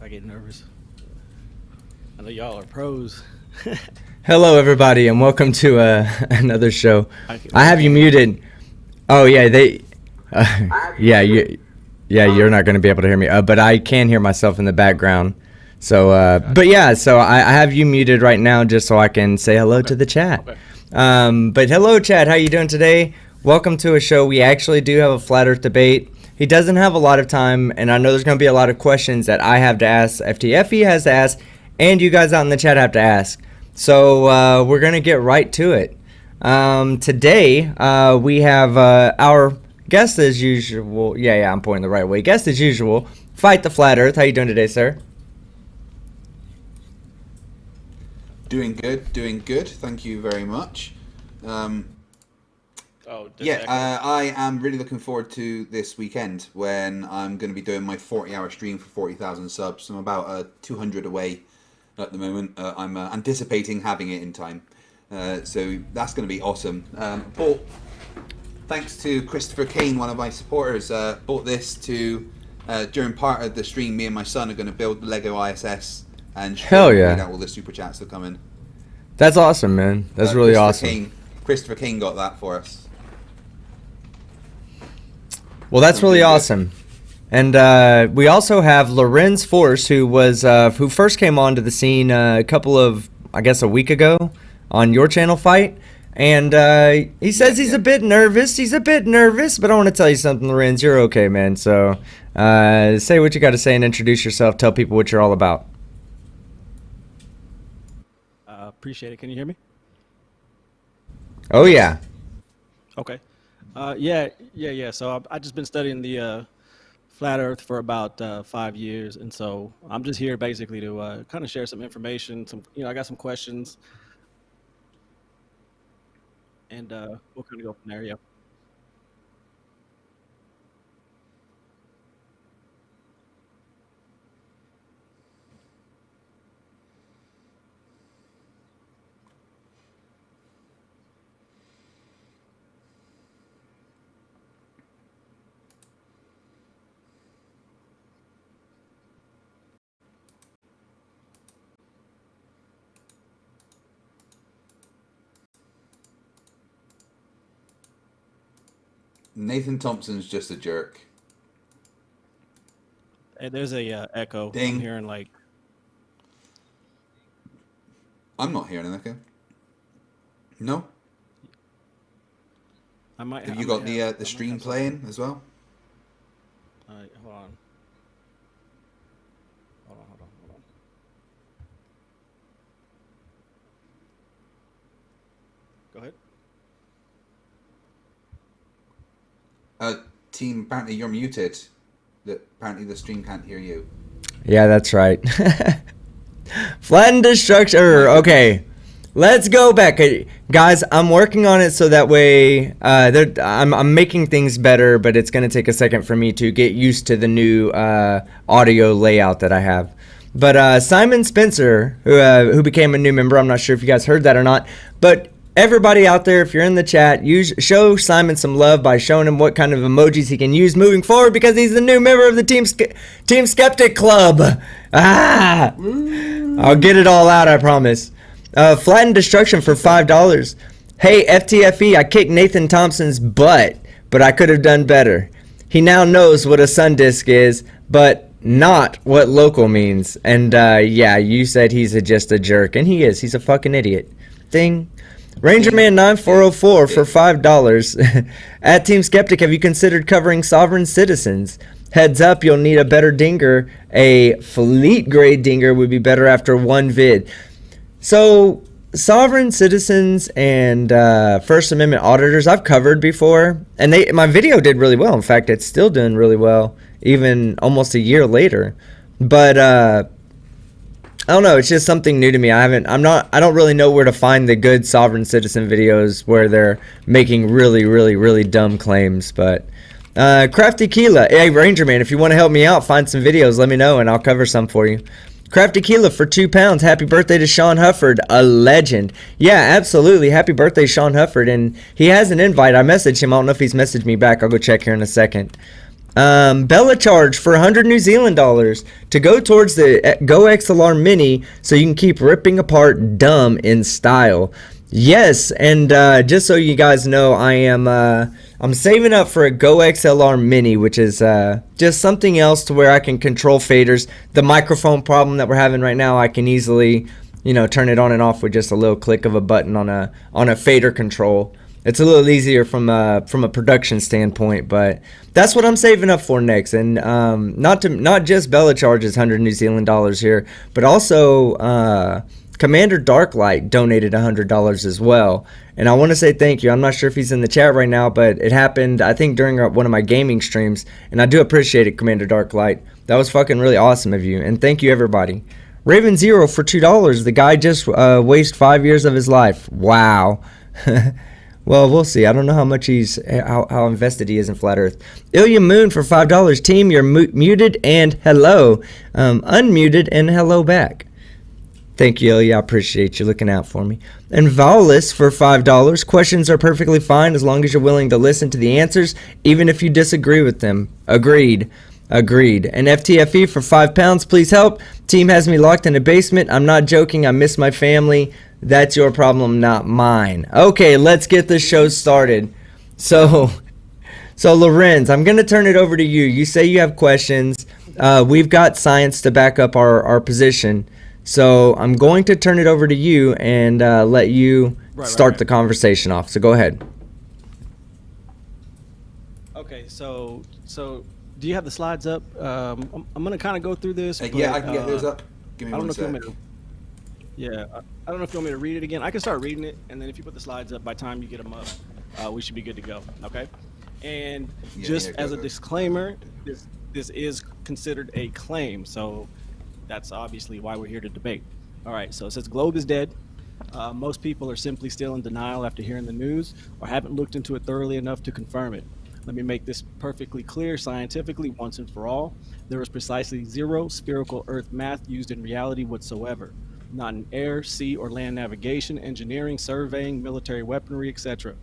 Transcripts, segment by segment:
I get nervous. I know y'all are pros. Hello, everybody, and welcome to another show. I have you Okay. muted. Oh yeah, yeah, you're not going to be able to hear me, but I can hear myself in the background. So, but yeah, so I have you muted right now just so I can say hello to the chat. Okay. But hello, chat. How you doing today? Welcome to a show. We actually do have a flat Earth debate. He doesn't have a lot of time, and I know there's going to be a lot of questions that I have to ask, FTFE has to ask, and you guys out in the chat have to ask. So we're going to get right to it. Today, we have our guest as usual. Yeah, I'm pointing the right way. Guest as usual, Fight the Flat Earth. How you doing today, sir? Doing good. Thank you very much. I am really looking forward to this weekend when I'm going to be doing my 40-hour stream for 40,000 subs. I'm about 200 away at the moment. I'm anticipating having it in time. So that's going to be awesome. Thanks to Christopher Kane, one of my supporters, bought this to, during part of the stream, me and my son are going to build the Lego ISS and Hell yeah. read out all the super chats that come in. That's awesome, man. That's really awesome. Christopher King got that for us. Well, that's really awesome. And we also have Lorenz Force, who first came onto the scene a week ago on your channel, Fight. And he says he's a bit nervous. But I want to tell you something, Lorenz. You're okay, man. So say what you got to say and introduce yourself. Tell people what you're all about. Appreciate it. Can you hear me? Oh, yeah. Okay. Yeah. So I've just been studying the flat Earth for about 5 years, and so I'm just here basically to kind of share some information. I got some questions, and we'll kind of go from there. Yeah. Nathan Thompson's just a jerk. Hey, there's a echo. Ding. I'm hearing like. I'm not hearing an echo. No? I might. Have you got the stream playing as well? Hold on. Go ahead. Team, apparently you're muted. Apparently the stream can't hear you. Yeah, that's right. Flatten destruction. Okay, let's go back, guys. I'm working on it so that way I'm making things better, but it's gonna take a second for me to get used to the new audio layout that I have. But Simon Spencer, who became a new member, I'm not sure if you guys heard that or not, but everybody out there, if you're in the chat, show Simon some love by showing him what kind of emojis he can use moving forward, because he's the new member of the Team Skeptic Club. I'll get it all out, I promise. Flatten Destruction for $5. Hey, FTFE, I kicked Nathan Thompson's butt, but I could have done better. He now knows what a sun disk is, but not what local means. And yeah, you said he's just a jerk, and he is. He's a fucking idiot. Ding. RangerMan9404 for $5. At Team Skeptic, have you considered covering sovereign citizens? Heads up, you'll need a better dinger. A fleet grade dinger would be better after one vid. So, sovereign citizens and First Amendment auditors I've covered before, and my video did really well. In fact, it's still doing really well, even almost a year later. But I don't know, it's just something new to me. I don't really know where to find the good sovereign citizen videos where they're making really dumb claims. But Crafty Keela, hey Ranger Man, if you want to help me out, find some videos, let me know and I'll cover some for you. Crafty Keela for £2. Happy birthday to Sean Hufford, a legend. Yeah, absolutely. Happy birthday, Sean Hufford. And he has an invite. I messaged him. I don't know if he's messaged me back. I'll go check here in a second. Bella charge for 100 New Zealand dollars to go towards the Go XLR Mini so you can keep ripping apart dumb in style. Yes, and just so you guys know, I'm saving up for a Go XLR Mini, which is just something else to where I can control faders. The microphone problem that we're having right now, I can easily, turn it on and off with just a little click of a button on a fader control. It's a little easier from a production standpoint, but that's what I'm saving up for next. And not just Bella charges 100 New Zealand dollars here, but also Commander Darklight donated $100 as well. And I want to say thank you. I'm not sure if he's in the chat right now, but it happened, I think, during one of my gaming streams. And I do appreciate it, Commander Darklight. That was fucking really awesome of you. And thank you, everybody. Raven Zero for $2. The guy just wasted 5 years of his life. Wow. Well, we'll see. I don't know how much how invested he is in Flat Earth. Ilya Moon for $5. Team, you're muted and hello. Unmuted and hello back. Thank you, Ilya. I appreciate you looking out for me. And Vaulis for $5. Questions are perfectly fine as long as you're willing to listen to the answers, even if you disagree with them. Agreed. Agreed. And FTFE for £5. Please help. Team has me locked in a basement. I'm not joking. I miss my family. That's your problem, not mine. Okay, let's get this show started. So Lorenz, I'm going to turn it over to you. You say you have questions. We've got science to back up our position. So I'm going to turn it over to you and let you start the conversation off. So go ahead. Okay, so do you have the slides up? I'm going to kind of go through this. Yeah, I can get those up. Give me I don't one know if you sec. want me to. Yeah, I don't know if you want me to read it again. I can start reading it, and then if you put the slides up, by the time you get them up, we should be good to go. Okay. And as a disclaimer, this is considered a claim, so that's obviously why we're here to debate. All right. So it says globe is dead. Most people are simply still in denial after hearing the news or haven't looked into it thoroughly enough to confirm it. Let me make this perfectly clear scientifically once and for all. There is precisely zero spherical Earth math used in reality whatsoever. Not in air, sea, or land navigation, engineering, surveying, military weaponry, etc.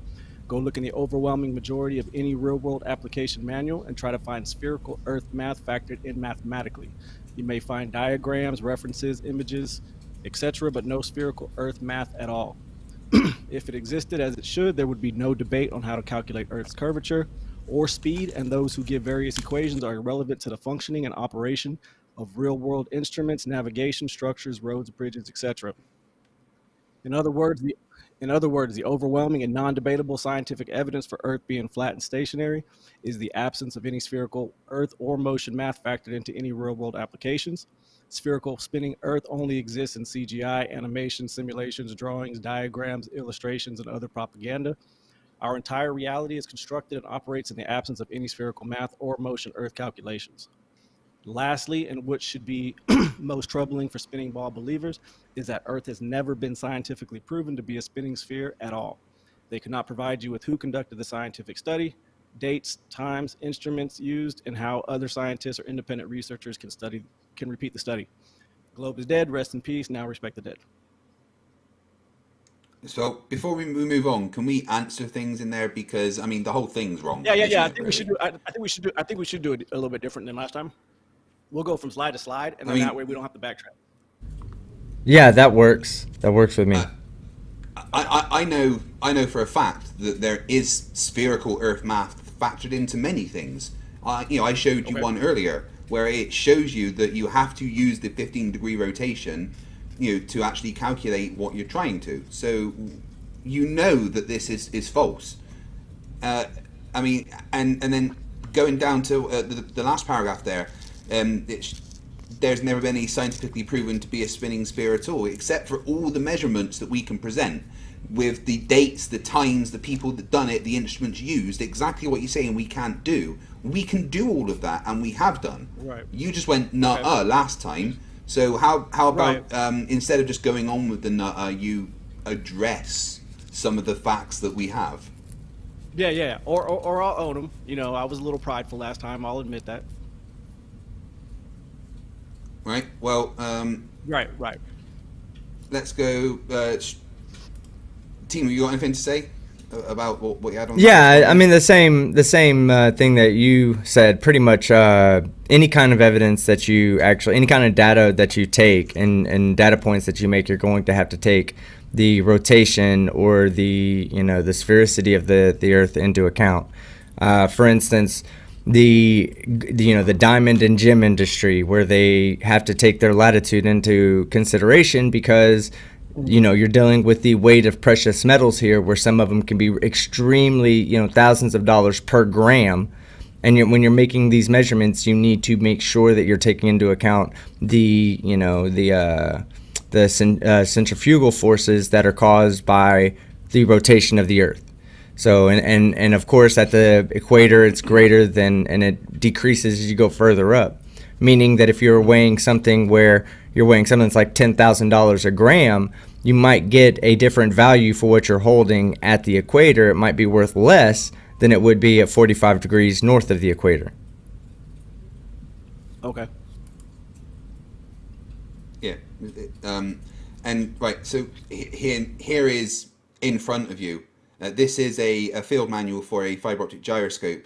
Go look in the overwhelming majority of any real-world application manual and try to find spherical Earth math factored in mathematically. You may find diagrams, references, images, etc., but no spherical Earth math at all. If it existed as it should, there would be no debate on how to calculate Earth's curvature or speed, and those who give various equations are irrelevant to the functioning and operation of real-world instruments, navigation, structures, roads, bridges, etc. In other words, the overwhelming and non-debatable scientific evidence for Earth being flat and stationary is the absence of any spherical Earth or motion math factored into any real-world applications. Spherical spinning Earth only exists in CGI, animation, simulations, drawings, diagrams, illustrations, and other propaganda. Our entire reality is constructed and operates in the absence of any spherical math or motion Earth calculations. Lastly, and what should be most troubling for spinning ball believers, is that Earth has never been scientifically proven to be a spinning sphere at all. They cannot provide you with who conducted the scientific study, dates, times, instruments used, and how other scientists or independent researchers can repeat the study. Globe is dead, rest in peace, now respect the dead. So before we move on, can we answer things in there, because I mean the whole thing's wrong. Yeah. I think we should do it a little bit different than last time. We'll go from slide to slide, and then that way we don't have to backtrack. Yeah, that works. That works with me. I know for a fact that there is spherical Earth math factored into many things. I showed you one earlier where it shows you that you have to use the 15-degree rotation, to actually calculate what you're trying to. So that this is false. I mean, and then going down to the last paragraph there. There's never been any scientifically proven to be a spinning sphere at all, except for all the measurements that we can present with the dates, the times, the people that done it, the instruments used, exactly what you're saying we can't do. We can do all of that, and we have done. Right. You just went nuh-uh last time. So how about instead of just going on with the nuh-uh, you address some of the facts that we have? Yeah. Or I'll own them. I was a little prideful last time. I'll admit that. Right. Well. Right. Let's go. Team, have you got anything to say? about what you had on? Yeah, I mean the same thing that you said. Pretty much any kind of evidence that you actually, any kind of data that you take and data points that you make, you're going to have to take the rotation or the the sphericity of the Earth into account. For instance, the diamond and gem industry, where they have to take their latitude into consideration because you're dealing with the weight of precious metals here, where some of them can be extremely thousands of dollars per gram. And when you're making these measurements, you need to make sure that you're taking into account the centrifugal forces that are caused by the rotation of the Earth. So and of course at the equator it's greater than, and it decreases as you go further up. Meaning that if you're weighing something that's like $10,000 a gram, you might get a different value for what you're holding at the equator. It might be worth less than it would be at 45 degrees north of the equator. Okay. Yeah. And right, so here is in front of you. This is a field manual for a fiber optic gyroscope,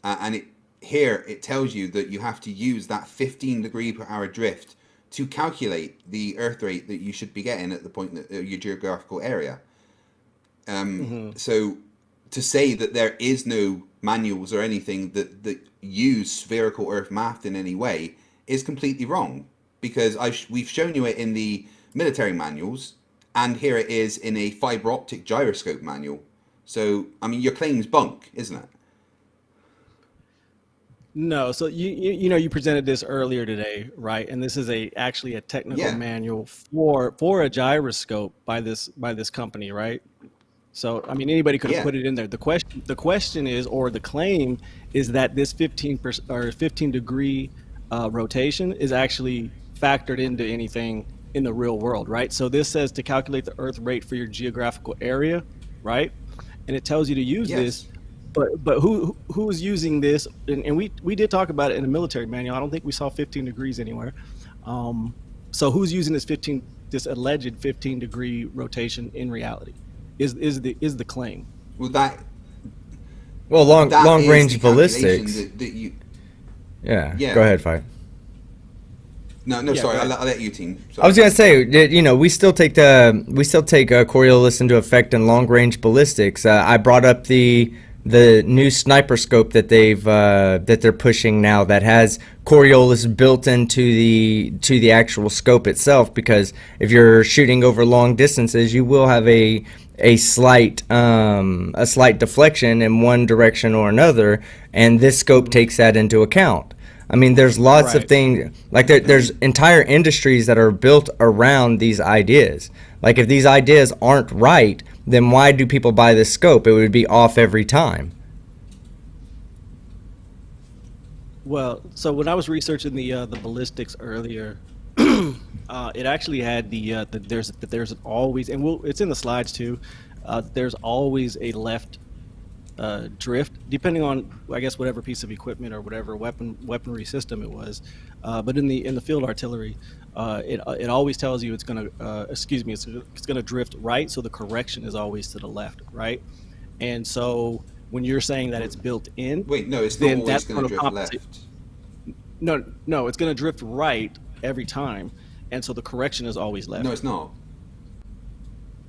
and it tells you that you have to use that 15 degree per hour drift to calculate the earth rate that you should be getting at the point that your geographical area. So to say that there is no manuals or anything that use spherical earth math in any way is completely wrong, because we've shown you it in the military manuals, and here it is in a fiber optic gyroscope manual. So I mean, your claim's bunk, isn't it? No, so you presented this earlier today, right? And this is actually a technical Yeah. manual for a gyroscope by this company, right? So I mean, anybody could have Yeah. put it in there. The question is, or the claim is, that this 15% or 15 degree rotation is actually factored into anything in the real world, right? So this says to calculate the Earth rate for your geographical area, right? And it tells you to use Yes. this. But who's using this? And we did talk about it in the military manual. I don't think we saw 15 degrees anywhere. So who's using this alleged 15 degree rotation in reality? Is the claim? Well, that Well, that long is range the calculation ballistics. that you. Yeah. Yeah. Go ahead, Fight. No, Yeah, sorry, go ahead. I'll let you team. I was gonna say, we still take Coriolis into effect in long range ballistics. I brought up the new sniper scope that they're pushing now, that has Coriolis built into the actual scope itself, because if you're shooting over long distances, you will have a slight deflection in one direction or another, and this scope takes that into account. I mean, there's lots of Right. things, like there's entire industries that are built around these ideas. Like if these ideas aren't right, then why do people buy this scope? It would be off every time. Well, so when I was researching the ballistics earlier, it actually had there's always, and it's in the slides too. There's always a left drift, depending on, I guess, whatever piece of equipment or whatever weaponry system it was. But in the field artillery, it always tells you it's gonna drift right, so the correction is always to the left, right? And so when you're saying that it's built in, Wait, no, it's not then always that's going to gonna drift compensate. left. No, it's gonna drift right every time, and so the correction is always left. No, it's not.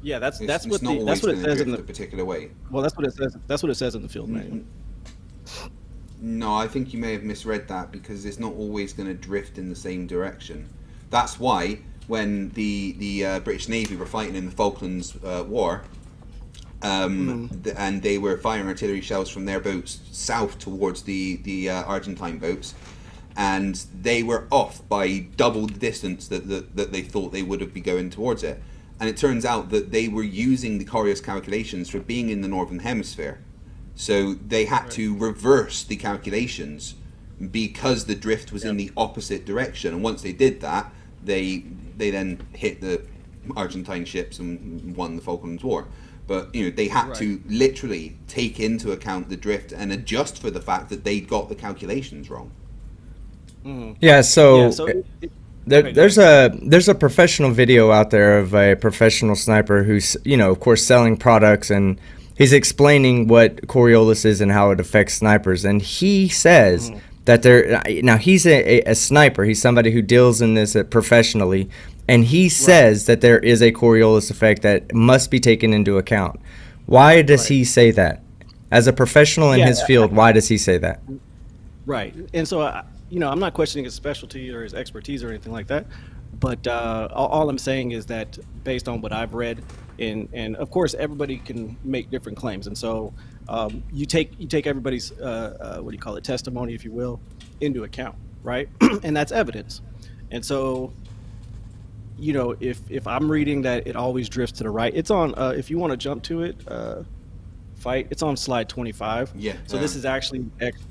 Yeah, that's It's what not always that's what it going to says in drift the a particular way. well, that's what it says. That's what it says in the field manual. No, I think you may have misread that, because it's not always going to drift in the same direction. That's why when the British Navy were fighting in the Falklands War, and they were firing artillery shells from their boats south towards the Argentine boats, and they were off by double the distance that they thought they would be going towards it. And it turns out that they were using the Coriolis calculations for being in the northern hemisphere. So they had to reverse the calculations because the drift was in the opposite direction. And once they did that, they then hit the Argentine ships and won the Falklands War. But they had to literally take into account the drift and adjust for the fact that they got the calculations wrong. Yeah. So. Yeah, so There's a professional video out there of a professional sniper who's, of course, selling products, and he's explaining what Coriolis is and how it affects snipers, and he says that there. Now he's a sniper. He's somebody who deals in this professionally, and he says that there is a Coriolis effect that must be taken into account. Why does he say that? As a professional in his field, why does he say that? Right. And so, I'm not questioning his specialty or his expertise or anything like that. But all I'm saying is that based on what I've read, and of course everybody can make different claims, and so you take everybody's testimony, if you will, into account, right? And that's evidence. And so, if I'm reading that it always drifts to the right, it's on. If you want to jump to it, it's on slide 25. Yeah. So this is actually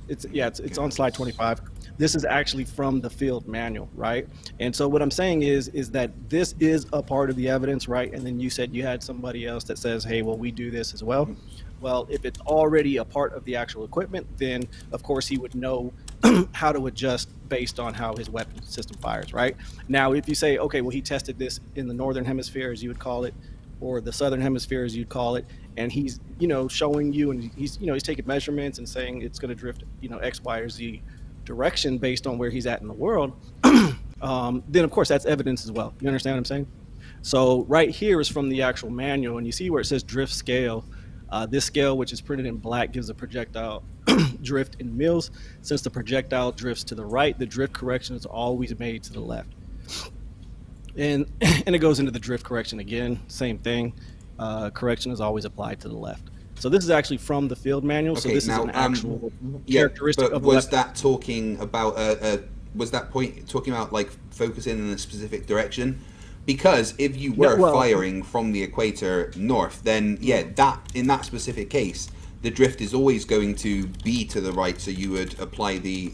it's on slide 25. This is actually from the field manual, right? And so what I'm saying is that this is a part of the evidence, right? And then you said you had somebody else that says, hey, well, we do this as well. Well, if it's already a part of the actual equipment, then of course he would know how to adjust based on how his weapon system fires, right? Now, if you say, okay, well, he tested this in the northern hemisphere, as you would call it, or the southern hemisphere, as you'd call it, and he's, showing you, and he's taking measurements and saying it's going to drift, X, Y, or Z direction based on where he's at in the world, then of course that's evidence as well. You understand what I'm saying? So right here is from the actual manual, and you see where it says drift scale. This scale, which is printed in black, gives a projectile drift in mils. Since the projectile drifts to the right, the drift correction is always made to the left. And it goes into the drift correction again, same thing. Correction is always applied to the left. So this is actually from the field manual. Okay, so this now, is an actual characteristic but of was that talking about talking about like focusing in a specific direction? Because if you were firing from the equator north, then that in that specific case, the drift is always going to be to the right, so you would apply the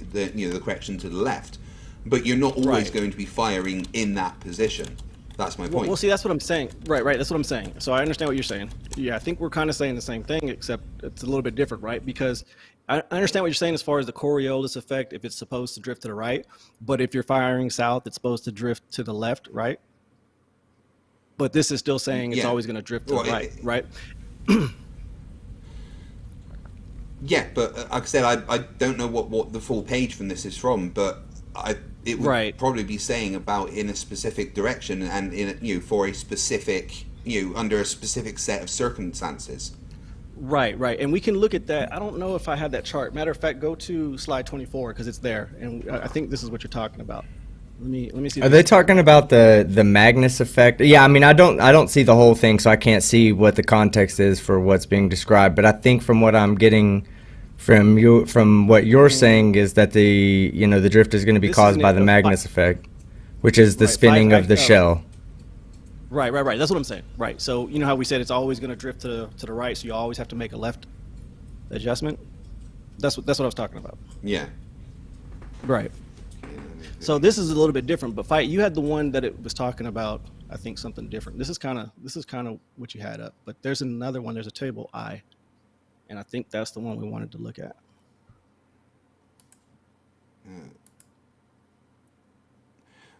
correction to the left. But you're not always going to be firing in that position. That's my point. Well, see, that's what I'm saying. Right, that's what I'm saying. So I understand what you're saying. Yeah, I think we're kind of saying the same thing, except it's a little bit different, right? Because I understand what you're saying as far as the Coriolis effect, if it's supposed to drift to the right, but if you're firing south, it's supposed to drift to the left, right? But this is still saying it's always going to drift to the right, right? Yeah, but like I said, I don't know what the full page from this is from, but it would probably be saying about in a specific direction and in for a specific under a specific set of circumstances. Right, and we can look at that. I don't know if I have that chart. Matter of fact, go to slide 24 because it's there, and I think this is what you're talking about. Let me see. Are they talking about the Magnus effect? Yeah, I mean, I don't see the whole thing, so I can't see what the context is for what's being described. But I think from what I'm getting from what you're saying is that the drift is going to be caused by the Magnus effect, which is the spinning of the shell. Right. That's what I'm saying. Right. So you know how we said it's always going to drift to the right, so you always have to make a left adjustment. That's what I was talking about. Yeah. Right. So this is a little bit different, but Fight, you had the one that it was talking about. I think something different. This is kind of what you had up, but there's another one. There's a table I, and I think that's the one we wanted to look at.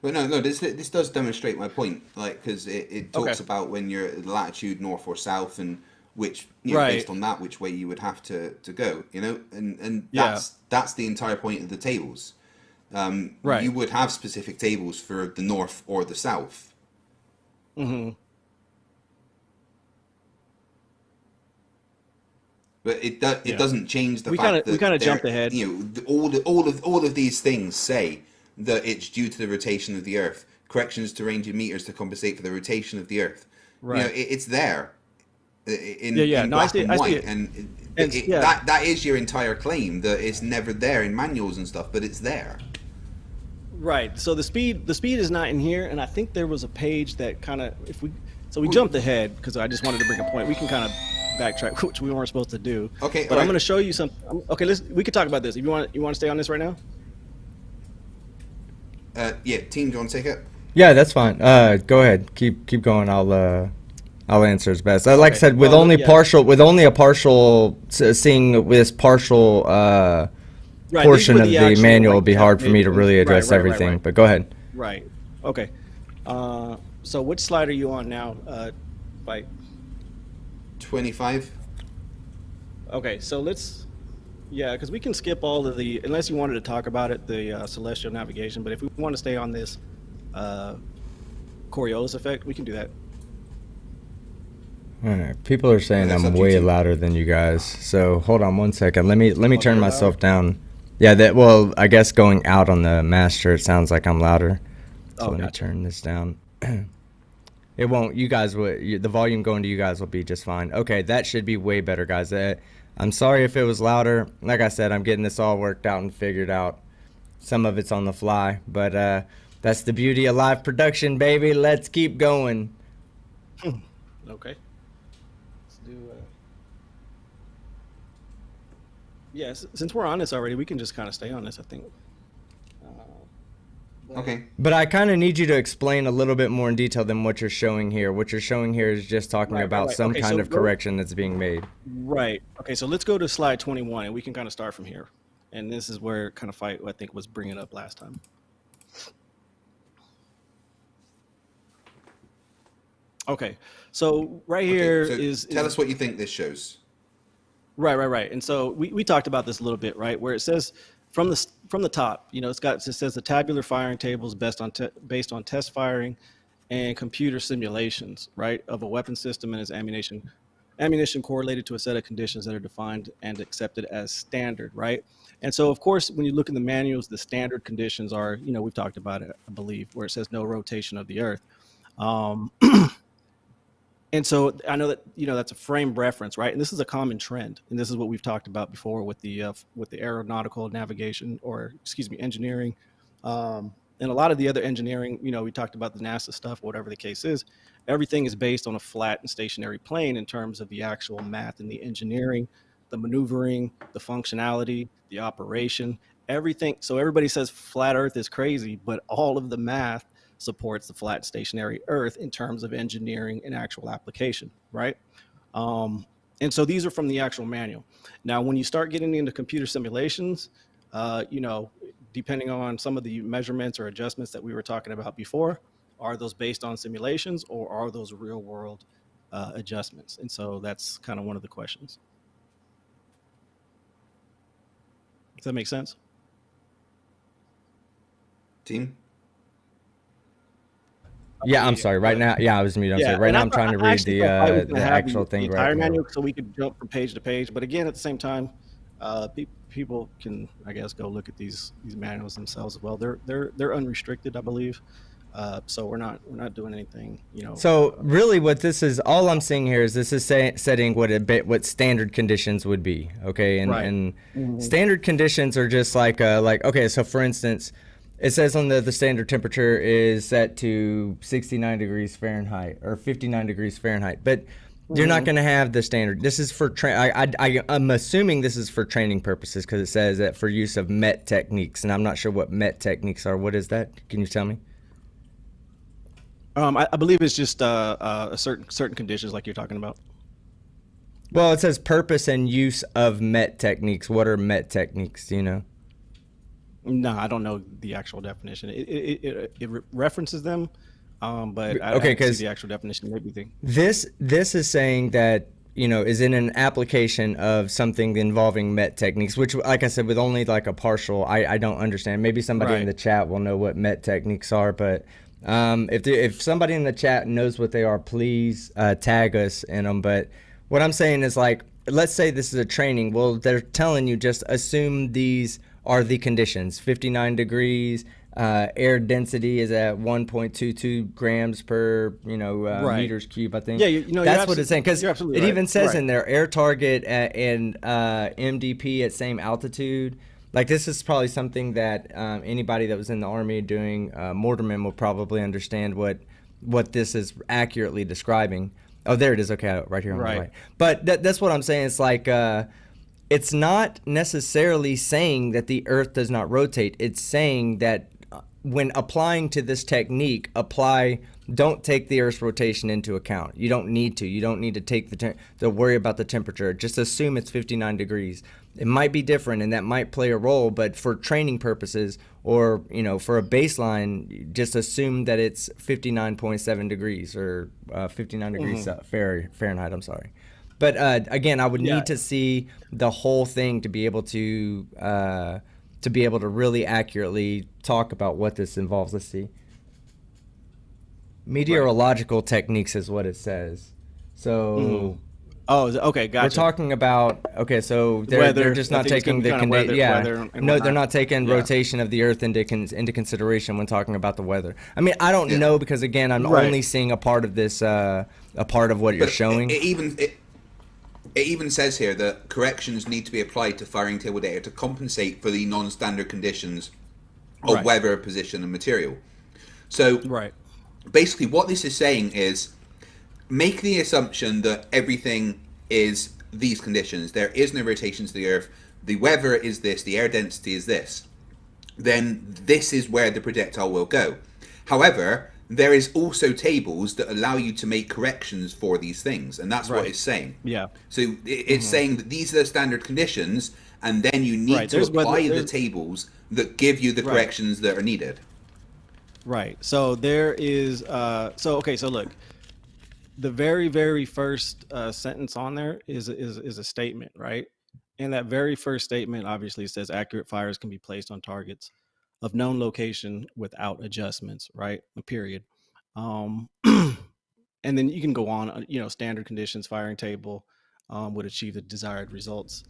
But no. This does demonstrate my point, like because it talks about when you're latitude north or south, and which based on that, which way you would have to go, and that's the entire point of the tables. You would have specific tables for the north or the south. Mm-hmm. But it doesn't change the fact that we kind of jumped ahead. All of these things say that it's due to the rotation of the Earth. Corrections to range in meters to compensate for the rotation of the Earth. Right. It's there in black and white, and that is your entire claim that it's never there in manuals and stuff, but it's there. Right. So the speed is not in here, and I think there was a page that kind of we jumped ahead because I just wanted to bring a point. We can kind of backtrack, which we weren't supposed to do. Okay. But I'm going to show you something. Okay, we could talk about this. If you want to stay on this right now. Team, do you want to take it? Yeah, that's fine. Go ahead. Keep going. I'll answer as best. Like I said, with only a partial seeing this partial portion of the manual, it'll be hard for me to really address everything. Right. But go ahead. Right. Okay. So which slide are you on now? 25. Okay, so yeah, because we can skip all of the, unless you wanted to talk about it, the celestial navigation. But if we want to stay on this uh, Coriolis effect, we can do that. All right. People are saying That's I'm up to you way two. louder than you guys. So hold on one second. Let me Oh, turn you're myself louder. down. Yeah, that well, I guess going out on the master it sounds like I'm louder. So Oh, let me gotcha. turn this down. It won't. You guys will. The volume going to you guys will be just fine. Okay, that should be way better, guys. I'm sorry if it was louder. Like I said, I'm getting this all worked out and figured out. Some of it's on the fly, but that's the beauty of live production, baby. Let's keep going. Okay, let's do. Yeah, since we're on this already, we can just kind of stay on this, I think. Uh, but Okay. But I kind of need you to explain a little bit more in detail than what you're showing here. What you're showing here is just talking about right. some Okay, kind so of go correction that's being made. right. Okay, so let's go to slide 21, and we can kind of start from here. And this is where kind of fight I think was bringing up last time. Okay, so right Okay. here So tell is us what you think this shows. right. And so we talked about this a little bit, right? Where it says from the top, it says the tabular firing tables based on test firing and computer simulations, right, of a weapon system and its ammunition correlated to a set of conditions that are defined and accepted as standard, right? And so, of course, when you look in the manuals, the standard conditions are, we've talked about it, I believe, where it says no rotation of the Earth. Um, and so I know that that's a frame reference, right? And this is a common trend, and this is what we've talked about before with the aeronautical navigation, or excuse me, engineering, and a lot of the other engineering. We talked about the NASA stuff, whatever the case is. Everything is based on a flat and stationary plane in terms of the actual math and the engineering, the maneuvering, the functionality, the operation, everything. So everybody says flat Earth is crazy, but all of the math supports the flat stationary Earth in terms of engineering and actual application, right? Um, and so these are from the actual manual. Now, when you start getting into computer simulations, uh, you know, depending on some of the measurements or adjustments that we were talking about before, are those based on simulations or are those real world adjustments? And so that's kind of one of the questions. Does that make sense? Team? Yeah, I'm Yeah. sorry. Go Right ahead. now, yeah, I was muted. I'm sorry. Yeah, Right and now, I'm trying to I read actually thought I was going the to have actual the thing right entire here. manual so we could jump from page to page. But again, at the same time, people can, I guess, go look at these manuals themselves as well. They're unrestricted, I believe. So we're not doing anything. So really, what this is, all I'm seeing here is this is setting what standard conditions would be. Okay, Right. and Hmm. standard conditions are just like okay. So for instance, it says on the standard temperature is set to 69 degrees Fahrenheit or 59 degrees Fahrenheit, but you're not Hmm. going to have the standard. This is for I'm assuming this is for training purposes because it says that for use of MET techniques, and I'm not sure what MET techniques are. What is that? Can you tell me? I believe it's just a certain conditions like you're talking about. Well, it says purpose and use of MET techniques. What are MET techniques? Do you know? No, I don't know the actual definition. It references them, but I Okay, didn't see because the actual definition. Maybe thing. this is saying that is in an application of something involving MET techniques, which, like I said, with only like a partial, I don't understand. Maybe somebody in Right. the chat will know what MET techniques are, but if somebody in the chat knows what they are, please tag us in them. But what I'm saying is like, let's say this is a training. Well, they're telling you just assume these are the conditions. 59 degrees. Air density is at 1.22 grams per Right. meters cube. I think Yeah, that's what it's saying because you're absolutely it right. even says Right. in there air target and MDP at same altitude. Like this is probably something that anybody that was in the army doing mortarman will probably understand what this is accurately describing. Oh, there it is. Okay, right here on the Right. right. But that's what I'm saying. It's like it's not necessarily saying that the Earth does not rotate. It's saying that when applying to this technique, don't take the Earth's rotation into account. You don't need to. You don't need to take to worry about the temperature. Just assume it's 59 degrees. It might be different, and that might play a role. But for training purposes, or for a baseline, just assume that it's 59.7 degrees or 59 degrees Hmm. Fahrenheit. I'm sorry. But again, I would Yeah. need to see the whole thing to be able to really accurately talk about what this involves. Let's see. Right. Meteorological techniques is what it says. Hmm. So Oh, okay, we're gotcha. talking about, okay, so they're Weather. just I not think it's going taking to be the kind of weather, yeah. weather and No, they're whatnot. not taking Yeah. rotation of the Earth into consideration when talking about the weather. I mean, I don't Yeah. know because again, I'm Right. only seeing a part of this, a part of what you're But showing. it even says here that corrections need to be applied to firing table data to compensate for the non-standard conditions of Right. weather, position, and material. So Right. basically, what this is saying is make the assumption that everything is these conditions. There is no rotation to the Earth. The weather is this. The air density is this. Then this is where the projectile will go. However, there is also tables that allow you to make corrections for these things, and that's what Right. it's saying. Yeah. So it's Hmm. saying that these are the standard conditions, and then you need Right. to There's weather. apply the There's tables that give you the right. corrections that are needed. Right. So there is. So okay. So look, the very first sentence on there is a statement, right? And that very first statement obviously says accurate fires can be placed on targets of known location without adjustments, right? A period. Um, and then you can go on. Standard conditions firing table would achieve the desired results.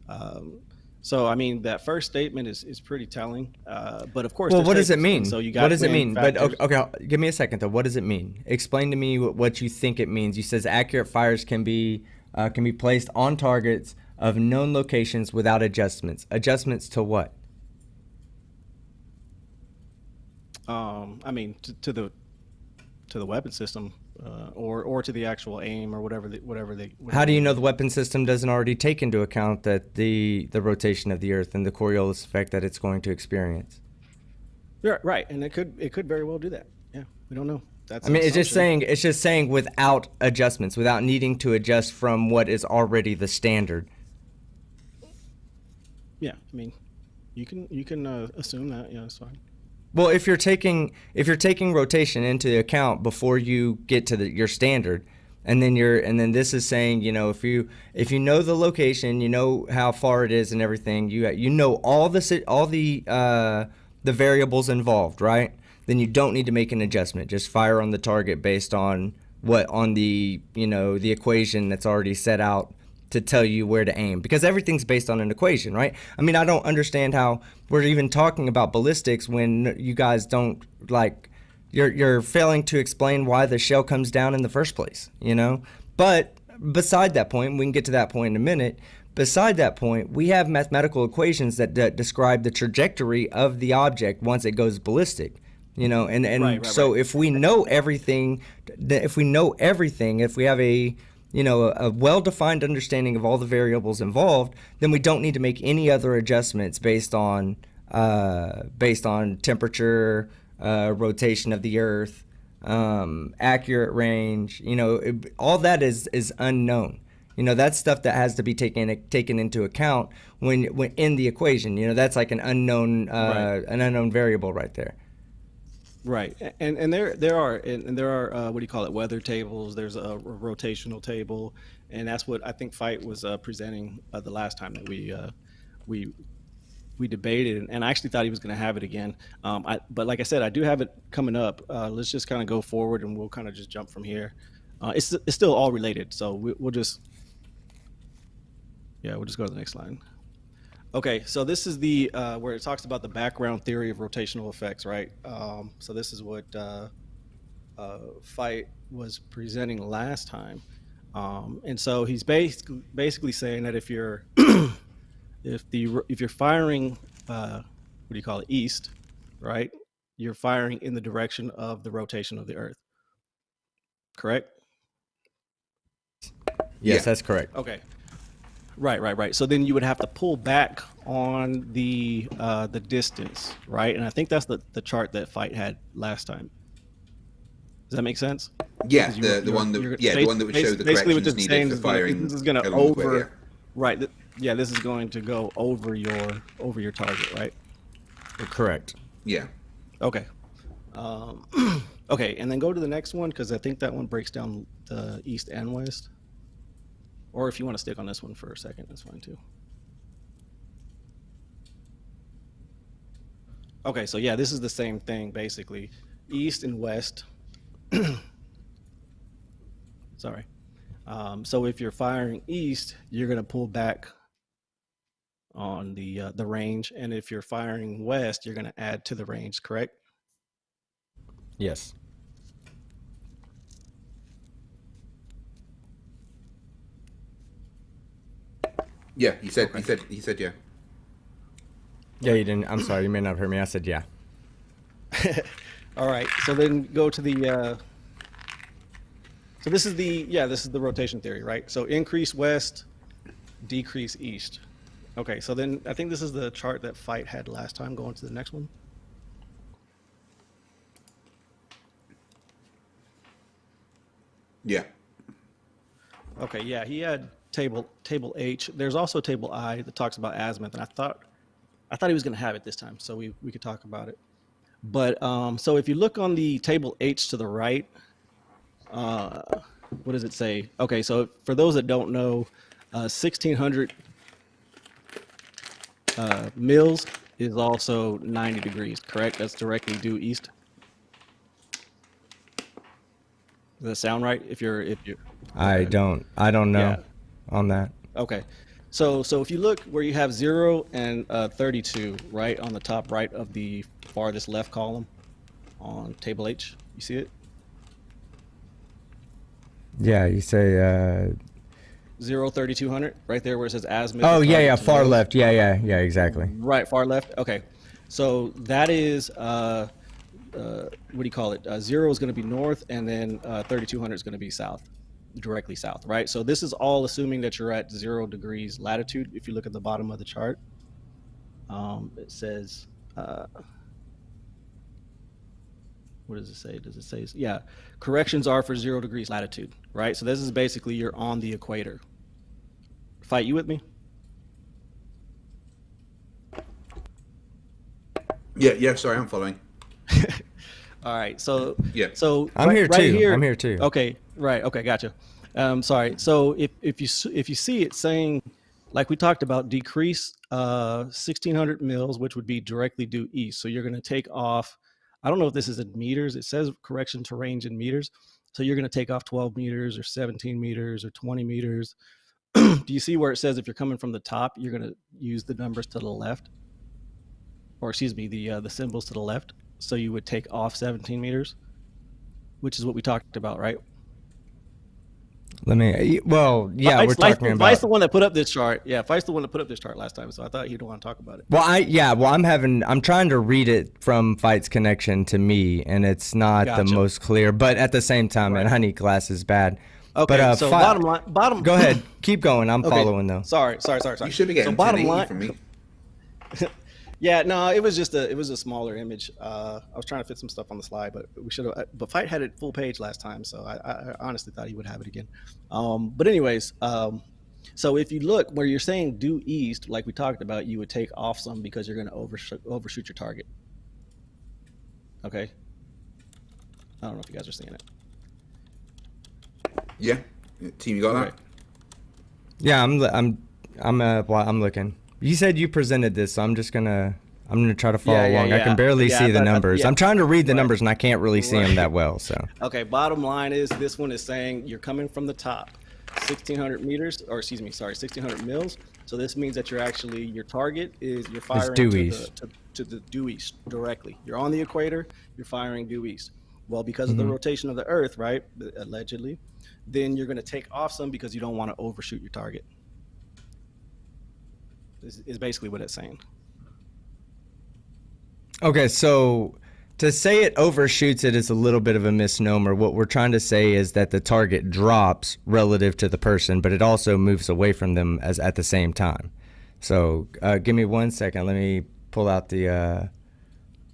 Um, so I mean, that first statement is pretty telling. But of course, Well, there's what does it tables, and mean? so you What got to does it put in mean? But factors. okay, give me a second though. What does it mean? Explain to me what you think it means. You says accurate fires can be placed on targets of known locations without adjustments. Adjustments to what? I mean, to the weapon system, or to the actual aim, or How whatever do they you know do. the weapon system doesn't already take into account that the rotation of the Earth and the Coriolis effect that it's going to experience? Yeah, right, and it could very well do that. Yeah, we don't know. That's I an mean, assumption. it's just saying without adjustments, without needing to adjust from what is already the standard. Yeah, I mean, you can assume that. Yeah, that's fine. Well, if you're taking rotation into account before you get to your standard, and then this is saying, if you know the location, you know how far it is and everything, you know all the variables involved, right? Then you don't need to make an adjustment. Just fire on the target based on what on the the equation that's already set out to tell you where to aim, because everything's based on an equation, right? I mean, I don't understand how we're even talking about ballistics when you guys don't like you're failing to explain why the shell comes down in the first place. But beside that point, we can get to that point in a minute. Beside that point, we have mathematical equations that describe the trajectory of the object once it goes ballistic. And Right, and right, so right. if we know everything, if we have a well-defined understanding of all the variables involved, then we don't need to make any other adjustments based on temperature, rotation of the Earth, accurate range. All that is unknown. That's stuff that has to be taken into account when in the equation. That's like Right. an unknown variable right there. Right, and there are what do you call it, weather tables. There's a rotational table, and that's what I think Fight was presenting the last time that we we debated, and I actually thought he was going to have it again. But like I said, I do have it coming up. Let's just kind of go forward, and we'll kind of just jump from here. It's still all related, so we'll just, yeah, we'll just go to the next line. Okay, so this is the where it talks about the background theory of rotational effects, right? So this is what Fight was presenting last time, and so he's basically saying that if you're if you're firing, what do you call it, east, right? You're firing in the direction of the rotation of the Earth, correct? Yes, Yeah. that's correct. Okay. Right, right, right. So then you would have to pull back on the distance, right? And I think that's the chart that Fight had last time. Does that make sense? Yeah, Because you were the you're one that you're yeah the one that would show the basically what corrections this is needed saying for is gonna firing this is gonna along the way. Yeah. over, right? Yeah, this is going to go over your target, right? Correct. Yeah. Okay. Um, okay, and then go to the next one because I think that one breaks down the east and west. Or if you want to stick on this one for a second, that's fine too. Okay, so yeah, this is the same thing basically. East and west. Sorry. So if you're firing east, you're going to pull back on the range, and if you're firing west, you're going to add to the range. Correct? Yes. Yeah, he said. Okay. He said. Yeah. Yeah, you didn't. I'm sorry, you may not have heard me. I said yeah. All right. So then go to the. So this is the rotation theory, right? So increase west, decrease east. Okay. So then I think this is the chart that Fight had last time. Going to the next one. Yeah. Okay. Yeah, he had table H. There's also table I that talks about azimuth, and I thought he was going to have it this time, so we could talk about it. But so if you look on the table H to the right, what does it say? Okay, so for those that don't know, 1600 mils is also 90 degrees, correct? That's directly due east. Does that sound right? If you're I don't know Yeah. on that. Okay. So if you look where you have 0 and 32, right on the top right of the farthest left column on table H, you see it? Yeah, you say 0, 3200, right there where it says azimuth. oh and yeah, target yeah, to far nose. left. Yeah, exactly. Right, far left. Okay. So that is what do you call it? 0 is going to be north, and then 3200 is going to be south, directly south, right? So this is all assuming that you're at 0 degrees latitude. If you look at the bottom of the chart, it says, what does it say? Does it say, yeah, corrections are for 0 degrees latitude, right? So this is basically you're on the equator. Fight, you with me? Yeah. Yeah. Sorry, I'm following. All right. So Yeah. so I'm here right too. here. I'm here too. Okay. Right. Okay. Gotcha. Sorry. So if you see it saying, like we talked about, decrease 1600 mils, which would be directly due east. So you're going to take off. I don't know if this is in meters. It says correction to range in meters. So you're going to take off 12 meters or 17 meters or 20 meters. Do you see where it says if you're coming from the top, you're going to use the numbers to the left, or excuse me, the symbols to the left? So you would take off 17 meters, which is what we talked about, right? Let me. Well, yeah, we're talking Vice the about. one that put up this chart. Yeah, Vice the one that put up this chart last time. So I thought you'd want to talk about it. Well, I'm trying to read it from Fight's connection to me, and it's not the Gotcha. most clear. But at the same time, Right. man, honey glass is bad. Okay, But so bottom. Go ahead, keep going. I'm Okay, following though. Sorry. You should be getting So bottom 1080 line from me. Yeah, no, it was a smaller image. I was trying to fit some stuff on the slide, but we should have. But Fight had it full page last time, so I honestly thought he would have it again. But anyways, so if you look where you're saying due east, like we talked about, you would take off some because you're going to overshoot your target. Okay. I don't know if you guys are seeing it. Yeah. Team, you got that? Right. Yeah, I'm looking. You said you presented this, so I'm gonna try to follow along. I can barely see the numbers. I'm trying to read the numbers, and I can't really see them that well. So Okay, bottom line is this one is saying you're coming from the top, 1600 meters, or excuse me, sorry, 1600 mils. So this means that your target is you're firing due to east. the due east directly. You're on the equator, you're firing due east. Well, because of the rotation of the Earth, right, allegedly, then you're going to take off some because you don't want to overshoot your target. Is basically what it's saying. okay, so to say it overshoots it is a little bit of a misnomer. What we're trying to say is that the target drops relative to the person, but it also moves away from them as at the same time. So give me 1 second. Let me pull out the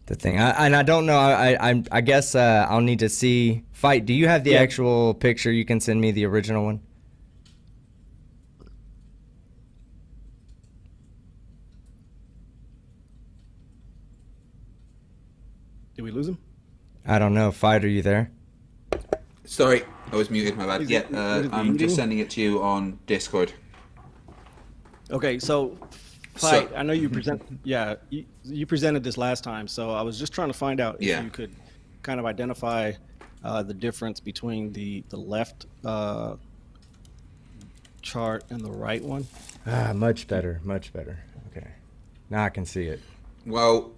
thing. I don't know. I guess I'll need to see. Fight. Do you have the Yeah. actual picture? You can send me the original one. Did we lose him? I don't know. Fight. Are you there? Sorry, I was muted. My bad. Is Yeah, it- what is the I'm just eating? sending it to you on Discord. Okay, so So, fight. I know you present. Yeah, you presented this last time, so I was just trying to find out if yeah. you could kind of identify the difference between the left chart and the right one. Much better, much better. Okay, now I can see it. Well,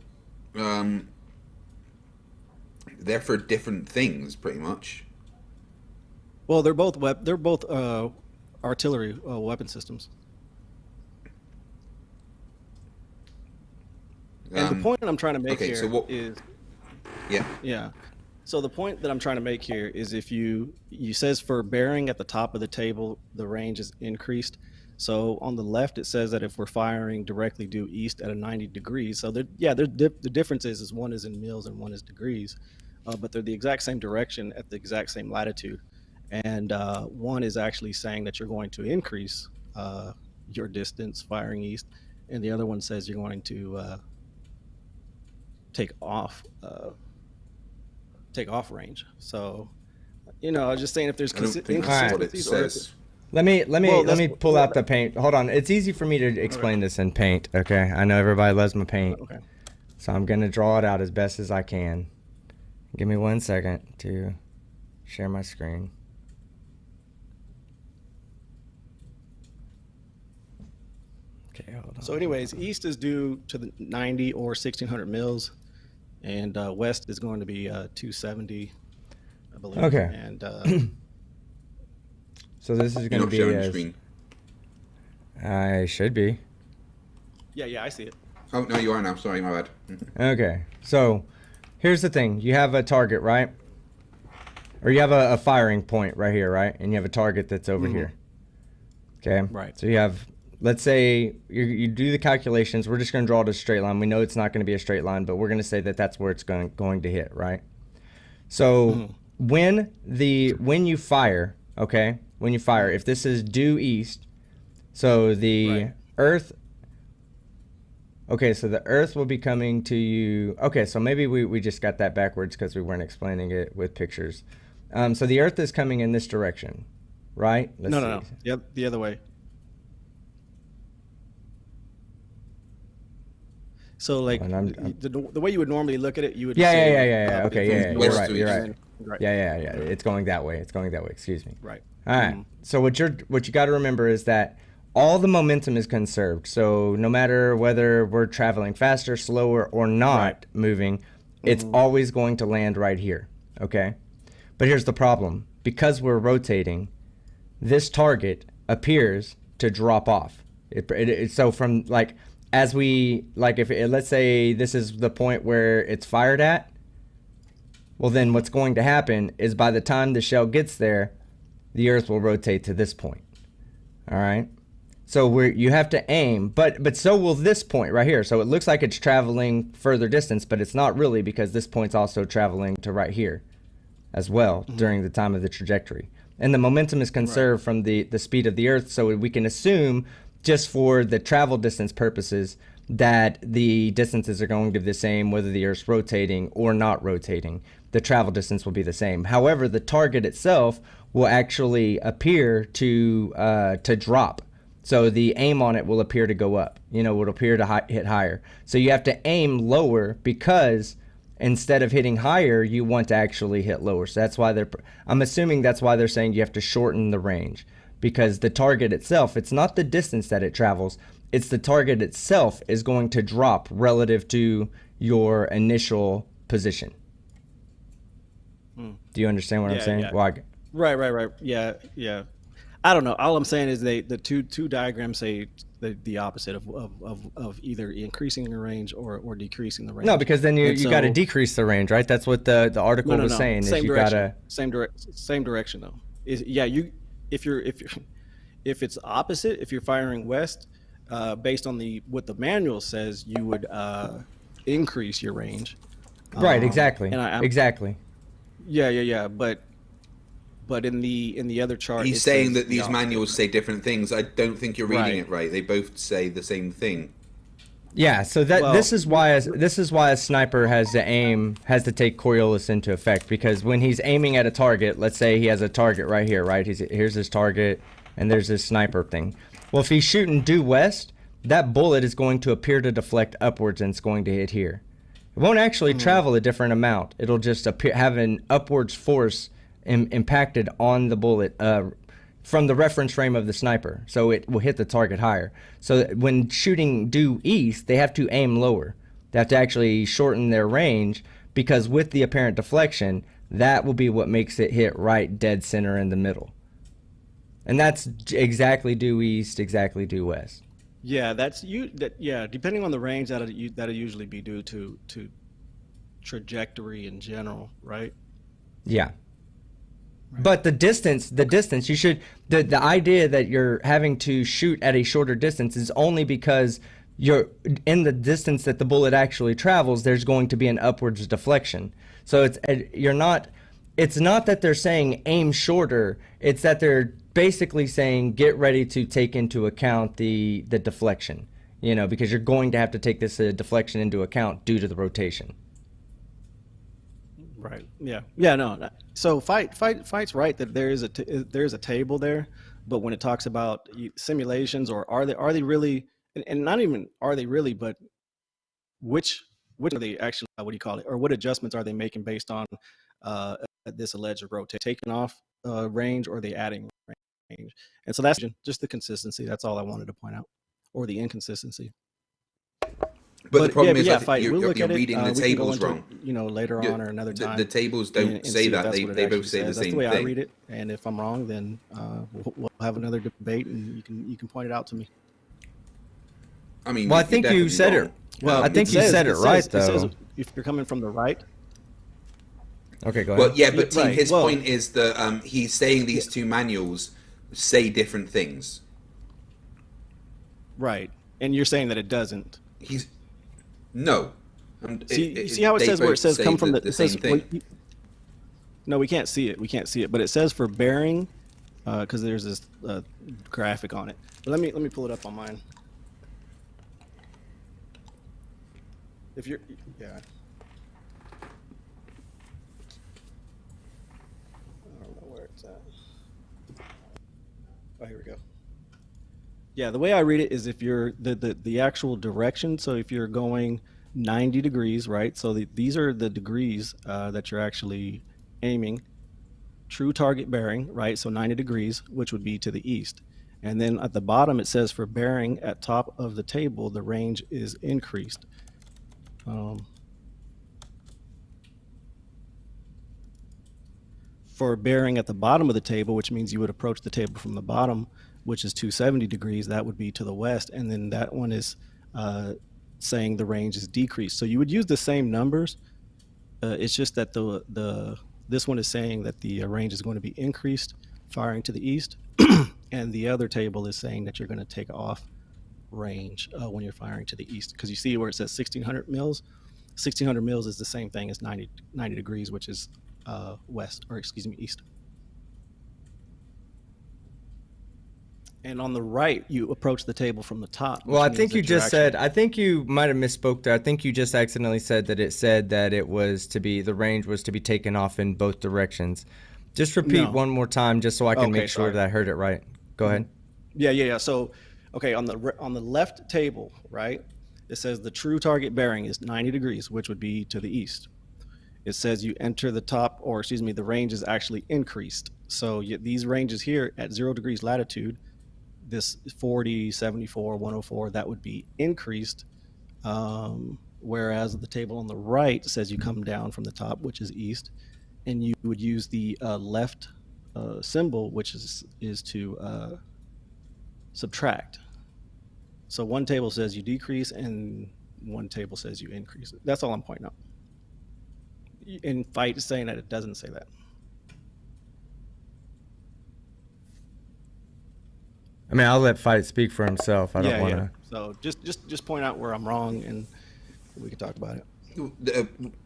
they're for different things, pretty much. Well, they're both artillery weapon systems. And the point I'm trying to make okay, here so what? is, Yeah. yeah. So the point that I'm trying to make here is if you says for bearing at the top of the table, the range is increased. So on the left, it says that if we're firing directly due east at a 90 degrees. So the difference is one is in mils and one is degrees, but they're the exact same direction at the exact same latitude. And one is actually saying that you're going to increase your distance firing east, and the other one says you're going to take off range. So, I was just saying if there's I don't think that's what it inconsistencies or if says. Let me Well, pull out the paint. Hold on, it's easy for me to explain this in paint. Okay, I know everybody loves my paint, okay. so I'm gonna draw it out as best as I can. Give me 1 second to share my screen. Okay, hold on. So, anyways, east is due to the 90 or 1600 mils, and west is going to be 270, I believe. Okay. And So this is You're gonna not be sharing the as screen. I should be. yeah, I see it. Oh, no, you are now. Sorry, my bad. Okay, so here's the thing. You have a target, right? Or you have a firing point right here, right? And you have a target that's over here. Okay? Right. So you have, let's say, you do the calculations. We're just going to draw it as a straight line. We know it's not going to be a straight line, but we're going to say that that's where it's going to hit, right? So when you fire, okay? When you fire, if this is due east, so the Right. Earth... Okay, so the Earth will be coming to you... Okay, so maybe we just got that backwards because we weren't explaining it with pictures. So the Earth is coming in this direction, right? Let's No. see. Yep, the other way. So, like, And I'm- the way you would normally look at it, you would Yeah. say, Okay, yeah. You're west right. to You're east. right. Right. Yeah. It's going that way. Excuse me. Right. All right. So what you got to remember is that all the momentum is conserved. So no matter whether we're traveling faster, slower, or not moving, it's always going to land right here. Okay. But here's the problem: because we're rotating, this target appears to drop off. So from like as we like if let's say this is the point where it's fired at. Well, then what's going to happen is by the time the shell gets there, the Earth will rotate to this point. All right. So you have to aim, but so will this point right here. So it looks like it's traveling further distance, but it's not really because this point's also traveling to right here as well during the time of the trajectory. And the momentum is conserved from the speed of the Earth, so we can assume just for the travel distance purposes that the distances are going to be the same whether the Earth's rotating or not rotating. The travel distance will be the same. However, the target itself will actually appear to drop. So the aim on it will appear to go up. Will appear to hit higher. So you have to aim lower because instead of hitting higher, you want to actually hit lower. So that's why I'm assuming that's why they're saying you have to shorten the range, because the target itself, it's not the distance that it travels, it's the target itself is going to drop relative to your initial position. Do you understand what I'm saying? Yeah. Well, Right. Yeah. I don't know. All I'm saying is the two diagrams say the opposite of either increasing the range or decreasing the range. no, because then you And got to so- decrease the range, right? That's what the article was saying. Same Is you direction. gotta Same direction though. If it's opposite, if you're firing west, based on what the manual says, you would increase your range. right, exactly, and exactly. Yeah. But in the other chart, He's it saying says that the these opposite. manuals say different things. I don't think you're reading Right. it right. They both say the same thing. Yeah, so that Well, this is why a sniper has to take Coriolis into effect, because when he's aiming at a target, let's say he has a target right here, right? Here's his target, and there's this sniper thing. Well, if he's shooting due west, that bullet is going to appear to deflect upwards, and it's going to hit here. It won't actually travel a different amount. It'll just have an upwards force impacted on the bullet from the reference frame of the sniper, so it will hit the target higher. So when shooting due east, they have to aim lower. They have to actually shorten their range, because with the apparent deflection, that will be what makes it hit right dead center in the middle. And that's exactly due east, exactly due west. yeah, that's you. Yeah, depending on the range, that'll usually be due to trajectory in general, right? Yeah. But the distance, you should, the idea that you're having to shoot at a shorter distance is only because you're in the distance that the bullet actually travels, there's going to be an upwards deflection. So it's not that they're saying aim shorter, it's that they're basically saying get ready to take into account the deflection, because you're going to have to take this deflection into account due to the rotation. Right. Yeah. Yeah. No. So fight's right that there is a table there, but when it talks about simulations, or are they really, and not even are they really, but which are they actually, what do you call it, or what adjustments are they making based on this alleged rotate, taking off range, or are they adding range? And so that's just the consistency. That's all I wanted to point out, or the inconsistency. But the problem is yeah, that you're reading the tables wrong. Later on or another time. The tables don't say that. They both say the same thing. That's the way I read it. And if I'm wrong, then we'll have another debate, and you can point it out to me. I mean, well, I think you said it. Well, I think you said it right, though. It says if you're coming from the right. Okay, go ahead. Well, yeah, but Right. his point is that he's saying these two manuals say different things. Right, and you're saying that it doesn't. No. You see how it says where it says come from the same thing. No, we can't see it. We can't see it, but it says for bearing, because there's this graphic on it. But let me pull it up on mine. If you're, yeah. I don't know where it's at. Oh, here we go. Yeah, the way I read it is if you're the actual direction. So if you're going 90 degrees, right? So these are the degrees that you're actually aiming. True target bearing, right? So 90 degrees, which would be to the east. And then at the bottom, it says for bearing at top of the table, the range is increased. For bearing at the bottom of the table, which means you would approach the table from the bottom, which is 270 degrees, that would be to the west. And then that one is saying the range is decreased. So you would use the same numbers. It's just that this one is saying that the range is going to be increased firing to the east. And the other table is saying that you're going to take off range when you're firing to the east. Because you see where it says 1600 mils? 1600 mils is the same thing as 90 degrees, which is east. And on the right, you approach the table from the top. Well, I think you just said, I think you might have misspoke there. I think you just accidentally said that it said that the range was to be taken off in both directions. Just repeat one more time just so I can make sure that I heard it right. Go ahead. Yeah. So, okay, on the left table, right, it says the true target bearing is 90 degrees, which would be to the east. It says you enter the range is actually increased. So these ranges here at 0 degrees latitude, this 40, 74, 104, that would be increased. Whereas the table on the right says you come down from the top, which is east, and you would use the left symbol, which is to subtract. So one table says you decrease, and one table says you increase. That's all I'm pointing out. And Fight is saying that it doesn't say that. I mean, I'll let Fight speak for himself. I don't want to. So just point out where I'm wrong, and we can talk about it.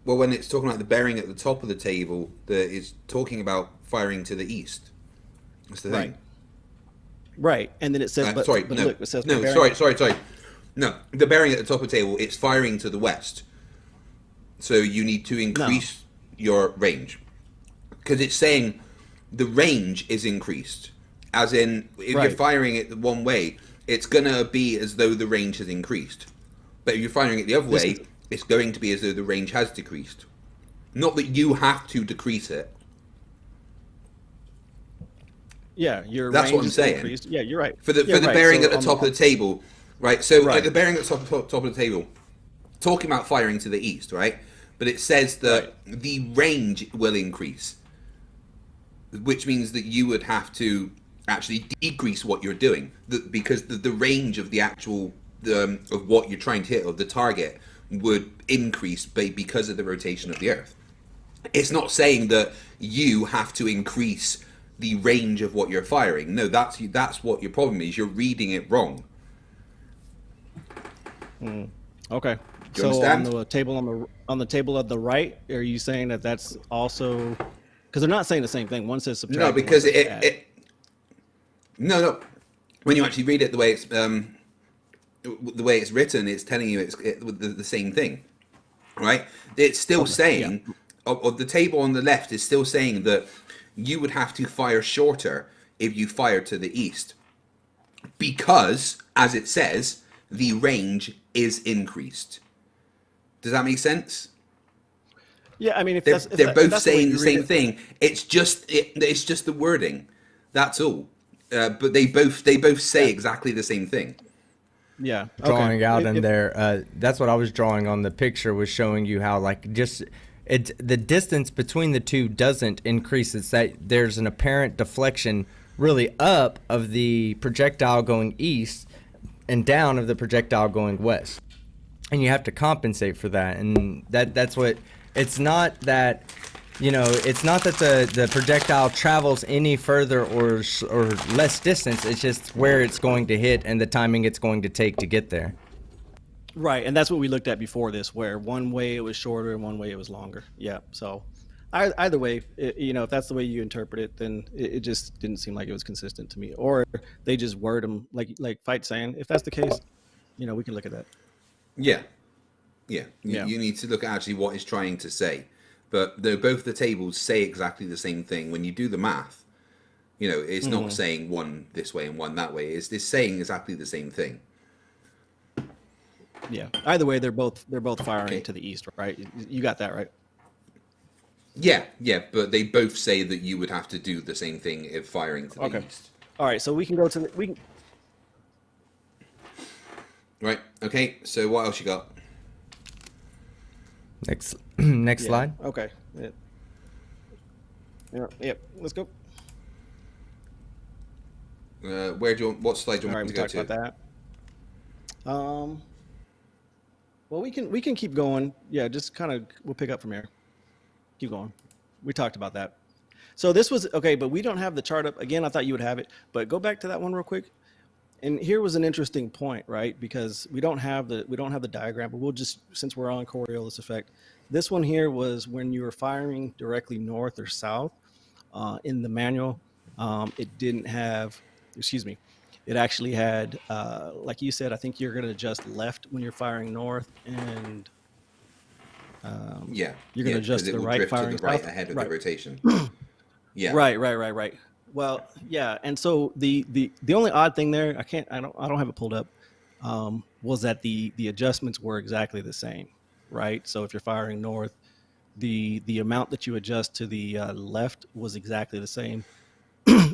Well, when it's talking about the bearing at the top of the table, it's talking about firing to the east. That's the thing. Right. And then it says, sorry. look, it says sorry. No, the bearing at the top of the table, it's firing to the west. So you need to No. increase your range. Because it's saying the range is increased. As in, if you're Right. firing it one way, it's going to be as though the range has increased. But if you're firing it the other This is way, it's going to be as though the range has decreased. Not that you have to decrease it. yeah. Your That's what range I'm is saying. increased. Yeah, you're right. For the Yeah, right. bearing So at the on top of the table, right? So Right. at the bearing at the top of the table, talking about firing to the east, right? But it says that Right. the range will increase, which means that you would have to actually decrease what you're doing, because the range of the actual of what you're trying to hit, or the target, would increase because of the rotation of the Earth. It's not saying that you have to increase the range of what you're firing. No, that's what your problem is. You're reading it wrong. Okay. Do you So on understand? the table on the table of the right, are you saying that that's also because they're not saying the same thing? One says subtract. No, and one because says add. no. When you actually read it the way it's written, it's telling you the same thing, right? It's still Okay. Yeah. saying, or the table on the left is still saying that you would have to fire shorter if you fire to the east, because, as it says, the range is increased. Does that make sense? Yeah. I mean, if They're that's if they're that, if both that's the way saying you the read same it, thing. It's just the wording. That's all. But they both say yeah. exactly the same thing. Yeah. Okay. Drawing out in If there. That's what I was drawing on the picture, was showing you how, like, just it's the distance between the two doesn't increase. It's that there's an apparent deflection really up of the projectile going east and down of the projectile going west, and you have to compensate for that. And that's what it's not that. It's not that the projectile travels any further or less distance. It's just where it's going to hit and the timing it's going to take to get there. Right, and that's what we looked at before this, where one way it was shorter and one way it was longer. Yeah. So either way, if that's the way you interpret it, then it just didn't seem like it was consistent to me. Or they just word them like Fight saying. If that's the case, we can look at that. Yeah, yeah. You, Yeah. you need to look at actually what it's trying to say. But both the tables say exactly the same thing. When you do the math, it's not saying one this way and one that way. It's saying exactly the same thing. Yeah. Either way, they're both firing Okay. to the east, right? You got that right. Yeah, yeah. But they both say that you would have to do the same thing if firing to the Okay. east. All right. So we can go to we can. Right. Okay. So what else you got? Next Yeah. slide. Okay. Yeah. Yeah. Yep. Let's go. What slide do you All right. want We me to go talked to? about that. Well, we can keep going. Yeah. Just kind of we'll pick up from here. Keep going. We talked about that. So this was okay, but we don't have the chart up again. I thought you would have it, but go back to that one real quick. And here was an interesting point, right? Because we don't have the diagram, but we'll just, since we're on Coriolis effect, this one here was when you were firing directly north or south. In the manual, it didn't have, excuse me, it actually had, like you said, I think you're going to adjust left when you're firing north, and Yeah, you're going yeah, to adjust because to it the will right drift to firing the right south. ahead of the Right. rotation. Yeah, Right. Well, yeah, and so the only odd thing there, I don't have it pulled up, was that the adjustments were exactly the same, right? So if you're firing north, the amount that you adjust to the left was exactly the same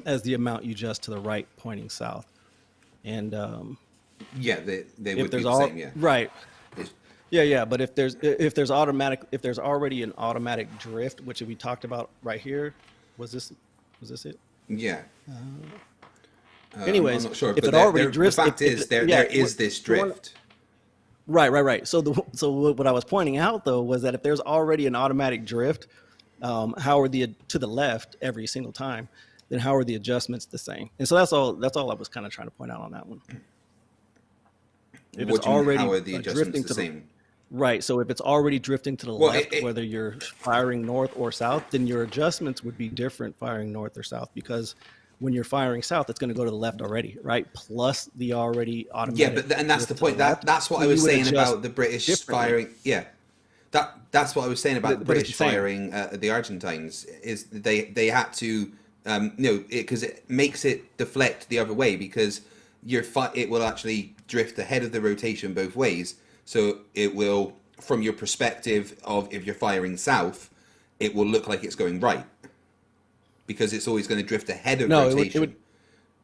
as the amount you adjust to the right pointing south. And yeah, they if would be there's the all same. Yeah, right, It's- yeah, but if there's already an automatic drift, which we talked about right here, was this it? yeah. I'm Anyways, not sure, if but it already the drifts, fact is there is this drift. Right. So what I was pointing out though was that if there's already an automatic drift, how are to the left every single time? Then how are the adjustments the same? And so that's all I was kind of trying to point out on that one. If it's What do you mean, already how are the adjustments drifting the to the same? right, so if it's already drifting to the Well, left, whether you're firing north or south, then your adjustments would be different firing north or south because when you're firing south, it's going to go to the left already, right? Plus the already Yeah, automatic. and that's the drift to point. left. That's what So I was you would saying adjust about the British differently. firing. Yeah, that's what I was saying about the But it's British the same. firing the Argentines is they had to because it makes it deflect the other way because it will actually drift ahead of the rotation both ways. So it will, from your perspective of if you're firing south, it will look like it's going right because it's always going to drift ahead of No, rotation it would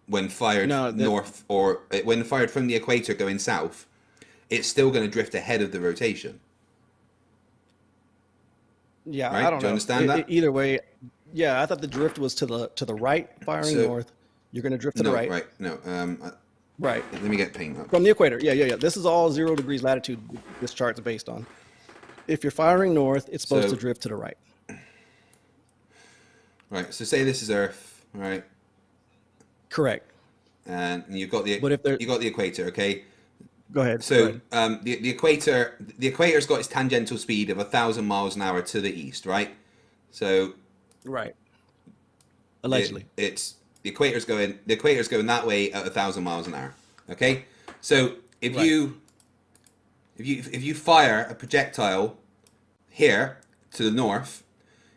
when fired no that north or when fired from the equator going south. It's still going to drift ahead of the rotation. yeah, I Right? don't Do you know. understand that? Either way, yeah, I thought the drift was to the right, firing So north. You're going to drift to the no, right, right, no. right Let me get paint up. from the equator. Yeah. This is all 0 degrees latitude. This chart's based on. If you're firing north, it's supposed to So drift to the right. right, so say this is Earth, right, Correct. and But if there, you got the equator, okay. go ahead. Go So ahead. the equator's got its tangential speed of 1,000 miles an hour to the east, right? So Right. Allegedly. it's the equator's going that way at 1,000 miles an hour. Okay, so if Right. you fire a projectile here to the north,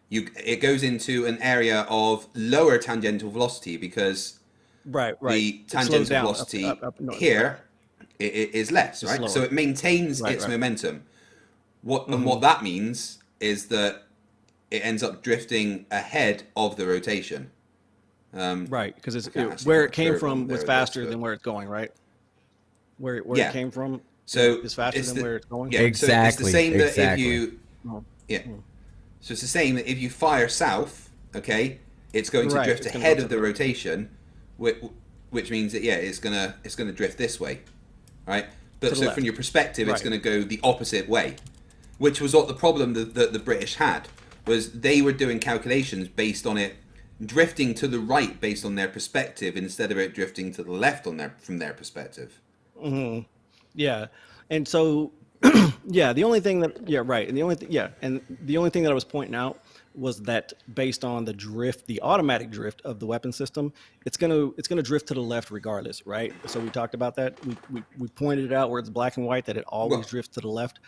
it goes into an area of lower tangential velocity because Right. the It slows tangential down velocity up north. here is less, It's right? So slower. it maintains Right. its Right. momentum. What that means is that it ends up drifting ahead of the rotation. Right. Because can't actually where put it a came curve on from was there, faster but than where it's going. Right. Where yeah. it came from So is faster it's than where it's going. yeah. So it's the Exactly, same that if exactly. you Oh, yeah. So it's the same that if you fire south, okay, it's going to right. drift It's going to ahead go of to the the rotation, which means that it's gonna drift this way, right? But to the so left. from your perspective, it's Right. going to go the opposite way, which was what the problem that the British had was they were doing calculations based on it drifting to the right based on their perspective instead of it drifting to the left from their perspective. Yeah. And so, yeah, the only thing that, yeah, right. And the only, and the only thing that I was pointing out was that based on the drift, the automatic drift of the weapon system, it's gonna drift to the left regardless, right? So we talked about that. We pointed it out where it's black and white that it always Well, drifts to the left.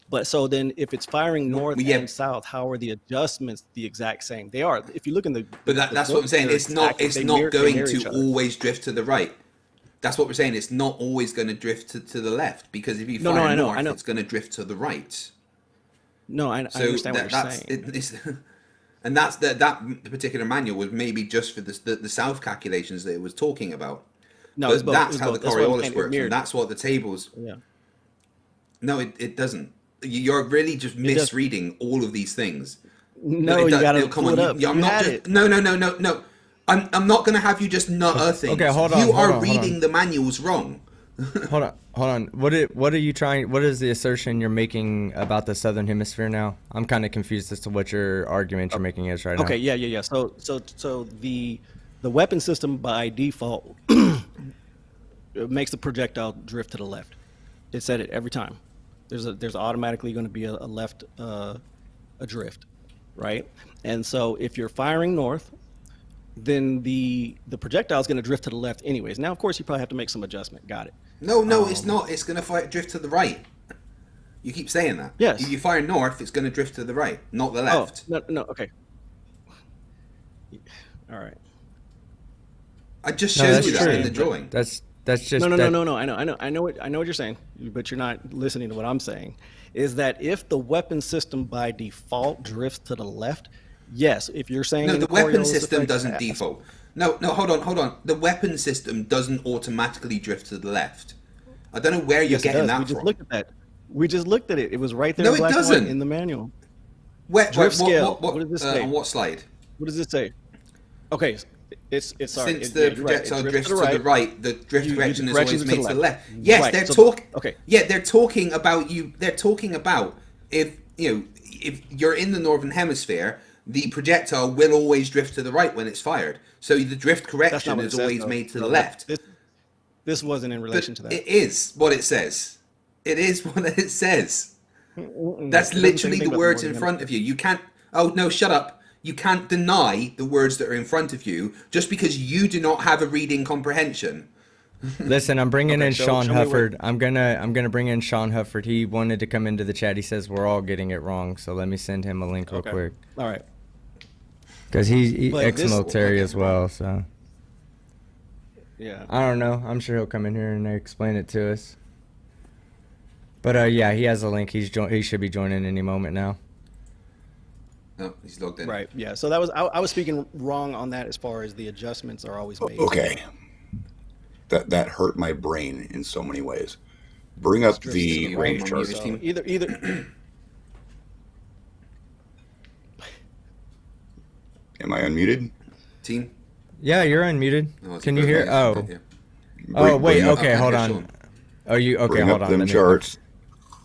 But so then if it's firing north yeah, and south, how are the adjustments the exact same? They are. If you look in but the that's what I'm book, saying. they're It's not exactly, they going mirror to each other. always drift to the right. That's what we're saying. It's not always going to drift to the left because if you No, fire I north, know. it's going to drift to the right. No, I So understand what you're that's saying. it's, and that's that particular manual was maybe just for the south calculations that it was talking about. No, it's But both. that's It's how the both. That's what I'm Coriolis saying. It works, and mirrored. that's what the tables. Yeah, No, it doesn't. You're really just it does. misreading all of these things. No, No, it you does. gotta No, come pull on. it up. I'm You not had just. it. No. I'm not going to have you just nutter things. Okay, hold You are on. reading the manuals wrong. Hold on. What are you trying? What is the assertion you're making about the southern hemisphere now? I'm kind of confused as to what your argument you're making is right now. Okay, yeah. So the weapon system by default it makes the projectile drift to the left. It said it every time. There's automatically going to be a left a drift, right? And so if you're firing north, then the projectile is going to drift to the left anyways. Now, of course, you probably have to make some adjustment. Got it. No, it's not. It's going to drift to the right. You keep saying that. Yes. If you fire north, it's going to drift to the right, not the Oh, left. no, okay. All right. I just No, showed that's you that true. in the drawing. That's just No. that- I know what you're saying, but you're not listening to what I'm saying. Is that if the weapon system by default drifts to the left, yes. If you're saying No, in the weapon Coriolis system effect, doesn't default. No, hold on. The weapon system doesn't automatically drift to the left. I don't know where you're Yes, it getting does. that We just from. looked at that. We just looked at it. It was right there No, in it black and doesn't. white in the manual. What, Drift scale. What does this say? on what slide? What does it say? Okay, it's sorry. Since yeah, the you're right. projectile It drifts to the right, the drift the direction is directions always are made to the left. Yes, Right, they're so- talking. okay. Yeah, they're talking about you. They're talking about if if you're in the northern hemisphere, the projectile will always drift to the right when it's fired. So the drift That's not correction what it is says, always though. made to No, the left. This wasn't in But relation to that. it is what it says. It is what it says. That's It doesn't say literally anything the about words northern in front of you. You can't. Oh no! Shut up. you can't deny the words that are in front of you just because you do not have a reading comprehension. Listen, I'm bringing Okay, in show Sean me where. Hufford. I'm gonna bring in Sean Hufford. He wanted to come into the chat. He says we're all getting it wrong, so let me send him a link real Okay. quick. All right. Cause he's But this, ex-military as well, so yeah. I don't know. I'm sure he'll come in here and explain it to us. But yeah, he has a link. He should be joining any moment now. No, he's logged in. Right. Yeah. So that was I was speaking wrong on that as far as the adjustments are always made. Okay. That hurt my brain in so many ways. Bring up Drifts to the the right. range chart. So either. Am I unmuted? Team? Yeah, you're unmuted. Oh, it's Can you okay. hear? Oh. Yeah. Oh wait. Bring up- Okay, I hold can't hear on. Sean. Oh, you okay? Bring Hold up on. them charts.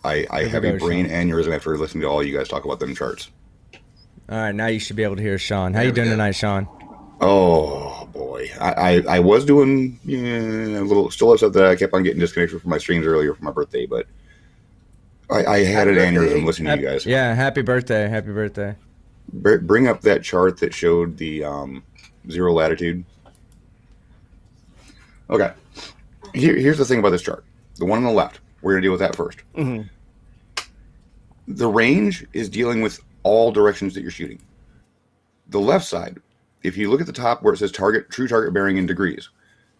I have we a go, brain Sean. aneurysm after listening to all you guys talk about them charts. All right, now you should be able to hear Sean. How There you we doing go. tonight, Sean? Oh boy, I was doing a little, still upset that I kept on getting disconnected from my streams earlier for my birthday, but I had an Happy birthday. aneurysm listening to you guys. Yeah, happy birthday. Happy birthday. Bring up that chart that showed the zero latitude. Okay, here's the thing about this chart. The one on the left, we're gonna deal with that first. Mm-hmm. The range is dealing with all directions that you're shooting. The left side, if you look at the top where it says true target bearing in degrees,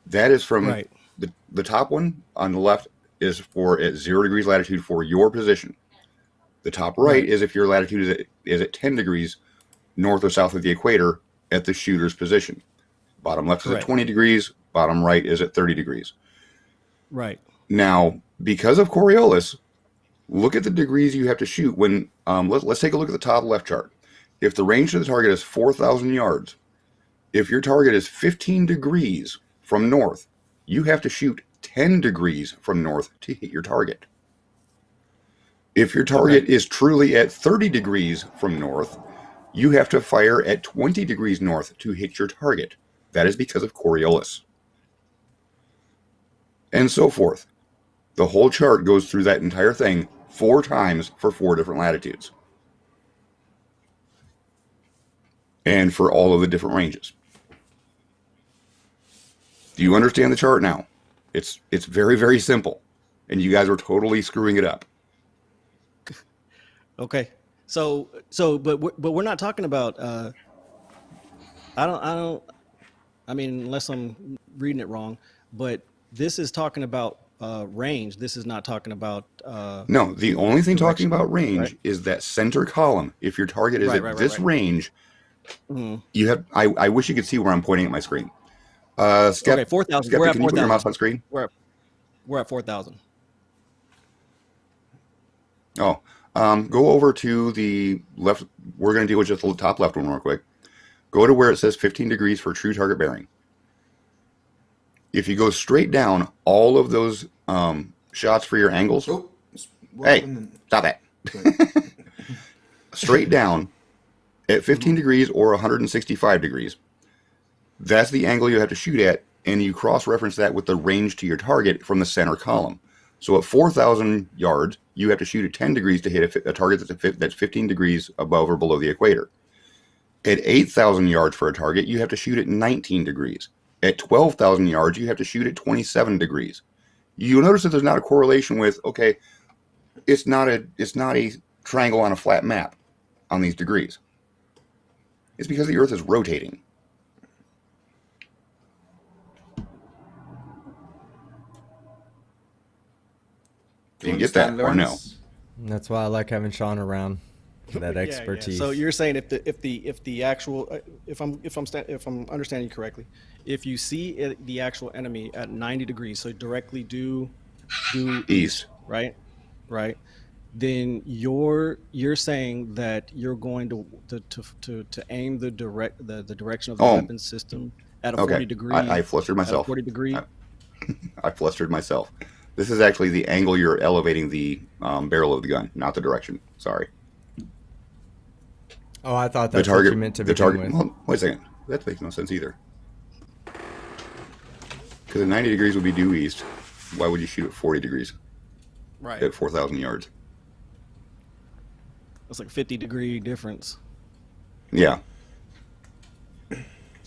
that is from Right. the top one on the left is for at 0 degrees latitude for your position. The top right is if your latitude is at 10 degrees north or south of the equator at the shooter's position. Bottom left is at Correct. 20 degrees, bottom right is at 30 degrees. Right. Now, because of Coriolis, look at the degrees you have to shoot when, let's take a look at the top left chart. If the range to the target is 4,000 yards, if your target is 15 degrees from north, you have to shoot 10 degrees from north to hit your target. If your target is truly at 30 degrees from north, you have to fire at 20 degrees north to hit your target. That is because of Coriolis. And so forth. The whole chart goes through that entire thing 4 times for 4 different latitudes. And for all of the different ranges. Do you understand the chart now? It's very, very simple. And you guys are totally screwing it up. Okay. But we're not talking about. I mean, unless I'm reading it wrong, but this is talking about range. This is not talking about. No, the only thing talking direction, about range right? is that center column. If your target is Right, at this range, Mhm. you have. I wish you could see where I'm pointing at my screen. Okay, 4,000. We're Skeptic, at can you put your 4,000. mouse on screen? We're at 4,000. Oh, go over to the left. We're going to deal with just the top left one real quick. Go to where it says 15 degrees for true target bearing. If you go straight down, all of those shots for your angles. Oh, Hey, stop that. Straight down at 15 degrees or 165 degrees. That's the angle you have to shoot at, and you cross-reference that with the range to your target from the center column. So at 4,000 yards, you have to shoot at 10 degrees to hit a target that's 15 degrees above or below the equator. At 8,000 yards for a target, you have to shoot at 19 degrees. At 12,000 yards, you have to shoot at 27 degrees. You'll notice that there's not a correlation with, okay, it's not a triangle on a flat map on these degrees. It's because the Earth is rotating. Do you get that or no? That's why I like having Sean around for that Yeah, yeah. expertise. So you're saying if the actual if I'm understanding you correctly, if you see the actual enemy at 90 degrees, so directly due East. right, then you're saying that you're going to aim the direction of the weapon system at a 40 degree. I flustered myself. 40 degree. I flustered myself. This is actually the angle you're elevating the barrel of the gun, not the direction. Sorry. Oh, I thought that's what you meant to begin with. Well, wait a second. That makes no sense either. Because at 90 degrees would be due east. Why would you shoot at 40 degrees Right. at 4,000 yards? That's like 50 degree difference. Yeah.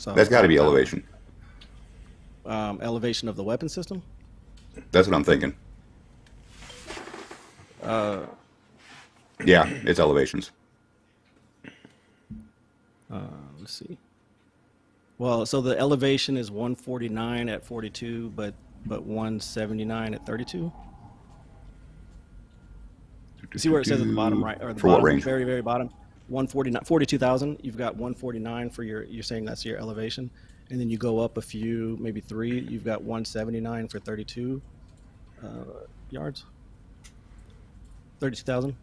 So That's got to be elevation. Elevation of the weapon system. That's what I'm thinking. Yeah, it's elevations. Let's see. Well, so the elevation is 149 at 42, but 179 at 32. You see where it says at the bottom right, or the For what bottom, range? very, very bottom, 149, 42,000. You've got 149 for you're saying that's your elevation. And then you go up a few, maybe 3, you've got 179 for 32 yards. 32,000.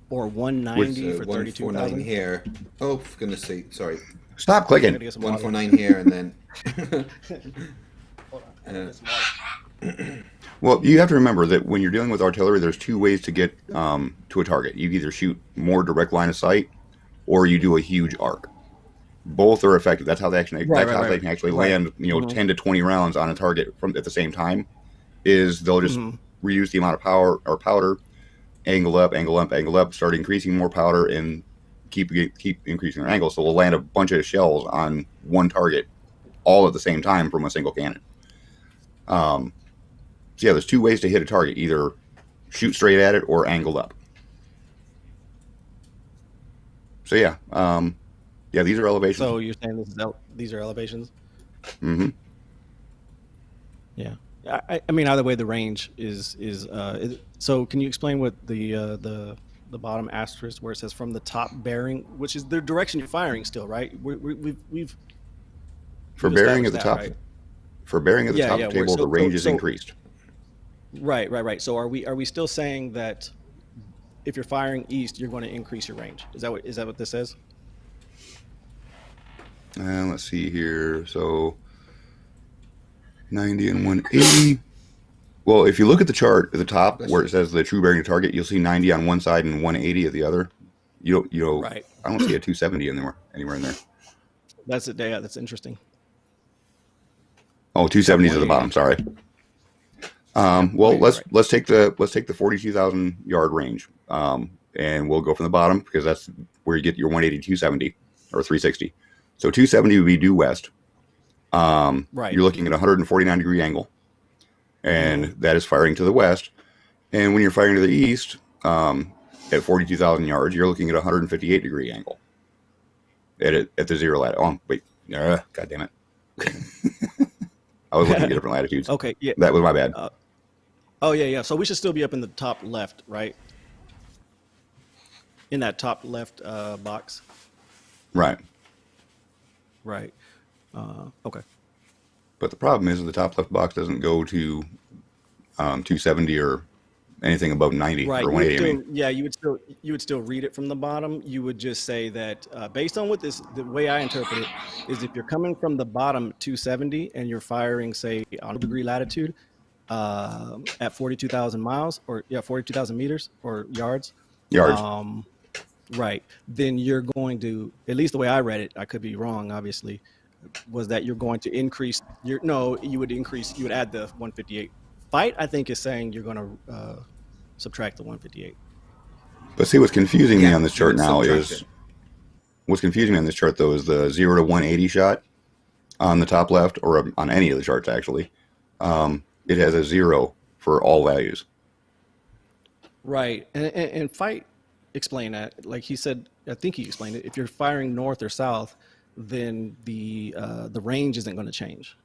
Or 190 for 149 32,000. here. Oh, for goodness sake, sorry. Stop I'm clicking. gonna get some water. 149 here, and then Hold on, I'm gonna get some water. Well, you have to remember that when you're dealing with artillery, there's 2 ways to get to a target. You either shoot more direct line of sight, or you do a huge arc. Both are effective. That's how they actually Right, they can actually right. land 10 to 20 rounds on a target from at the same time. Is they'll just reduce the amount of power or powder, angle up, start increasing more powder, and keep increasing their angle. So they'll land a bunch of shells on one target, all at the same time from a single cannon. So yeah, there's 2 ways to hit a target: either shoot straight at it or angle up. So yeah, these are elevations. So you're saying these are elevations? Mm-hmm. Yeah. I mean, either way, the range is so. Can you explain what the bottom asterisk where it says from the top bearing, which is the direction you're firing still, right? We've For bearing at the established top, that, right? for bearing at the top of the table, the range is increased. Right. So are we still saying that if you're firing east, you're going to increase your range? Is that what this says? Let's see here. So 90 and 180. Well, if you look at the chart at the top where it says the true bearing to target, you'll see 90 on one side and 180 at the other. Right. I don't see a 270 anywhere in there. That's it. Yeah, that's interesting. Oh, 270 is at the bottom. Sorry. Well, let's take the 42,000 yard range, and we'll go from the bottom because that's where you get your 180, 270, or 360. So 270 would be due west. Right. You're looking at a 149 degree angle, and that is firing to the west. And when you're firing to the east, at 42,000 yards, you're looking at a 158 degree angle at the 0 latitude. Oh, wait. God damn it. I was looking at different latitudes. Okay. Yeah. That was my bad. Yeah. So we should still be up in the top left, right? In that top left box. Right. Right. Okay. But the problem is the top left box doesn't go to 270 or anything above 90 Right. or 180. I mean. Yeah, you would still read it from the bottom. You would just say that based on the way I interpret it is if you're coming from the bottom 270 and you're firing, say, on 1 degree latitude at 42,000 miles 42,000 meters or yards. Right. Then you're going to, at least the way I read it, I could be wrong, obviously, was that you're going to increase you would add the 158. Fight, I think, is saying you're going to subtract the 158. But see, what's confusing me on this chart now is the 0 to 180 shot on the top left, or on any of the charts actually. It has a 0 for all values. Right. And Fight explained that. Like he said, I think he explained it. If you're firing north or south, then the range isn't going to change.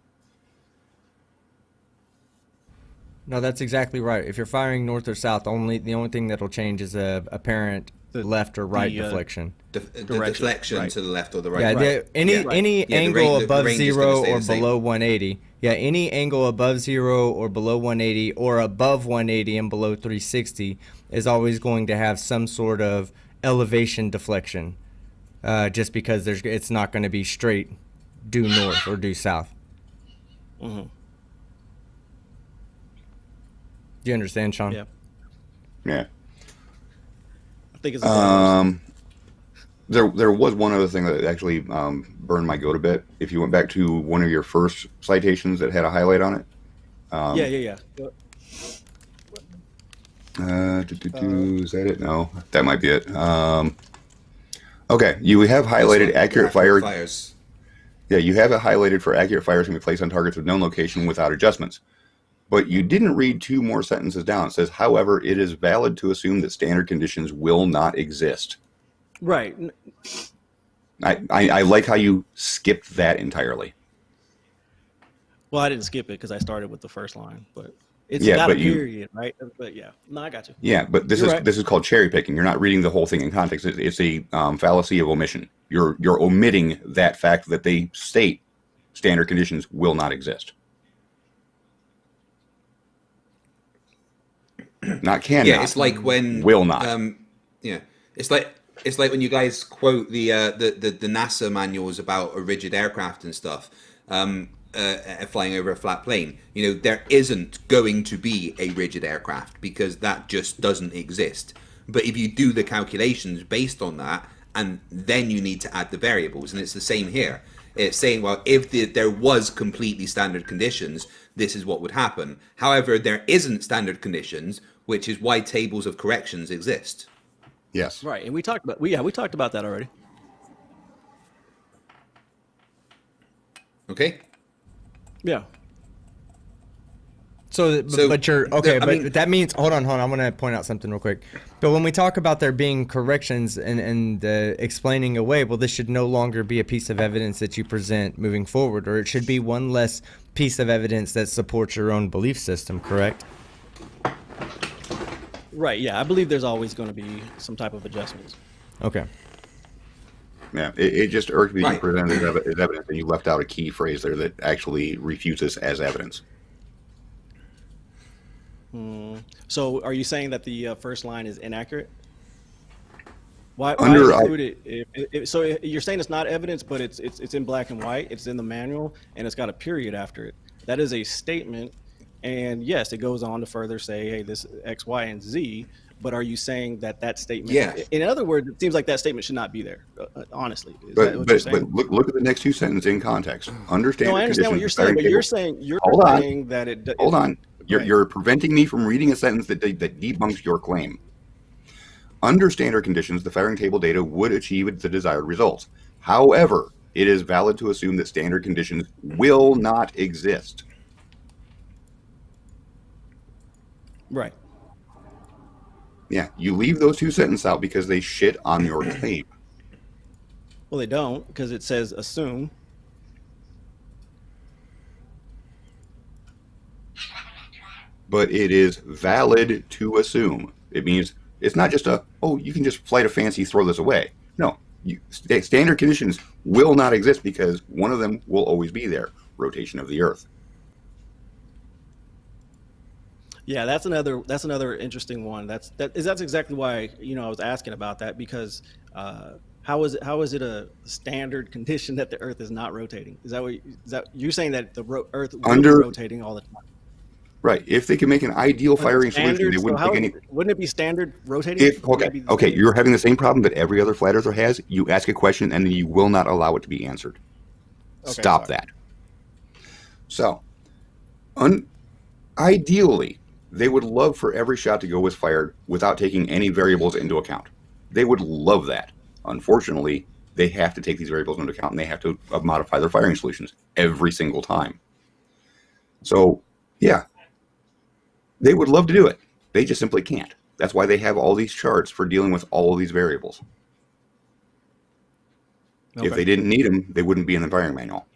No, that's exactly right. If you're firing north or south, the only thing that'll change is a apparent left or right deflection. The deflection right. to the left or the right. Yeah, right. Any angle above range is 0 gonna stay or the same. below 180. Yeah, any angle above 0 or below 180 or above 180 and below 360 is always going to have some sort of elevation deflection, just because it's not going to be straight due north or due south. Mm-hmm. Do you understand, Sean? Yeah. Yeah. I think it's There was one other thing that actually burned my goat a bit. If you went back to one of your first citations that had a highlight on it. Yeah. Is that it? No, that might be it. Okay, you have highlighted accurate fire. fires. Yeah, you have it highlighted for accurate fires can be placed on targets with known location without adjustments. But you didn't read two more sentences down. It says, however, it is valid to assume that standard conditions will not exist. Right. I like how you skipped that entirely. Well, I didn't skip it because I started with the first line, but it's Yeah, got a but you- period, right? But yeah, no, I got you. Yeah, but this You're is right. this is called cherry picking. You're not reading the whole thing in context. It's a fallacy of omission. You're omitting that fact that they state standard conditions will not exist. Not can Yeah, not. it's like when Will not. Yeah, it's like when you guys quote the NASA manuals about a rigid aircraft and stuff, flying over a flat plane. You know, there isn't going to be a rigid aircraft because that just doesn't exist. But if you do the calculations based on that, and then you need to add the variables, and it's the same here. It's saying, well, if there was completely standard conditions, this is what would happen. However, there isn't standard conditions, which is why tables of corrections exist. Yes. Right, and we talked about that already. Okay. Yeah. So, So, but you're okay. I But mean- that means hold on. I'm going to point out something real quick. But when we talk about there being corrections and explaining away, well, this should no longer be a piece of evidence that you present moving forward, or it should be one less piece of evidence that supports your own belief system. Correct? Right. Yeah, I believe there's always going to be some type of adjustments. Okay. Yeah. It just irked me Right. you presented it as evidence and you left out a key phrase there that actually refutes this as evidence. So, are you saying that the first line is inaccurate? Why Under- include it? So you're saying it's not evidence, but it's in black and white. It's in the manual, and it's got a period after it. That is a statement, and yes, it goes on to further say, hey, this X, Y, and Z. But are you saying that statement? Yeah. In other words, it seems like that statement should not be there. Honestly, is that what you're But saying? look at the next two sentences in context. Understand. No, I understand what you're saying, but you're saying Hold on. that it. Hold on. Right. You're preventing me from reading a sentence that debunks your claim. Under standard conditions, the firing table data would achieve the desired results. However, it is valid to assume that standard conditions will not exist. Right. Yeah, you leave those two sentences out because they shit on your claim. Well, they don't because it says assume. But it is valid to assume. It means it's not just you can just flight a fancy, throw this away. No, standard conditions will not exist because one of them will always be there, rotation of the Earth. Yeah, that's another interesting one. That's exactly why I was asking about that because how is it a standard condition that the Earth is not rotating? Is that you're saying that the Earth will be rotating all the time? Right. If they can make an ideal firing solution, they wouldn't take any. Wouldn't it be standard rotating? Okay, you're having the same problem that every other flat earther has. You ask a question and then you will not allow it to be answered. Okay, Stop sorry. that. So, ideally, they would love for every shot to go as fired without taking any variables into account. They would love that. Unfortunately, they have to take these variables into account and they have to modify their firing solutions every single time. So, yeah, they would love to do it. They just simply can't. That's why they have all these charts for dealing with all of these variables. Okay. If they didn't need them, they wouldn't be in the firing manual.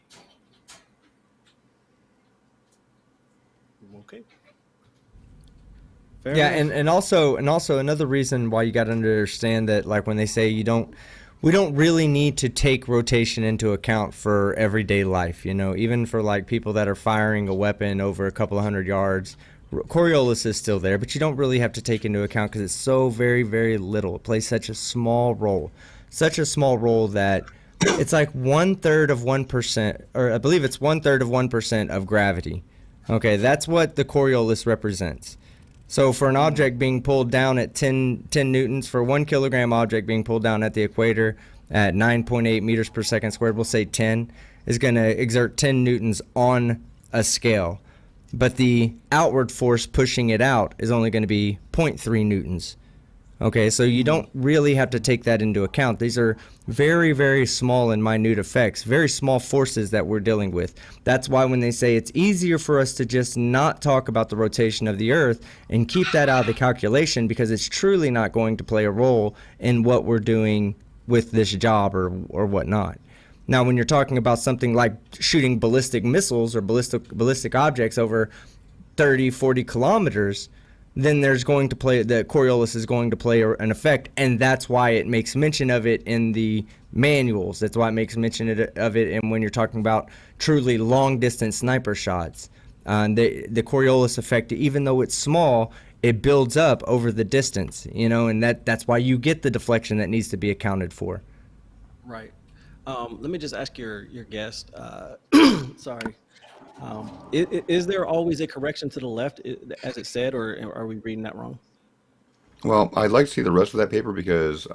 Okay. Fair Yeah, enough. and also another reason why you got to understand that, like when they say we don't really need to take rotation into account for everyday life. Even for like people that are firing a weapon over a couple of 100 yards, Coriolis is still there, but you don't really have to take into account because it's so very, very little. It plays such a small role that it's like 1/3 of 1%, or I believe it's 1/3 of 1% of gravity. Okay, that's what the Coriolis represents. So for an object being pulled down at 10 newtons, for 1 kilogram object being pulled down at the equator at 9.8 meters per second squared, we'll say 10, is going to exert 10 newtons on a scale. But the outward force pushing it out is only going to be 0.3 newtons. Okay, so you don't really have to take that into account. These are very, very small and minute effects, very small forces that we're dealing with. That's why when they say it's easier for us to just not talk about the rotation of the Earth and keep that out of the calculation, because it's truly not going to play a role in what we're doing with this job or whatnot. Now, when you're talking about something like shooting ballistic missiles or ballistic objects over 30, 40 kilometers, then there's going to play, the Coriolis is going to play an effect, and that's why it makes mention of it in the manuals. That's why it makes mention of it and when you're talking about truly long-distance sniper shots. The Coriolis effect, even though it's small, it builds up over the distance, and that's why you get the deflection that needs to be accounted for. Right. Let me just ask your guest. Sorry. Is there always a correction to the left, as it said, or are we reading that wrong? Well, I'd like to see the rest of that paper because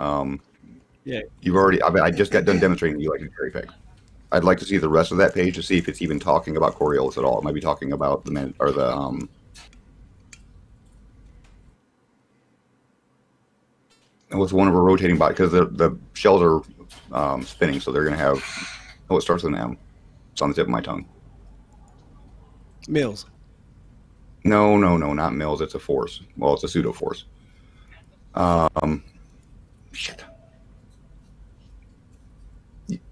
Yeah. I just got done demonstrating you like a cherry pick. I'd like to see the rest of that page to see if it's even talking about Coriolis at all. It might be talking about what's one of a rotating body, because the shells are spinning, so they're going to have. Oh, it starts with an M. It's on the tip of my tongue. Mills. No, not Mills. It's a force. Well, it's a pseudo force. Shit.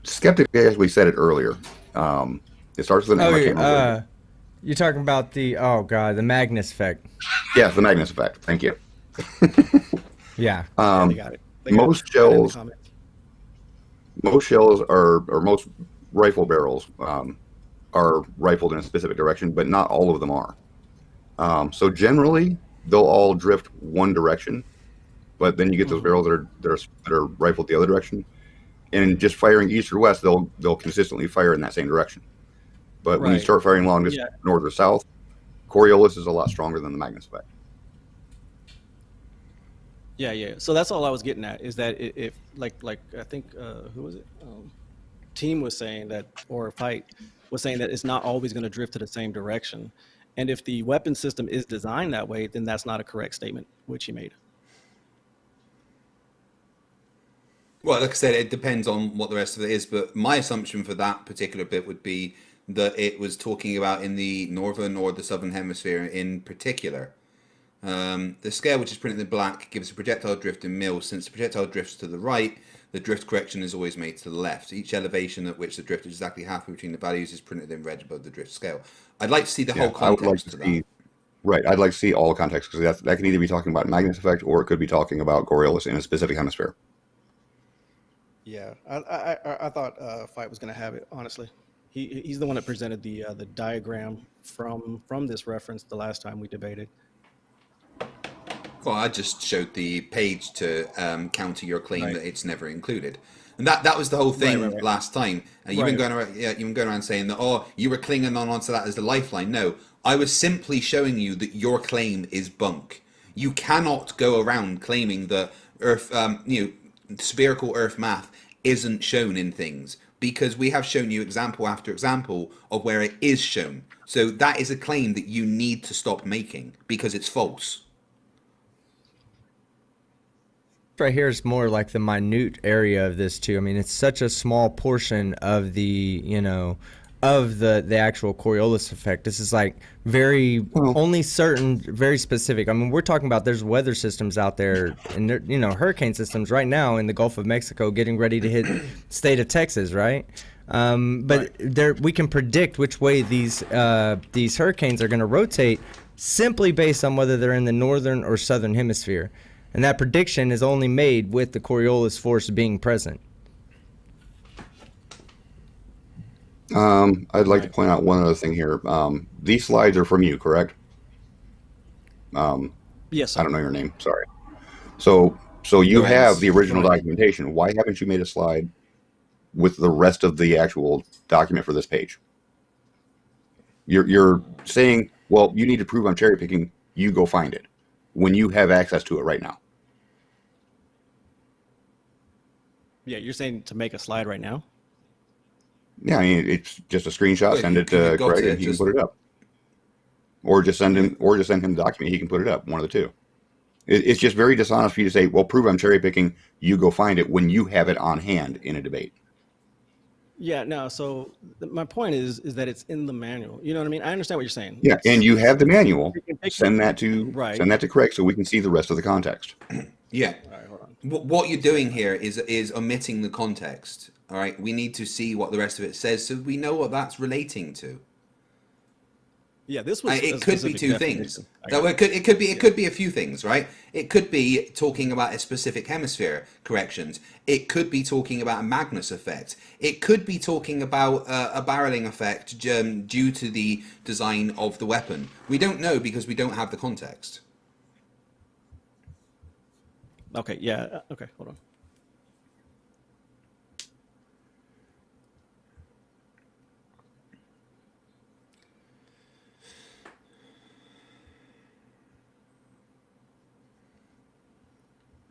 Skeptic actually said it earlier. It starts with an M. I can't remember. You're talking about the the Magnus effect. Yeah, the Magnus effect. Thank you. Yeah. They got it. Most shells or most rifle barrels are rifled in a specific direction, but not all of them are. So generally, they'll all drift one direction, but then you get those barrels that are rifled the other direction, and just firing east or west, they'll consistently fire in that same direction. But when you start firing long distance, north or south, Coriolis is a lot stronger than the Magnus effect. Yeah. So that's all I was getting at, is that if like I think who was it? Team was saying that, or Fight was saying that it's not always going to drift to the same direction, and if the weapon system is designed that way, then that's not a correct statement, which he made. Well, like I said, it depends on what the rest of it is, but my assumption for that particular bit would be that it was talking about in the northern or the southern hemisphere in particular. The scale, which is printed in black, gives a projectile drift in mils. Since the projectile drifts to the right, the drift correction is always made to the left. Each elevation at which the drift is exactly halfway between the values is printed in red above the drift scale. I'd like to see the whole context to that. Right, I'd like to see all context, because that can either be talking about Magnus effect or it could be talking about Coriolis in a specific hemisphere. Yeah, I thought Fight was going to have it. Honestly, he's the one that presented the diagram from this reference the last time we debated. Well, I just showed the page to counter your claim that it's never included, and that was the whole thing last time. You've been going around saying that you were clinging onto that as the lifeline. No, I was simply showing you that your claim is bunk. You cannot go around claiming that Earth, spherical Earth math isn't shown in things, because we have shown you example after example of where it is shown. So that is a claim that you need to stop making because it's false. Right here is more like the minute area of this too. I mean, it's such a small portion of the of the actual Coriolis effect. This is like only certain, very specific. I mean, we're talking about there's weather systems out there, and hurricane systems right now in the Gulf of Mexico getting ready to hit state of Texas, right? But we can predict which way these hurricanes are going to rotate simply based on whether they're in the northern or southern hemisphere. And that prediction is only made with the Coriolis force being present. I'd like to point out one other thing here. These slides are from you, correct? Yes. I don't know your name. Sorry. So you have the original documentation. Why haven't you made a slide with the rest of the actual document for this page? You're saying, well, you need to prove I'm cherry picking. You go find it when you have access to it right now. Yeah, you're saying to make a slide right now? Yeah, I mean, it's just a screenshot. Send it to Craig, and he can put it up. Or just send him the document. He can put it up. One of the two. It's just very dishonest for you to say, well, prove I'm cherry picking. You go find it when you have it on hand in a debate. Yeah, no. So my point is that it's in the manual. You know what I mean? I understand what you're saying. Yeah, and you have the manual. You can pick Send that to right. Craig so we can see the rest of the context. Yeah. All right, hold on. What you're doing here is omitting the context. All right. We need to see what the rest of it says so we know what that's relating to. Yeah, this was. It a could be specific two definition. things. I got it. It could be a few things, right? It could be talking about a specific hemisphere corrections. It could be talking about a Magnus effect. It could be talking about a barreling effect due to the design of the weapon. We don't know because we don't have the context. Okay. Yeah. Okay. Hold on.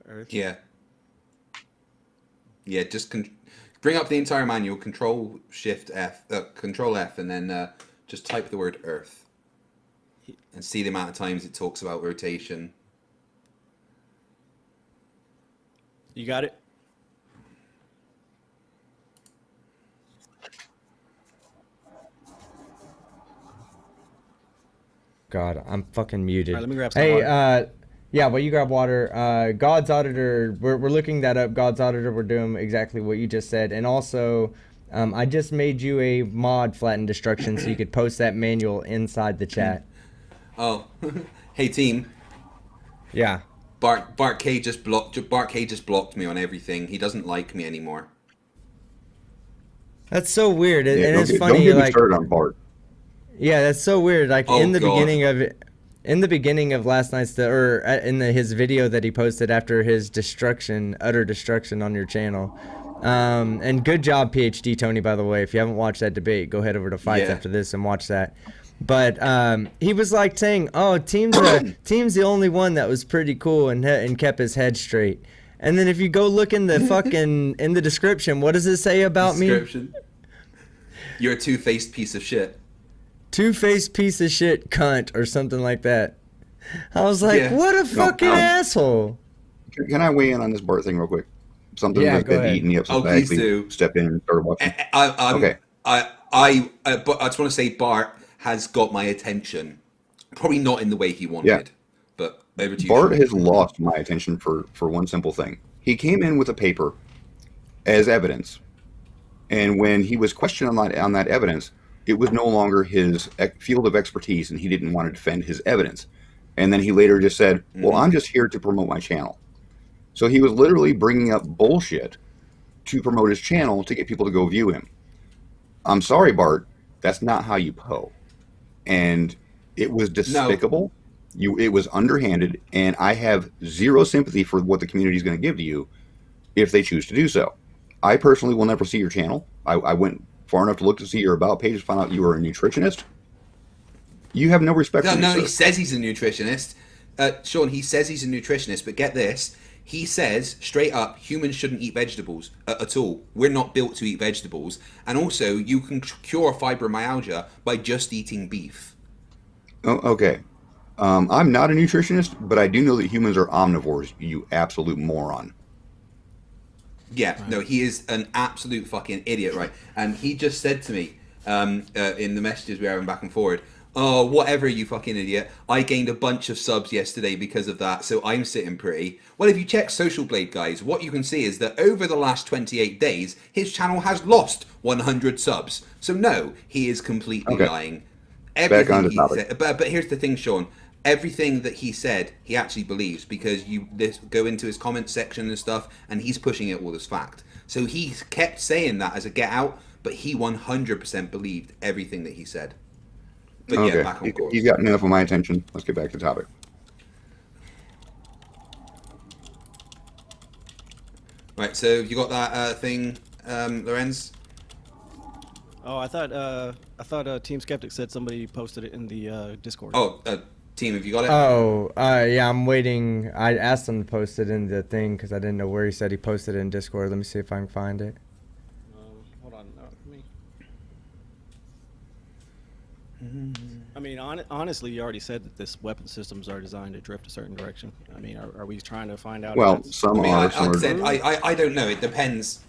Earth. Yeah. Yeah, just bring up the entire manual, Control F, and then just type the word Earth, and see the amount of times it talks about rotation. You got it. God, I'm fucking muted. All right, let me grab some Hey, water. yeah, well, you grab water. God's Auditor, we're looking that up. God's Auditor, we're doing exactly what you just said. And also, I just made you a mod, Flatten Destruction, so you could post that manual inside the chat. Oh, hey team, Yeah. Bart K just blocked me on everything. He doesn't like me anymore. That's so weird. Yeah, And it's don't funny, get me like, started on Bart. yeah, that's so weird. Like, Oh, in the God. beginning of it, in the beginning of last night's, his video that he posted after his utter destruction on your channel. And good job, PhD Tony, by the way. If you haven't watched that debate, go head over to Fights Yeah. after this and watch that. But he was like saying, "Oh, team's the only one that was pretty cool and kept his head straight." And then if you go look in the fucking in the description, what does it say about me? Description. You're a two-faced piece of shit. Two-faced piece of shit cunt or something like that. I was like, Yeah. what a fucking asshole. Can I weigh in on this Bart thing real quick? Something Yeah, that's go been ahead. eating me up Oh, since I please actually do. stepped in and started watching. Okay. Okay. But I just want to say Bart has got my attention. Probably not in the way he wanted. Yeah. But over to you. Bart Sean. has lost my attention for one simple thing. He came in with a paper as evidence, and when he was questioned on that evidence, it was no longer his field of expertise, and he didn't want to defend his evidence. And then he later just said, well, I'm just here to promote my channel. So he was literally bringing up bullshit to promote his channel to get people to go view him. I'm sorry, Bart, that's not how you Poe. And it was despicable. It was underhanded, and I have zero sympathy for what the community is going to give to you if they choose to do so. I personally will never see your channel. I went far enough to look to see your about page, found out you were a nutritionist. You have no respect for me, No, sir. he says he's a nutritionist. Sean, he says he's a nutritionist, but get this. He says, straight up, humans shouldn't eat vegetables at all. We're not built to eat vegetables. And also, you can cure fibromyalgia by just eating beef. Oh, okay. I'm not a nutritionist, but I do know that humans are omnivores, you absolute moron. Yeah, no, he is an absolute fucking idiot, right? And he just said to me in the messages we were having back and forward, oh, whatever, you fucking idiot. I gained a bunch of subs yesterday because of that, so I'm sitting pretty. Well, if you check Social Blade, guys, what you can see is that over the last 28 days, his channel has lost 100 subs. So no, he is completely lying. Back on the topic. Said, but here's the thing, Sean. Everything that he said, he actually believes because you go into his comment section and stuff, and he's pushing it all as fact. So he kept saying that as a get out, but he 100% believed everything that he said. But Okay, yeah, back on course. he's gotten enough of my attention. Let's get back to the topic. Right, so you got that thing, Lorenz? Oh, I thought Team Skeptic said somebody posted it in the Discord. Oh, team, have you got it? Oh, yeah, I'm waiting. I asked him to post it in the thing because I didn't know where he said he posted it in Discord. Let me see if I can find it. Hold on, let me. I mean, honestly, you already said that this weapon systems are designed to drift a certain direction. I mean, are we trying to find out? Well, If that's, some I mean, are, like some I are. said, I don't know. It depends.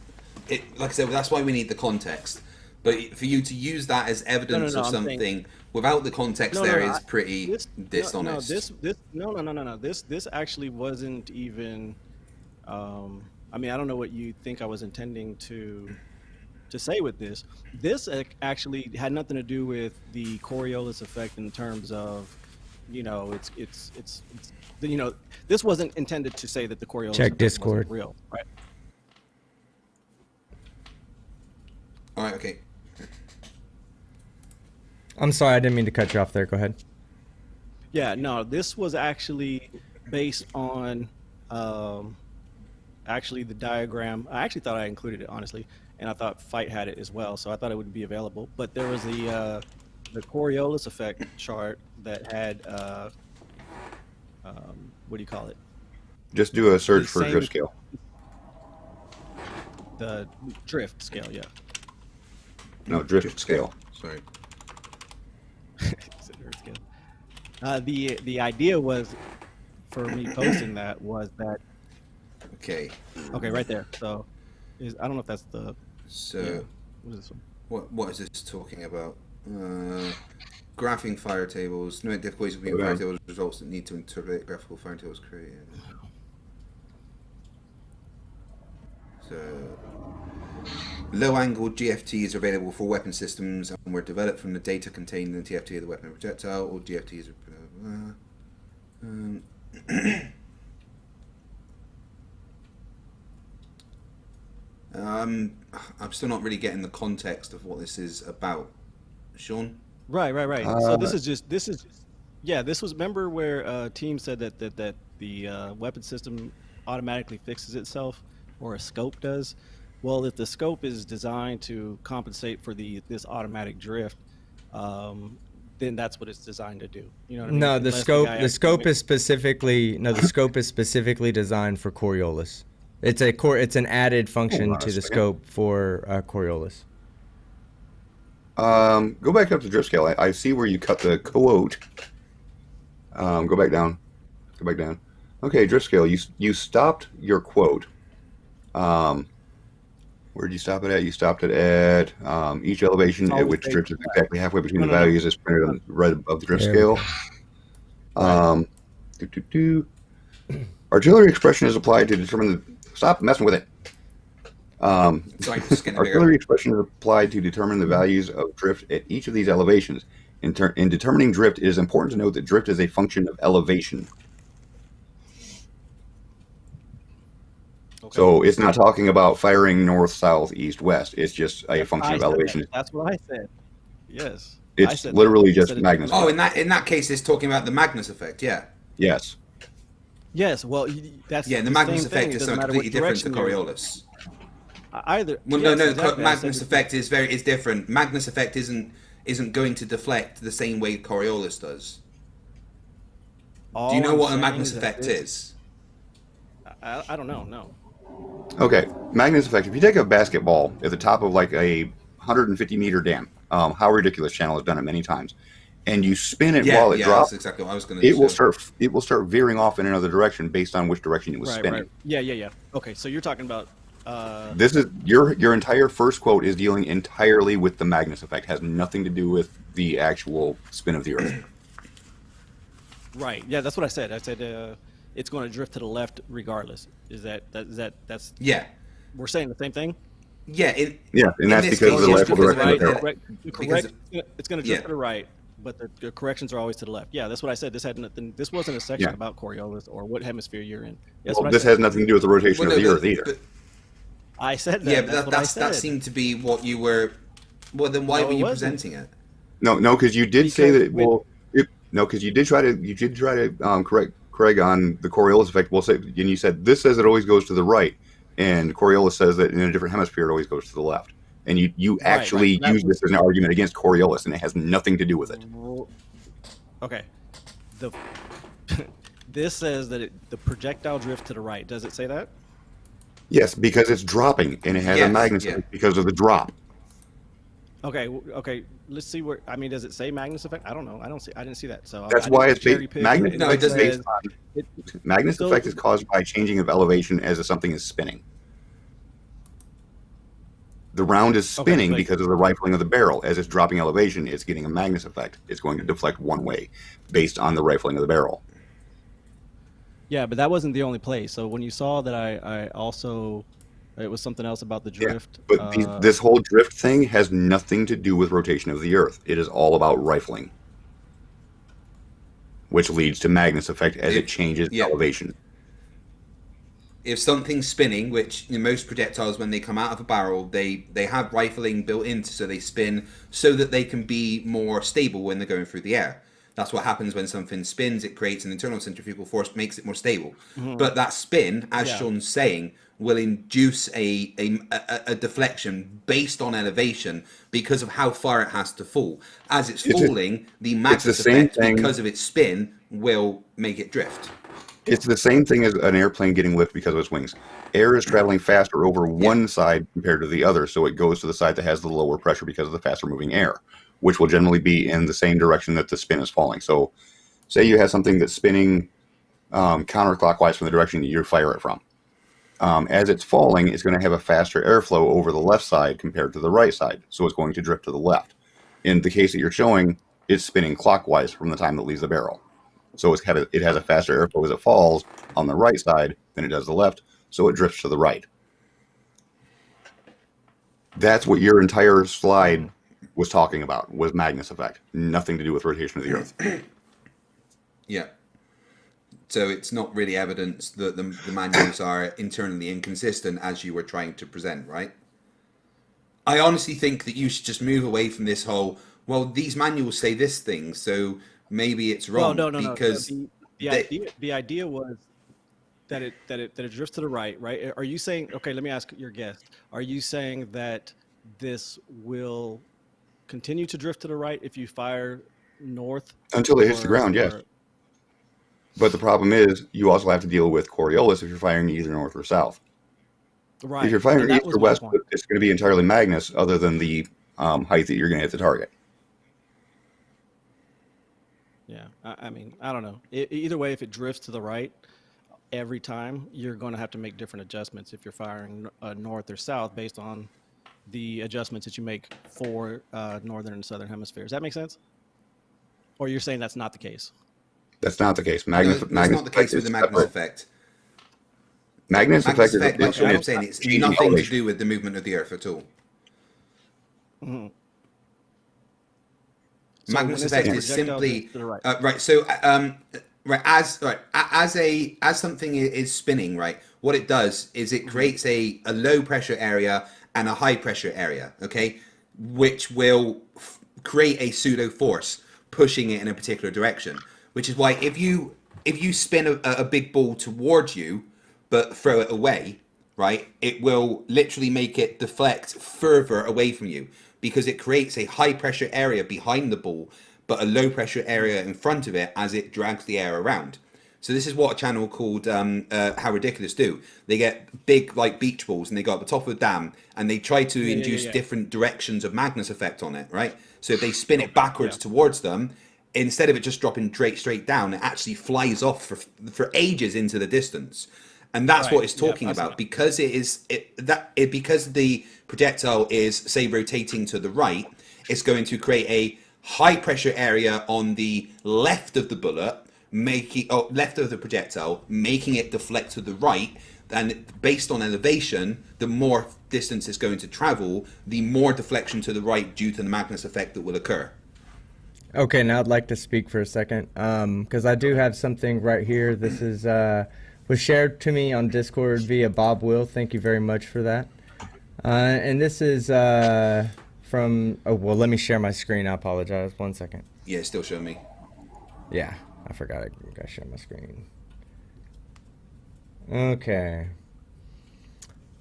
Like I said, that's why we need the context. But for you to use that as evidence no. of I'm saying something without the context, no. there is pretty This dishonest. no. This actually wasn't even. I mean, I don't know what you think I was intending to say with this. This actually had nothing to do with the Coriolis effect in terms of, it's this wasn't intended to say that the Coriolis Check effect Discord. wasn't real, right? All right, okay. I'm sorry, I didn't mean to cut you off there. Go ahead. Yeah, no, this was actually based on actually the diagram. I actually thought I included it, honestly, and I thought Fight had it as well, so I thought it would be available. But there was the Coriolis effect chart that had what do you call it? Just do a search The for same- drift scale. The drift scale, yeah. No, drift scale. Sorry. Drift scale. The idea was for me posting that was that Okay. okay right there. So I don't know if that's the So, what is this one? what is this talking about? Graphing fire tables. No difficulties between Yeah. fire tables results that need to interpret graphical fire tables created. So, low-angle GFTs are available for weapon systems and were developed from the data contained in the TFT of the weapon or projectile. All GFTs are. I'm still not really getting the context of what this is about. Sean? Right. So this is just yeah. This was remember where team said that the weapon system automatically fixes itself, or a scope does. Well, if the scope is designed to compensate for this automatic drift, then that's what it's designed to do. You know what I mean? No, the Unless scope guy the actually scope is specifically designed for Coriolis. It's an added function Hold on a to the second. scope for Coriolis. Go back up to drift scale. I see where you cut the quote. Go back down. Go back down. Okay, drift scale. You stopped your quote. Where did you stop it at? You stopped it at each elevation at which drift is exactly halfway between the values is printed on right above the drift There we scale. Artillery expression is applied to determine the. Stop messing with it. Sorry, just getting bigger. Artillery expression is applied to determine the values of drift at each of these elevations. In determining drift, it is important to note that drift is a function of elevation. Okay. So it's not talking about firing north, south, east, west. It's just a function I of said elevation. that. That's what I said. Yes. I It's said literally that. I just said it- Magnus. Oh, in that case, it's talking about the Magnus effect. Yeah. Yes. Yes. Well, that's Yeah, and the same Magnus thing. effect It is doesn't something matter completely what different to direction you're- Coriolis. Either. Well, yes, no, exactly. I Magnus said effect is different. Magnus effect isn't going to deflect the same way Coriolis does. all Do you know I'm what a saying Magnus that effect this- is? I don't know. No. Okay. Magnus effect. If you take a basketball at the top of like a 150-meter dam, how ridiculous channel has done it many times, and you spin it while it drops, that's exactly what I was going to it will start veering off in another direction based on which direction it was spinning. Right. Yeah. Okay, so you're talking about. This is your entire first quote is dealing entirely with the Magnus effect. Has nothing to do with the actual spin of the Earth. Right. Yeah, that's what I said. I said it's going to drift to the left regardless. That's Yeah. we're saying the same thing? Yeah. Yeah, and that's this because case, of the yes, left because direction of the arrow. Because- It's going to drift to the right, but the corrections are always to the left. Yeah, that's what I said. This had nothing. This wasn't a section Yeah. about Coriolis or what hemisphere you're in. That's Well, what I this said. has nothing to do with the rotation Well, of no, the but- Earth either. but- I said that. Yeah, that's but what I that said. seemed to be what you were. Well, then why No, were it you wasn't. presenting it? No, because you did say Because that. Well, because you did try to correct Craig on the Coriolis effect. Well, say, and you said this says it always goes to the right, and Coriolis says that in a different hemisphere it always goes to the left. And you actually That use this as an argument against Coriolis, and it has nothing to do with it. Okay. This says that the projectile drift to the right. Does it say that? Yes, because it's dropping, and it has a Yes, Magnus yeah. effect because of the drop. Okay, okay. Let's see where. I mean, does it say Magnus effect? I don't know. I don't see. I didn't see that. So That's I why just it's cherry picked, Magnus and No, it effect it is doesn't. based says on it. Magnus So effect is caused by changing of elevation as something is spinning. The round is okay, spinning but because of the rifling of the barrel. As it's dropping elevation, it's getting a Magnus effect. It's going to deflect one way based on the rifling of the barrel. yeah, but that wasn't the only place. So when you saw that, I also it was something else about the Yeah, drift. but this whole drift thing has nothing to do with rotation of the Earth. It is all about rifling, which leads to Magnus effect as it If changes yeah, elevation. if something's spinning, which most projectiles when they come out of a barrel, they have rifling built into, so they spin so that they can be more stable when they're going through the air. That's what happens when something spins. It creates an internal centrifugal force, makes it more stable. Mhm. But that spin, as Yeah. Sean's saying, will induce a deflection based on elevation because of how far it has to fall. As it's It's a, falling, the it's the Magnus same effect, thing. because of its spin, will make it drift. It's the same thing as an airplane getting lift because of its wings. Air is traveling faster over Yeah. one side compared to the other, so it goes to the side that has the lower pressure because of the faster moving air, which will generally be in the same direction that the spin is falling. So, say you have something that's spinning counterclockwise from the direction that you fire it from. As it's falling, it's going to have a faster airflow over the left side compared to the right side, so it's going to drift to the left. In the case that you're showing, it's spinning clockwise from the time that leaves the barrel. So it has a faster airflow as it falls on the right side than it does the left, so it drifts to the right. That's what your entire slide Mhm. was talking about, was Magnus effect. Nothing to do with rotation of the Earth. Yeah. So it's not really evidence that the manuals are internally inconsistent as you were trying to present, right? I honestly think that you should just move away from this whole, well, these manuals say this thing, so maybe it's Well, wrong, no, no, no. because they, The idea was that it drifts to the right, right? Are you saying? Okay, let me ask your guest. Are you saying that this will continue to drift to the right if you fire north, Until it hits the ground, yes. or But the problem is, you also have to deal with Coriolis if you're firing either north or south. If you're right? And firing that east was or my west, point. it's going to be entirely Magnus, other than the height that you're going to hit the target. Yeah, I mean, I don't know. Either way, if it drifts to the right every time, you're going to have to make different adjustments if you're firing north or south based on the adjustments that you make for northern and southern hemispheres. Does that make sense? Or you're saying that's not the case? That's not the case. no, that's Magnus not the effect case with is the Magnus separate. effect. Magnus Magnus effect is, effect, is, like Okay, Sean I was don't. is saying, it's changing nothing to elevation. do with the movement of the Earth at all. Mhm. So when Magnus it says effect Yeah. is projectile drifts simply to the right. right. So as something is spinning, right, what it does is it Mhm. creates a low pressure area and a high pressure area, okay, which will create a pseudo force pushing it in a particular direction, which is why if you spin a big ball towards you but throw it away, right, it will literally make it deflect further away from you because it creates a high pressure area behind the ball but a low pressure area in front of it as it drags the air around. So this is what a channel called How Ridiculous do. They get big like beach balls and they go up the top of a dam and they try to Yeah, yeah, yeah, induce yeah, different directions of Magnus effect on it, right? So if they spin it yeah. backwards towards them, instead of it just dropping straight down, it actually flies off for ages into the distance. And that's Right. what it's Yep. talking I see about that. because because the projectile is say rotating to the right, it's going to create a high pressure area on the left of the bullet, making left of the projectile, making it deflect to the right. And based on elevation, the more distance it's going to travel, the more deflection to the right due to the Magnus effect that will occur. Okay, now I'd like to speak for a second, because I do Okay. have something right here. This is was shared to me on Discord via Bob Will. Thank you very much for that. And this is from. Oh well, let me share my screen. I apologize. 1 second. Yeah, it's still showing me. Yeah, I forgot I gotta share my screen. Okay.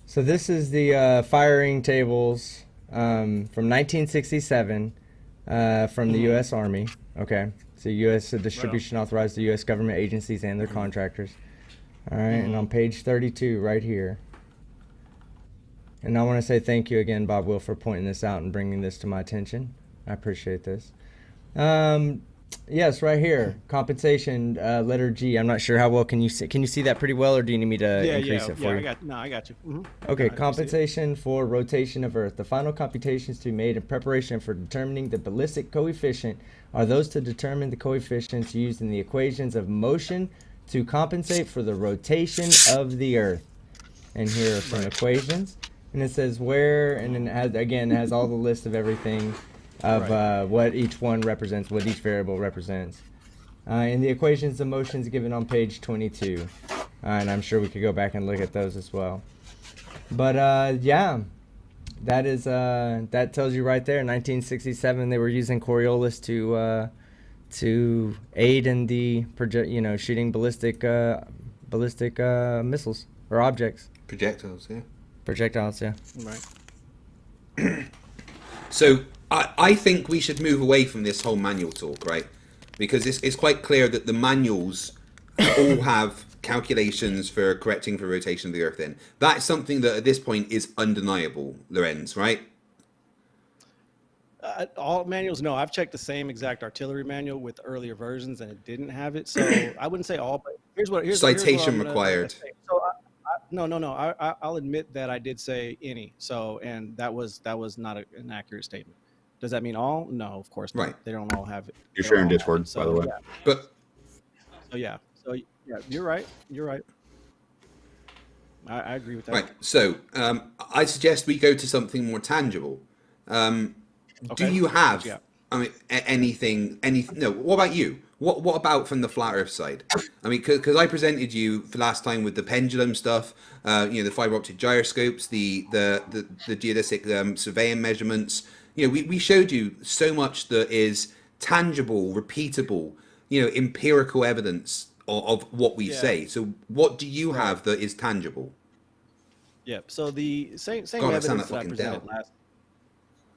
So this is the firing tables from 1967 from the Mhm. U.S. Army. Okay. So U.S. Right on. distribution authorized to U.S. government agencies and their contractors. All right. And Mhm. on page 32 right here. And I want to say thank you again, Bob Will, for pointing this out and bringing this to my attention. I appreciate this. Yes, right here, compensation, letter G. I'm not sure how well can you see that pretty well, or do you need me to increase it for you? I got you. Okay, I see compensation for rotation of Earth. The final computations to be made in preparation for determining the ballistic coefficient are those to determine the coefficients used in the equations of motion to compensate for the rotation of the Earth. And here are some equations. And it says where, and then it has all the list of everything of what each one represents, what each variable represents. And the equations of motions given on page 22. And I'm sure we could go back and look at those as well. But yeah, that is that tells you right there. 1967, they were using Coriolis to aid in the shooting ballistic missiles or objects. Projectiles, yeah. Projectiles, yeah. Right. So I think we should move away from this whole manual talk, right? Because it's quite clear that the manuals all have calculations for correcting for rotation of the Earth in. That's something that at this point is undeniable, Lorenz, right? All manuals, no. I've checked the same exact artillery manual with earlier versions, and it didn't have it. So I wouldn't say all, but here's what citation I'm required. So no. I'll admit that I did say any. So, and that was not an accurate statement. Does that mean all? No, of course not. Right. They don't all have it. You're sharing Discord, by the way. Yeah. But So yeah, you're right. I agree with that. right. So I suggest we go to something more tangible. Okay. Do you have? Yeah. I mean, anything? No. What about you? What about from the flat Earth side? I mean, because I presented you for last time with the pendulum stuff, the fiber optic gyroscopes, the geodesic surveying measurements. We showed you so much that is tangible, repeatable, empirical evidence of what we say. So what do you have that is tangible? Yeah. So the same God, I sound evidence like that I fucking presented Dell. last.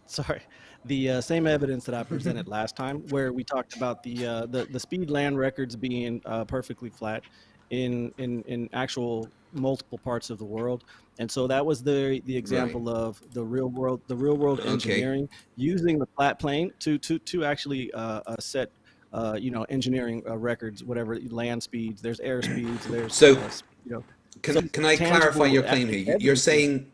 Sorry, the same evidence that I presented last time, where we talked about the speed land records being perfectly flat in actual multiple parts of the world, and so that was the example of the real world engineering using the flat plane to actually set engineering records, whatever land speeds, there's air speeds, there's So, so Can I clarify your claim here? You're saying.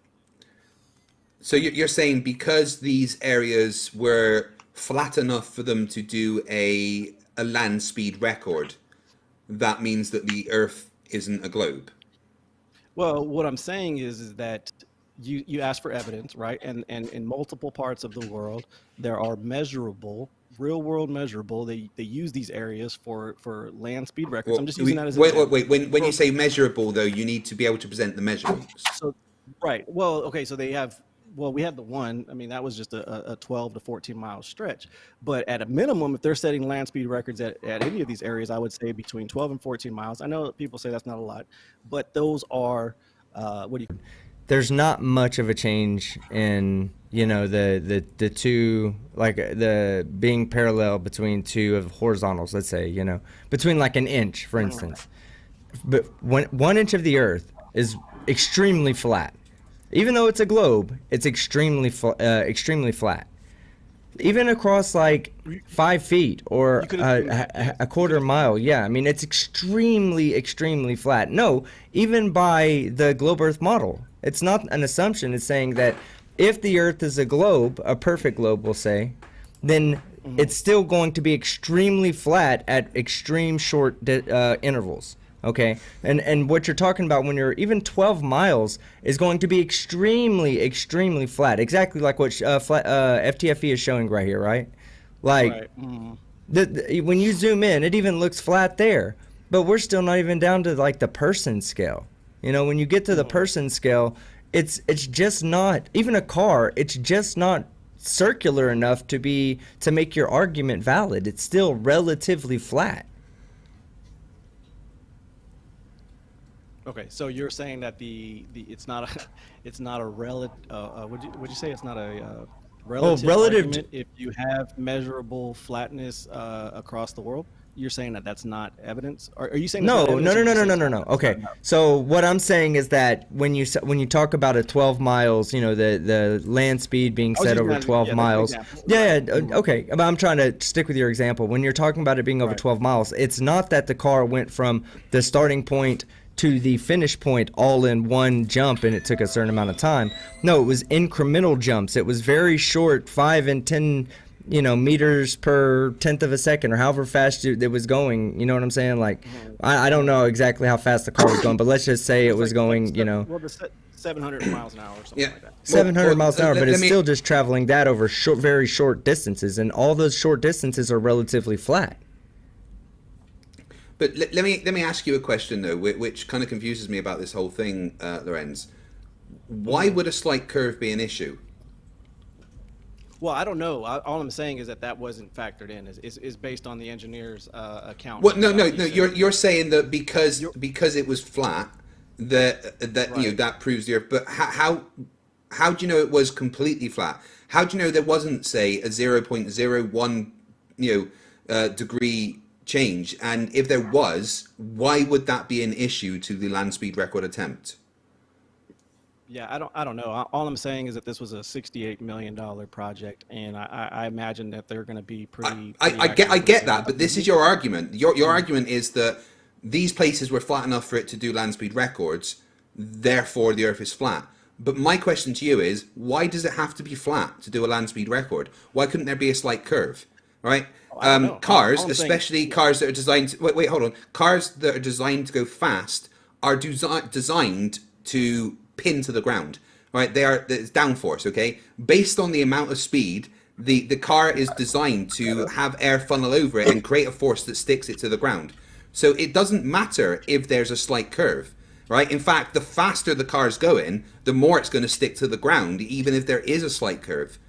So you're saying because these areas were flat enough for them to do a land speed record, that means that the Earth isn't a globe? Well, what I'm saying is that you ask for evidence, right? And in multiple parts of the world, there are real world measurable. They use these areas for land speed records. Well, I'm just using that as an wait. example. When you say measurable, though, you need to be able to present the measurements. So, right. Well, okay. So they have. Well, we had the one. I mean, that was just a 12 to 14 mile stretch. But at a minimum, if they're setting land speed records at any of these areas, I would say between 12 and 14 miles. I know that people say that's not a lot, but those are There's not much of a change in the two, like the being parallel between two of horizontals. Let's say between like an inch, for instance. But 1 inch of the Earth is extremely flat. Even though it's a globe, it's extremely flat. Even across like 5 feet or a quarter mile, yeah. I mean, it's extremely flat. No, even by the globe Earth model, it's not an assumption. It's saying that if the Earth is a globe, a perfect globe, we'll say, then it's still going to be extremely flat at extreme short intervals. Okay, and what you're talking about when you're even 12 miles is going to be extremely flat, exactly like what FTFE is showing right here, right? Like, when you zoom in, it even looks flat there, but we're still not even down to like the person scale. When you get to the person scale, it's just not, even a car, it's just not circular enough to make your argument valid. It's still relatively flat. Okay, so you're saying that it's not a relative. Would you say it's not a relative relative argument if you have measurable flatness across the world? you're saying that that's not evidence? Or are you saying that's No, not no, evidence? no, Or are no, you no, saying no, no, no. it's not Okay. enough? So what I'm saying is that when you talk about a 12 miles, the land speed being I was set using over that 12 that's an miles. example. Yeah, Right. yeah, okay. But I'm trying to stick with your example. When you're talking about it being over Right. 12 miles, it's not that the car went from the starting point to the finish point all in one jump and it took a certain amount of time. No, it was incremental jumps. It was very short, 5 and 10 meters per tenth of a second or however fast it was going. You know what I'm saying? Like, I don't know exactly how fast the car was going, but let's just say it was going, Well, the 700 miles an hour or something Yeah. like that. 700 miles an hour, but let it's me- still just traveling that over very short distances, and all those short distances are relatively flat. But let me ask you a question though, which kind of confuses me about this whole thing, Lorenz. Why would a slight curve be an issue? Well, I don't know. All I'm saying is that wasn't factored in. Is based on the engineer's account. Well, no. He said- You're saying that because it was flat, that Right. that proves the Earth. But how do you know it was completely flat? How do you know there wasn't, say, a 0.01 degree change? And if there was, why would that be an issue to the land speed record attempt? Yeah, I don't know. All I'm saying is that this was a $68 million project, and I imagine that they're going to be pretty. I accurate get with that, but this is your argument. Your argument is that these places were flat enough for it to do land speed records, therefore the Earth is flat. But my question to you is, why does it have to be flat to do a land speed record? Why couldn't there be a slight curve? Right? I don't know. Cars, All I'm saying- especially cars that are designed to, wait, hold on. Cars that are designed to go fast are designed to pin to the ground. Right? It's downforce, okay? Based on the amount of speed, the car is designed to have air funnel over it and create a force that sticks it to the ground. So it doesn't matter if there's a slight curve, right? In fact, the faster the car's going, the more it's going to stick to the ground, even if there is a slight curve.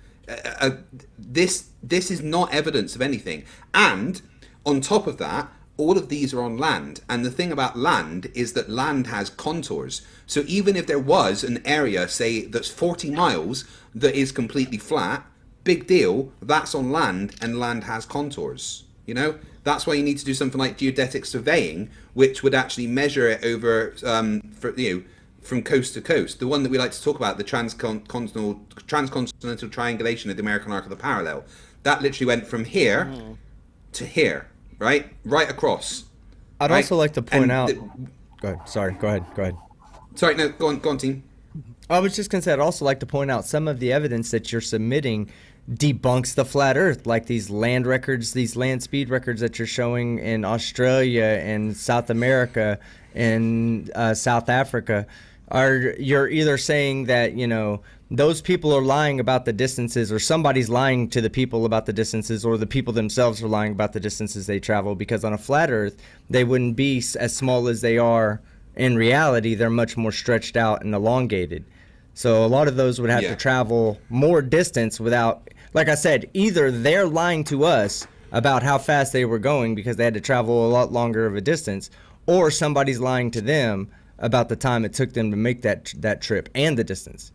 This is not evidence of anything. And on top of that, all of these are on land. And the thing about land is that land has contours. So even if there was an area, say, that's 40 miles that is completely flat, big deal, that's on land, and land has contours. That's why you need to do something like geodetic surveying, which would actually measure it over from coast to coast. The one that we like to talk about, the transcontinental triangulation of the American arc of the parallel, that literally went from here to here, right across. I'd right? also like to point And out. Go ahead. Sorry. Go ahead. Sorry, no, go on, team. I was just gonna say I'd also like to point out some of the evidence that you're submitting debunks the flat Earth, like these land records, these land speed records that you're showing in Australia and South America and South Africa. You're either saying that those people are lying about the distances, or somebody's lying to the people about the distances, or the people themselves are lying about the distances they travel, because on a flat Earth they wouldn't be as small as they are in reality. They're much more stretched out and elongated. So a lot of those would have to travel more distance without, like I said, either they're lying to us about how fast they were going because they had to travel a lot longer of a distance, or somebody's lying to them about the time it took them to make that trip and the distance.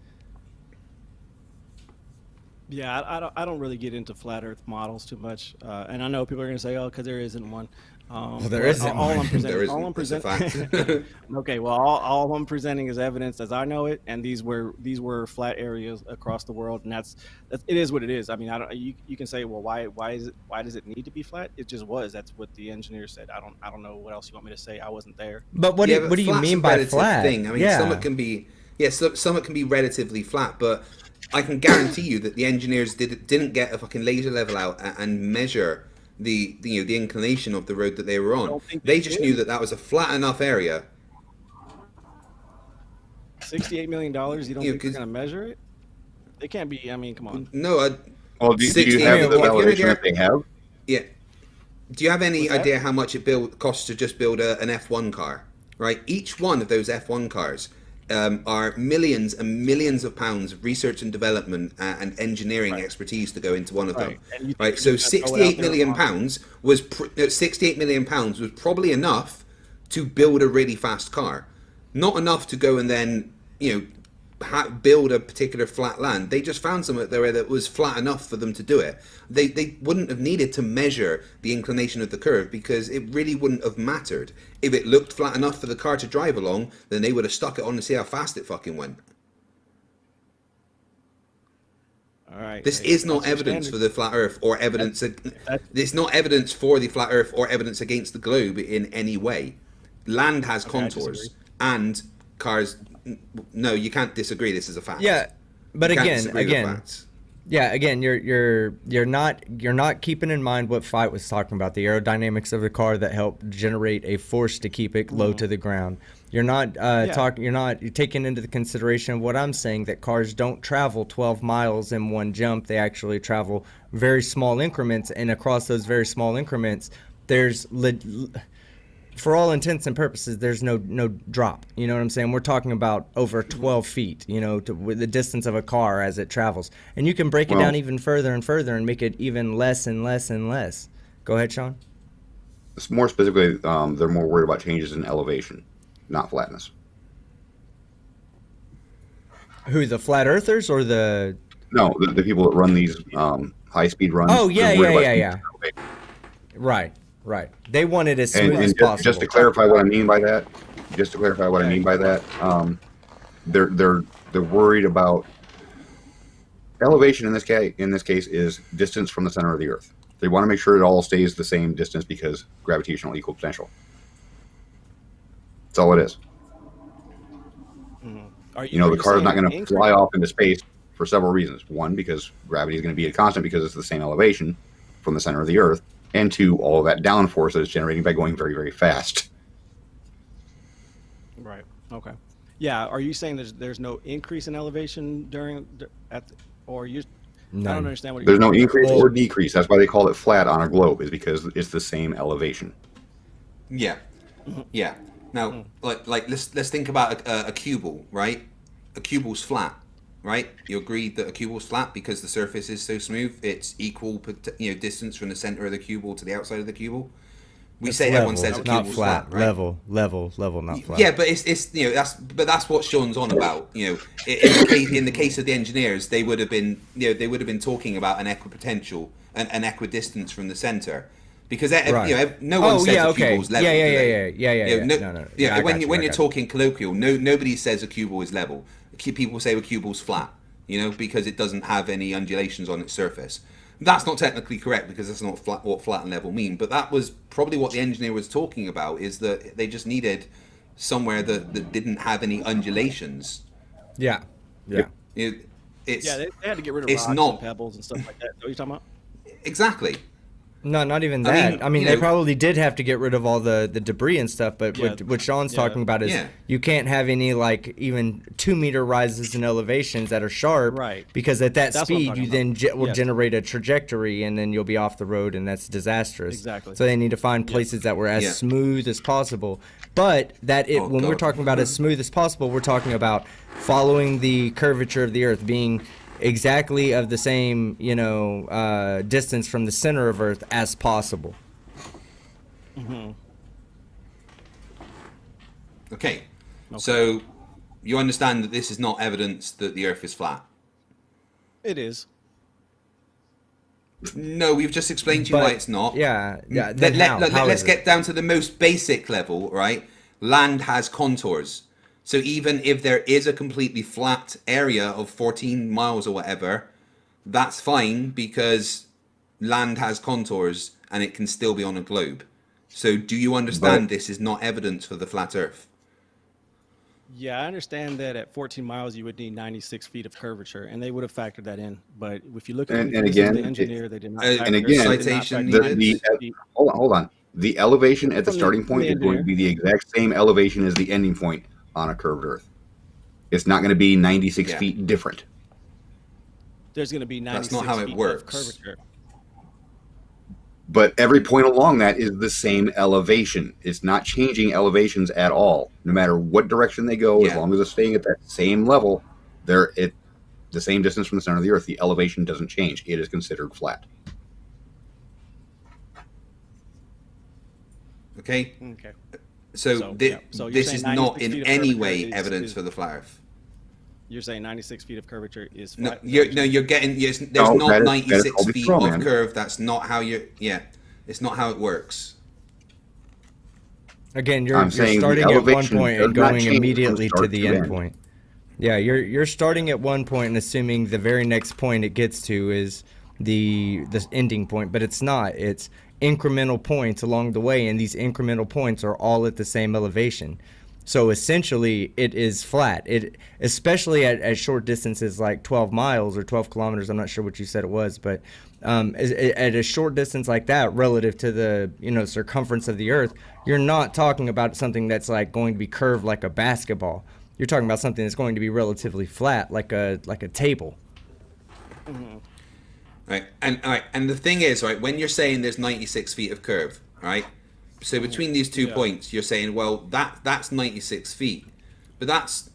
Yeah, I don't really get into flat Earth models too much, and I know people are going to say, "Oh, because there isn't one." There but isn't all one. I'm presenting. There All I'm isn't. It's a presenting. fact. Okay, well, all I'm presenting is evidence as I know it, and these were flat areas across the world, and that's it is what it is. I mean, I don't. You can say, well, why does it need to be flat? It just was. That's what the engineer said. I don't know what else you want me to say. I wasn't there. But what do you flat's mean a by relative flat? thing. I mean, some it can be relatively flat, but I can guarantee you that the engineers didn't get a fucking laser level out and measure the inclination of the road that they were on. don't think They they just did. knew that was a flat enough area. $68 million. You don't Yeah, think they're 'cause- going to measure it? They can't be. I mean, come on. No, Well, do you 16 have the if you're validation there- that they have? yeah. Do you have any What's that? idea how much it costs to just build an F1 car? Right, each one of those F1 cars are millions and millions of pounds of research and development and engineering expertise to go into one of them. Right. And you think Right, they're so just gonna throw it out 68 there million on- pounds was 68 million pounds was probably enough to build a really fast car. Not enough to go and then build a particular flat land. They just found something there that was flat enough for them to do it. They wouldn't have needed to measure the inclination of the curve because it really wouldn't have mattered. If it looked flat enough for the car to drive along, then they would have stuck it on to see how fast it fucking went. All right. This is not evidence for the flat Earth or evidence. That's- It's not evidence for the flat Earth or evidence against the globe in any way. Land has I contours, disagree. and cars. No, you can't disagree. This is a fact. Yeah, but You can't again, disagree with again, facts. yeah, again, you're not keeping in mind what Fight was talking about, the aerodynamics of the car that helped generate a force to keep it low to the ground. You're not you're not taking into the consideration what I'm saying, that cars don't travel 12 miles in one jump. They actually travel very small increments, and across those very small increments, there's for all intents and purposes, there's no drop. You know what I'm saying? We're talking about over 12 feet, you know, with the distance of a car as it travels. And you can break it down even further and further and make it even less and less and less. Go ahead, Sean. More specifically, they're more worried about changes in elevation, not flatness. Who, the flat earthers or the... No, the people that run these high-speed runs. Oh, yeah, they're worried yeah. about changes in elevation. Right. They want it as smooth as And possible. just to clarify what I mean by that, they're worried about elevation in this case is distance from the center of the Earth. They want to make sure it all stays the same distance because gravitational equal potential. That's all it is. You know, the car is not going to fly off into space for several reasons. One, because gravity is going to be a constant because it's the same elevation from the center of the Earth. And two, all of that downforce that it's generating by going very, very fast. Right. Okay. Yeah. Are you saying there's no increase in elevation or you? None. I don't understand what There's you're no increase or decrease. That's why they call it flat on a globe, is because it's the same elevation. Yeah, yeah. Now, like let's think about a cubal, right? A cubal's flat, right? You agree that a cubal's flat because the surface is so smooth. It's equal, distance from the center of the cubal to the outside of the cubal. We say everyone says a not cubal's flat, flat, right? level, not flat. Yeah, but it's that's what Sean's on about. In the case of the engineers, they would have been talking about an equipotential, an equidistance from the center, because Right. no one says a okay. cubal's level. Yeah. No. When you're talking colloquial, nobody says a cubal is level. People say a cubal's flat, because it doesn't have any undulations on its surface. That's not technically correct because that's not what flat and level mean. But that was probably what the engineer was talking about, is that they just needed somewhere that didn't have any undulations. Yeah. they had to get rid of rocks and pebbles and stuff like that. Is that what you're talking about? Exactly. No, not even that. I mean, they probably did have to get rid of all the debris and stuff, but what Sean's talking about is you can't have any, like, even 2-meter rises in elevations that are sharp, right? Because at that That's speed, you then will generate a trajectory, and then you'll be off the road, and that's disastrous. Exactly. So they need to find places that were as smooth as possible. But when we're talking about as smooth as possible, we're talking about following the curvature of the Earth, being exactly of the same, distance from the center of Earth as possible. Okay. So you understand that this is not evidence that the Earth is flat? It is. No, we've just explained to you why it's not. Yeah. Let's get down to the most basic level, right? Land has contours. So even if there is a completely flat area of 14 miles or whatever, that's fine because land has contours and it can still be on a globe. So do you understand this is not evidence for the flat Earth? Yeah, I understand that at 14 miles you would need 96 feet of curvature, and they would have factored that in. But if you look at the engineer, they did not. Hold on. The elevation at the starting point is going to be the exact same elevation as the ending point on a curved Earth. It's not going to be 96 feet different. There's going to be 96 That's not how it feet works. Of curvature. But every point along that is the same elevation. It's not changing elevations at all. No matter what direction they go, as long as it's staying at that same level, they're at the same distance from the center of the Earth. The elevation doesn't change. It is considered flat. Okay. So this is not in any way evidence for the flat Earth. You're saying 96 feet of curvature is No, flat? you're getting. There's No, not that is 96 called a feet straw of man. curve. That's not how you. Yeah, it's not how it works. Again, you're I'm saying the starting at one elevation point does and not going change from immediately to start the to end end. point. Yeah, you're starting at one point and assuming the very next point it gets to is the ending point, but it's not. It's incremental points along the way, and these incremental points are all at the same elevation. So essentially, it is flat. It, especially at short distances like 12 miles or 12 kilometers. I'm not sure what you said it was, but at a short distance like that, relative to the circumference of the Earth, you're not talking about something that's like going to be curved like a basketball. You're talking about something that's going to be relatively flat, like a table. Right, and the thing is, right, when you're saying there's 96 feet of curve, right? So between these two Yeah. points, you're saying, well, that's 96 feet, but that's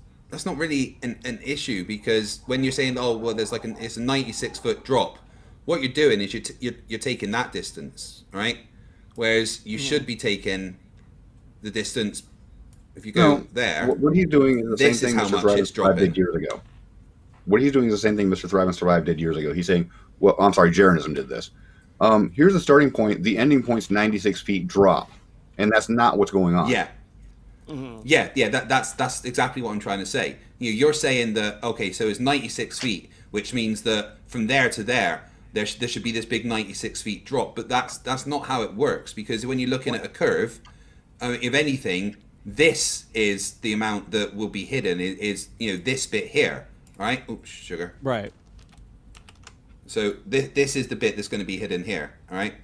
not really an issue, because when you're saying, oh, well, there's like it's a 96-foot drop, what you're doing is you're taking that distance, right? Whereas you should be taking the distance if you go No, there. what he's doing is the This same is thing how Mr. much Thrive and it's Survive dropping. did years ago. What he's doing is the same thing Mr. Thrive and Survive did years ago. He's saying, well, I'm sorry, Jeranism did this. Here's the starting point. The ending point's 96 feet drop. And that's not what's going on. Yeah. Yeah. That's exactly what I'm trying to say. You're saying that, okay, so it's 96 feet, which means that from there to there should be this big 96 feet drop. But that's not how it works, because when you're looking at a curve, if anything, this is the amount that will be hidden. Is this bit here, right? Oops, sugar. Right. So this is the bit that's going to be hidden here, all right?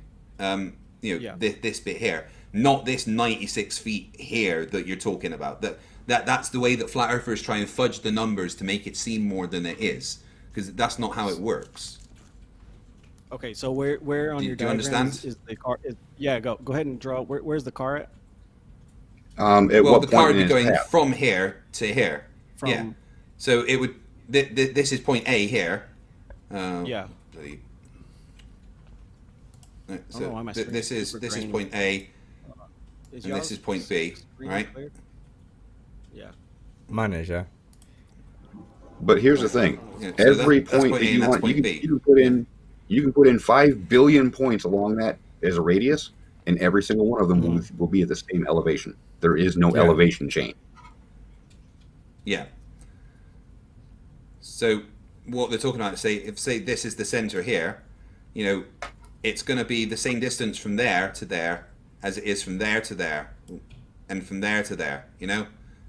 Yeah. This bit here, not this 96 feet here that you're talking about. That's the way that flat earthers try and fudge the numbers to make it seem more than it is, because that's not how it works. Okay, so where on Do your you diagram understand? is the car? Yeah, go ahead and draw. Where's the car at? At Well, what the car point would be in his going path? from here to here. Yeah. From- So it would. This is point A here. Yeah. bloody- Oh, So why am I this screen is super this is grainy? point A, Is and this yours is point B, screen right? clear? Yeah. Mine is, yeah. But here's the thing. Yeah, so Every that's point point that A you and that's want, point B. you can put in 5 billion points along that as a radius, and every single one of them will be at the same elevation. There is no Yeah. elevation change. Yeah. So what they're talking about, say this is the center here, it's going to be the same distance from there to there as it is from there to there, and from there to there.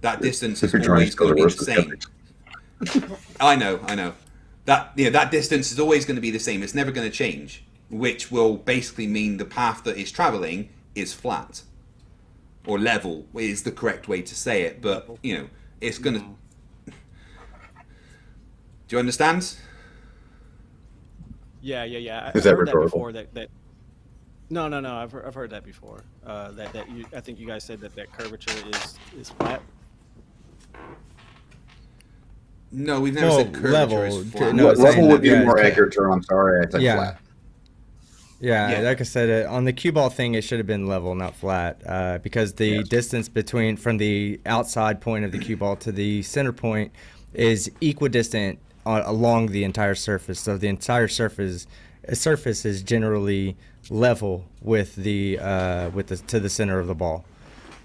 That distance is You're trying always to going to be reverse the the same. I know. That distance is always going to be the same. It's never going to change, which will basically mean the path that it's traveling is flat, or level is the correct way to say it. But it's going to. Do you understand? Yeah. Is I've that heard that rhetorical? before. That. No. I've heard that before. I think you guys said that curvature is flat. No, we've never Well, said curvature level, is flat. no, it's saying Level would be that, a more yeah. accurate term. I'm sorry, I said Yeah. flat. Yeah, Yeah. like I said, on the cue ball thing, it should have been level, not flat, because the Yes. distance from the outside point of the cue ball to the center point is equidistant along the entire surface. So the entire surface is generally level with the to the center of the ball.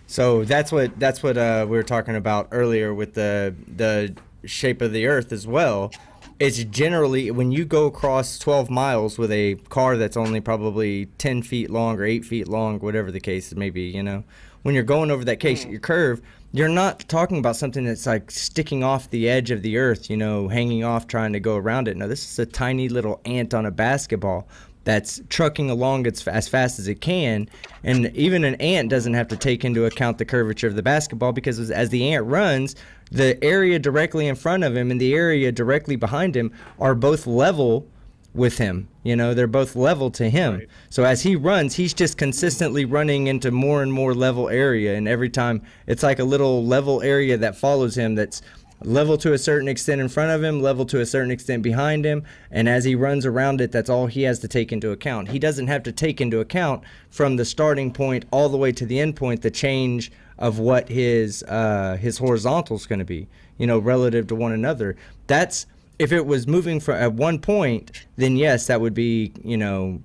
So that's what we were talking about earlier with the shape of the Earth as well. It's generally, when you go across 12 miles with a car that's only probably 10 feet long or 8 feet long, whatever the case may be, when you're going over that your curve, you're not talking about something that's like sticking off the edge of the Earth, hanging off trying to go around it. No, this is a tiny little ant on a basketball that's trucking along as fast as it can, and even an ant doesn't have to take into account the curvature of the basketball, because as the ant runs, the area directly in front of him and the area directly behind him are both level with him. They're both level to him. Right. So as he runs, he's just consistently running into more and more level area, and every time it's like a little level area that follows him, that's level to a certain extent in front of him, level to a certain extent behind him, and as he runs around it, that's all he has to take into account. He doesn't have to take into account from the starting point all the way to the end point the change of what his horizontal is going to be. relative to one another. That's if it was moving from at one point, then yes, that would be,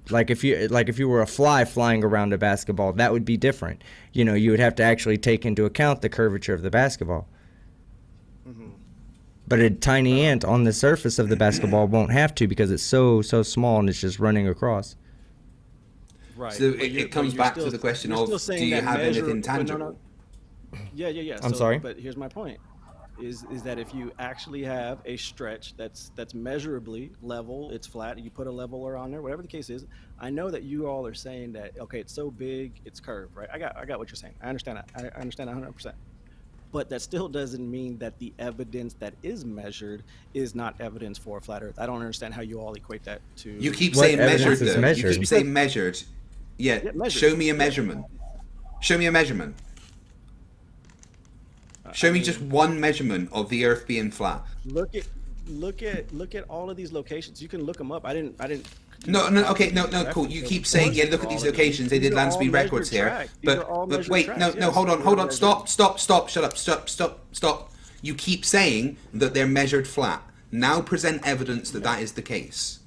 like if you were a fly flying around a basketball, that would be different. You would have to actually take into account the curvature of the basketball. Mm-hmm. But a tiny ant on the surface of the basketball won't have to, because it's so small and it's just running across. Right. So it comes back to the question of, do you have anything tangible? Yeah. I'm sorry? But here's my point. Is that if you actually have a stretch that's measurably level, it's flat, you put a leveler on there, whatever the case is, I know that you all are saying that, okay, it's so big, it's curved, right? I got what you're saying. I understand that. I understand 100%. But that still doesn't mean that the evidence that is measured is not evidence for a flat Earth. I don't understand how you all equate that to. You keep What saying measured, evidence is though. measured? You keep saying measured. Yeah, measured. Show me a measurement. Show me a measurement. Show me just one measurement of the Earth being flat. Look at all of these locations. You can look them up. I didn't. No, cool. You keep saying, yeah, look at these locations. They did land speed records here. But wait, no, hold on. Stop. Shut up. Stop. You keep saying that they're measured flat. Now present evidence that that is the case.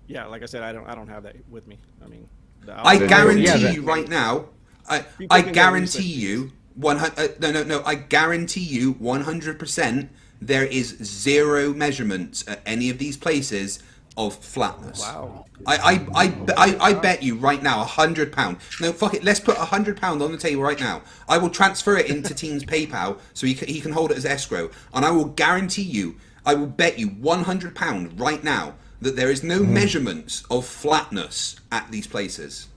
Yeah, like I said, I don't have that with me. I mean, I guarantee you right now. I guarantee you. I guarantee you 100% there is zero measurements at any of these places of flatness. Wow. I bet you right now £100. No, fuck it. Let's put £100 on the table right now. I will transfer it into Teen's PayPal so he can hold it as escrow, and I will guarantee you, I will bet you £100 right now that there is no measurements of flatness at these places.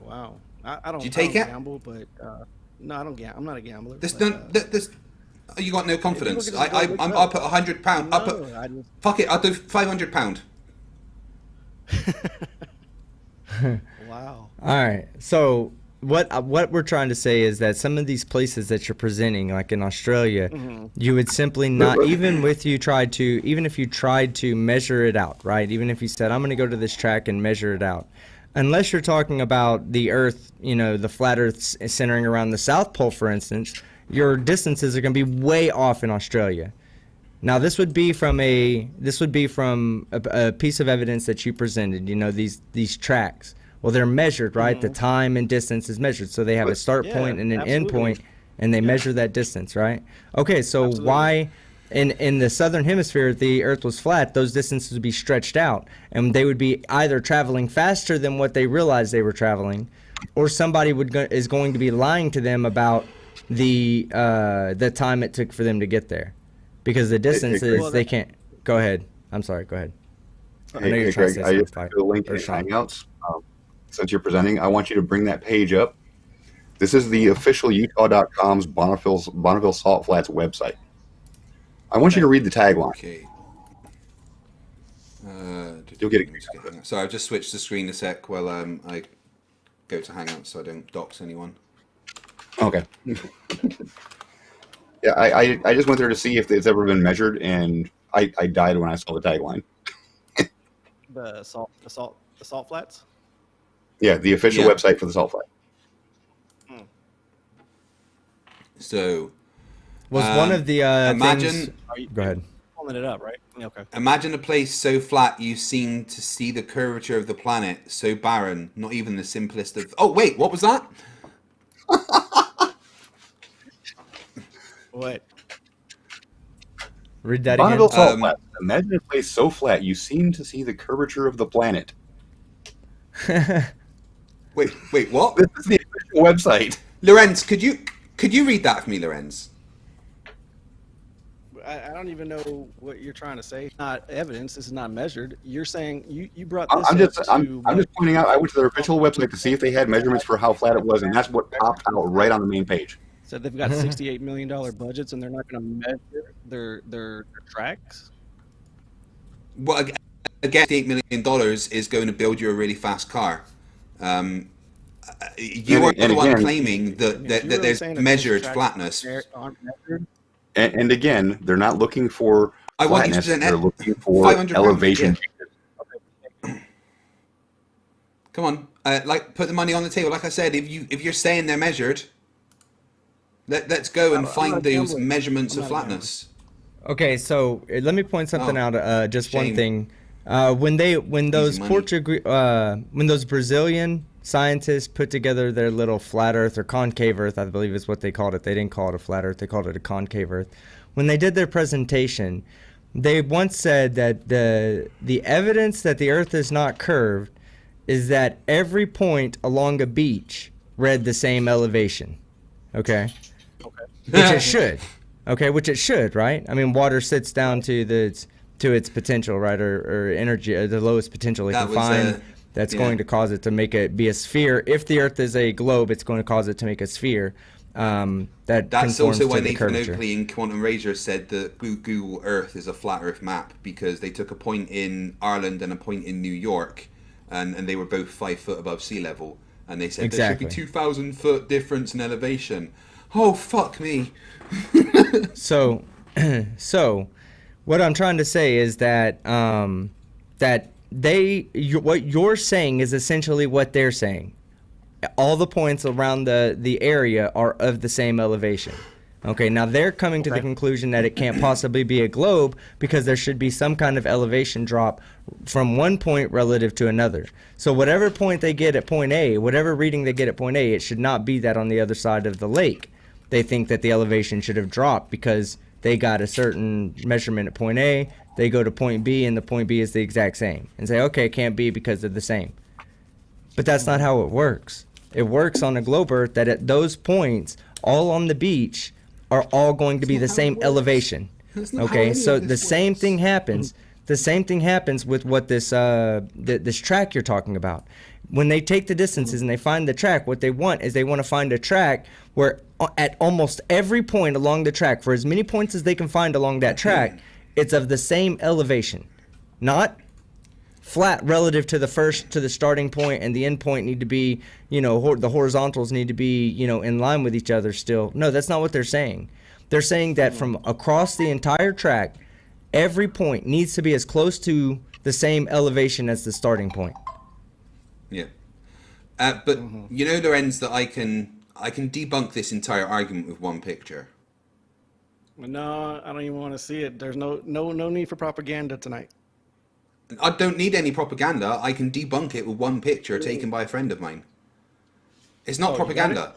Wow. I don't. Do you take it? Gamble, but no, I don't gamble. I'm not a gambler. You got no confidence. I'll put £100. Fuck it. I'll do £500. Wow. All right. So what we're trying to say is that some of these places that you're presenting, like in Australia, you would simply not, even if you tried to measure it out, right? Even if you said, I'm going to go to this track and measure it out. Unless you're talking about the Earth, the flat Earth centering around the South Pole, for instance, your distances are going to be way off in Australia. Now, this would be from a piece of evidence that you presented. These tracks. Well, they're measured, right? The time and distance is measured, so they have a start point and an end point, and they measure that distance, right? Okay, so why? In the southern hemisphere, the Earth was flat, those distances would be stretched out, and they would be either traveling faster than what they realized they were traveling, or somebody is going to be lying to them about the time it took for them to get there, because the distances they can't. Go ahead. I'm sorry. Go ahead. Hey, Greg, I just put a link in Hangouts. Since you're presenting, I want you to bring that page up. This is the official Utah.com's Bonneville Salt Flats website. I want you to read the tagline. Okay. You'll get it. So I've just switched the screen a sec while I go to Hangouts so I don't dox anyone. Okay. Yeah, I just went there to see if it's ever been measured, and I died when I saw the tagline. The salt flats. Yeah, the official website for the salt flat. So was one of the imagine. Go ahead. Pulling it up, right? Okay. Imagine a place so flat you seem to see the curvature of the planet, so barren, not even the simplest of. Oh wait, what was that? What? Read that Bonneville again. Salt Flats. Imagine a place so flat you seem to see the curvature of the planet. Wait, what? This is the official website. Lorenz, could you read that for me, Lorenz? I don't even know what you're trying to say. It's not evidence. This is not measured. You're saying you brought this I'm just up pointing out. I went to their official website to see if they had measurements for how flat it was, and that's what popped out right on the main page. Said they've got $68 million budgets and they're not going to measure their tracks. Well, again, $8 million is going to build you a really fast car. You are the one claiming that there's measured flatness. And again, they're not looking for flatness. They're looking for elevation. Yeah. Come on, put the money on the table. Like I said, if you're saying they're measured. Let's go and I'm find not those gambling. measurements I'm of not a gambler. flatness. Okay, so let me point something Oh, out. Just one shame. thing. When Easy those money. When those Brazilian scientists put together their little flat Earth or concave Earth, I believe is what they called it. They didn't call it a flat Earth. They called it a concave Earth. When they did their presentation, they once said that the evidence that the Earth is not curved is that every point along a beach read the same elevation. Okay, Okay. which it should. Okay, which it should, right? I mean, water sits down Right. to its potential, right, or energy, the lowest potential it That can was find. That's yeah. going to cause it to make it be a sphere. If the Earth is a globe, it's going to cause it to make a sphere that That's conforms also why to the Nathan curvature. Oakley in Quantum Razor said that Google Earth is a flat Earth map because they took a point in Ireland and a point in New York, and they were both 5 foot above sea level, and they said there should be Exactly. 2,000 foot difference in elevation. Oh fuck me! So, so, what I'm trying to say is that that what you're saying is essentially what they're saying. All the points around the area are of the same elevation. Okay, now they're coming to the Okay. conclusion that it can't possibly be a globe because there should be some kind of elevation drop from one point relative to another. So whatever point they get at point A, whatever reading they get at point A, it should not be that on the other side of the lake. They think that the elevation should have dropped because they got a certain measurement at point A, they go to point B, and the point B is the exact same. And say, okay, it can't be because they're the same. But that's not how it works. It works on a globe Earth that at those points, all on the beach, are all going to be the not how it same works. elevation. That's not how Okay, any so of the this same works. thing happens. The same thing happens with what this track you're talking about. When they take the distances and they find the track, what they want is they want to find a track where at almost every point along the track, for as many points as they can find along that track, it's of the same elevation, not flat relative to the starting point, and the end point need to be, the horizontals need to be, in line with each other still. No, that's not what they're saying. They're saying that from across the entire track, every point needs to be as close to the same elevation as the starting point. Yeah, but Lorenz, that I can debunk this entire argument with one picture. No, I don't even want to see it. There's no need for propaganda tonight. I don't need any propaganda. I can debunk it with one picture taken by a friend of mine. It's not Oh, you got it? propaganda.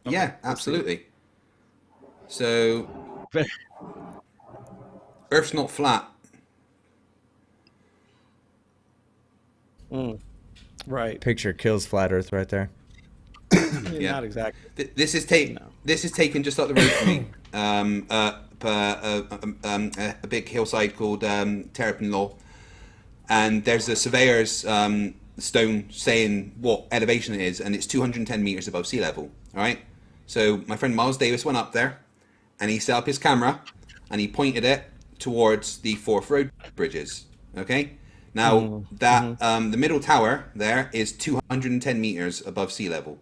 Yeah, absolutely. So Earth's not flat. Right. Picture kills flat Earth right there. Yeah. Not exactly. No. This is taken just up the road from me. A big hillside called Terrapin Law, and there's a surveyor's stone saying what elevation it is, and it's 210 meters above sea level. All right. So my friend Miles Davis went up there, and he set up his camera, and he pointed it towards the Forth Road bridges. Okay. Now the middle tower there is 210 meters above sea level.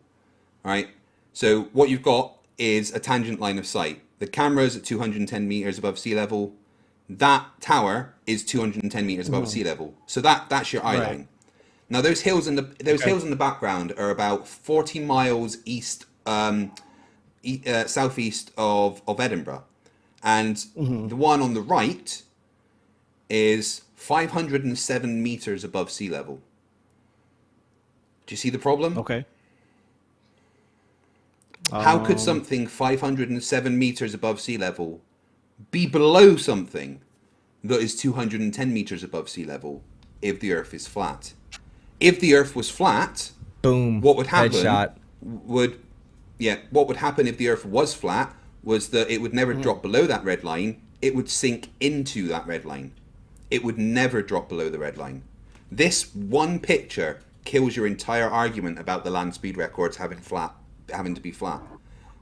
All right. So what you've got is a tangent line of sight. The camera's at 210 meters above sea level. That tower is 210 meters above sea level. So that's your eye Right. line. Now those hills in the background are about 40 miles east, southeast of Edinburgh, and the one on the right is 507 meters above sea level. Do you see the problem? Okay. How could something 507 meters above sea level be below something that is 210 meters above sea level if the Earth is flat? If the Earth was flat, Boom. what would happen Headshot. what would happen if the Earth was flat was that it would never drop below that red line. It would sink into that red line. It would never drop below the red line. This one picture kills your entire argument about the land speed records having to be flat,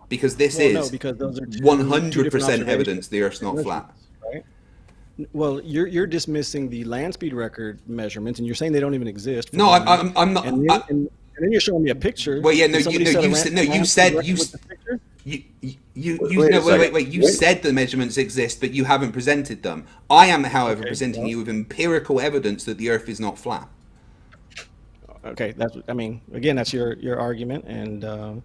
because this Well, no, is because those are two 100% different evidence the Earth's not flat. Right? Well, you're dismissing the land speed record measurements, and you're saying they don't even exist. No, I'm not. And then you're showing me a picture. Well, yeah, no, Did somebody you set a said land speed record with the picture? Wait. You said the measurements exist, but you haven't presented them. I am, however, Okay, presenting well. you with empirical evidence that the Earth is not flat. Okay, again, that's your argument, and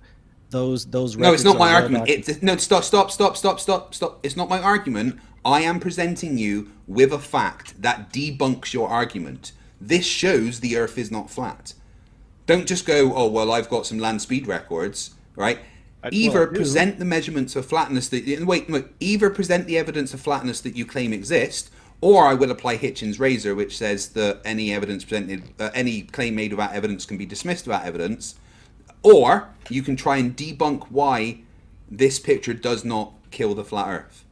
those No, it's records not are my well argument. No, stop. It's not my argument. I am presenting you with a fact that debunks your argument. This shows the Earth is not flat. Don't just go, oh, well, I've got some land speed records, right? Either present the measurements of flatness that... either present the evidence of flatness that you claim exist, or I will apply Hitchens' razor, which says that any evidence presented, any claim made without evidence can be dismissed without evidence, or you can try and debunk why this picture does not kill the flat Earth.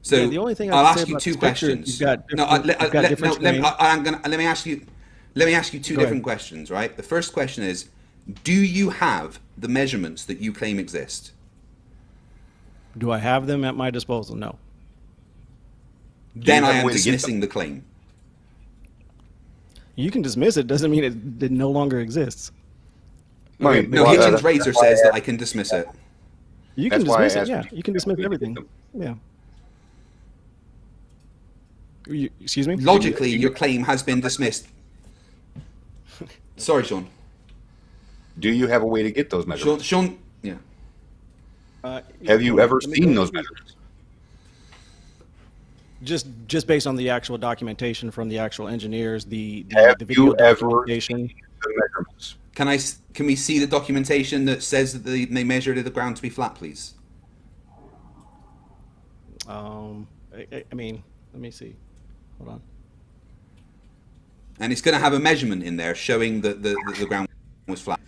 So yeah, the only thing I'll ask you two questions. Let me ask you two different questions, right? The first question is, do you have the measurements that you claim exist? Do I have them at my disposal? No. Then I am dismissing the claim. You can dismiss it. Doesn't mean it no longer exists. No, Hitchens' razor says that I can dismiss it. You can dismiss it. Yeah, you can dismiss everything. Yeah. Excuse me? Logically, your claim has been dismissed. Sorry, Sean. Do you have a way to get those measurements? Sean, yeah. Have you ever seen those measurements? Just based on the actual documentation from the actual engineers, the Have you video ever documentation. seen the measurements? Can we see the documentation that says that they measured the ground to be flat, please? I mean, let me see. Hold on. And it's going to have a measurement in there showing that the ground was flat.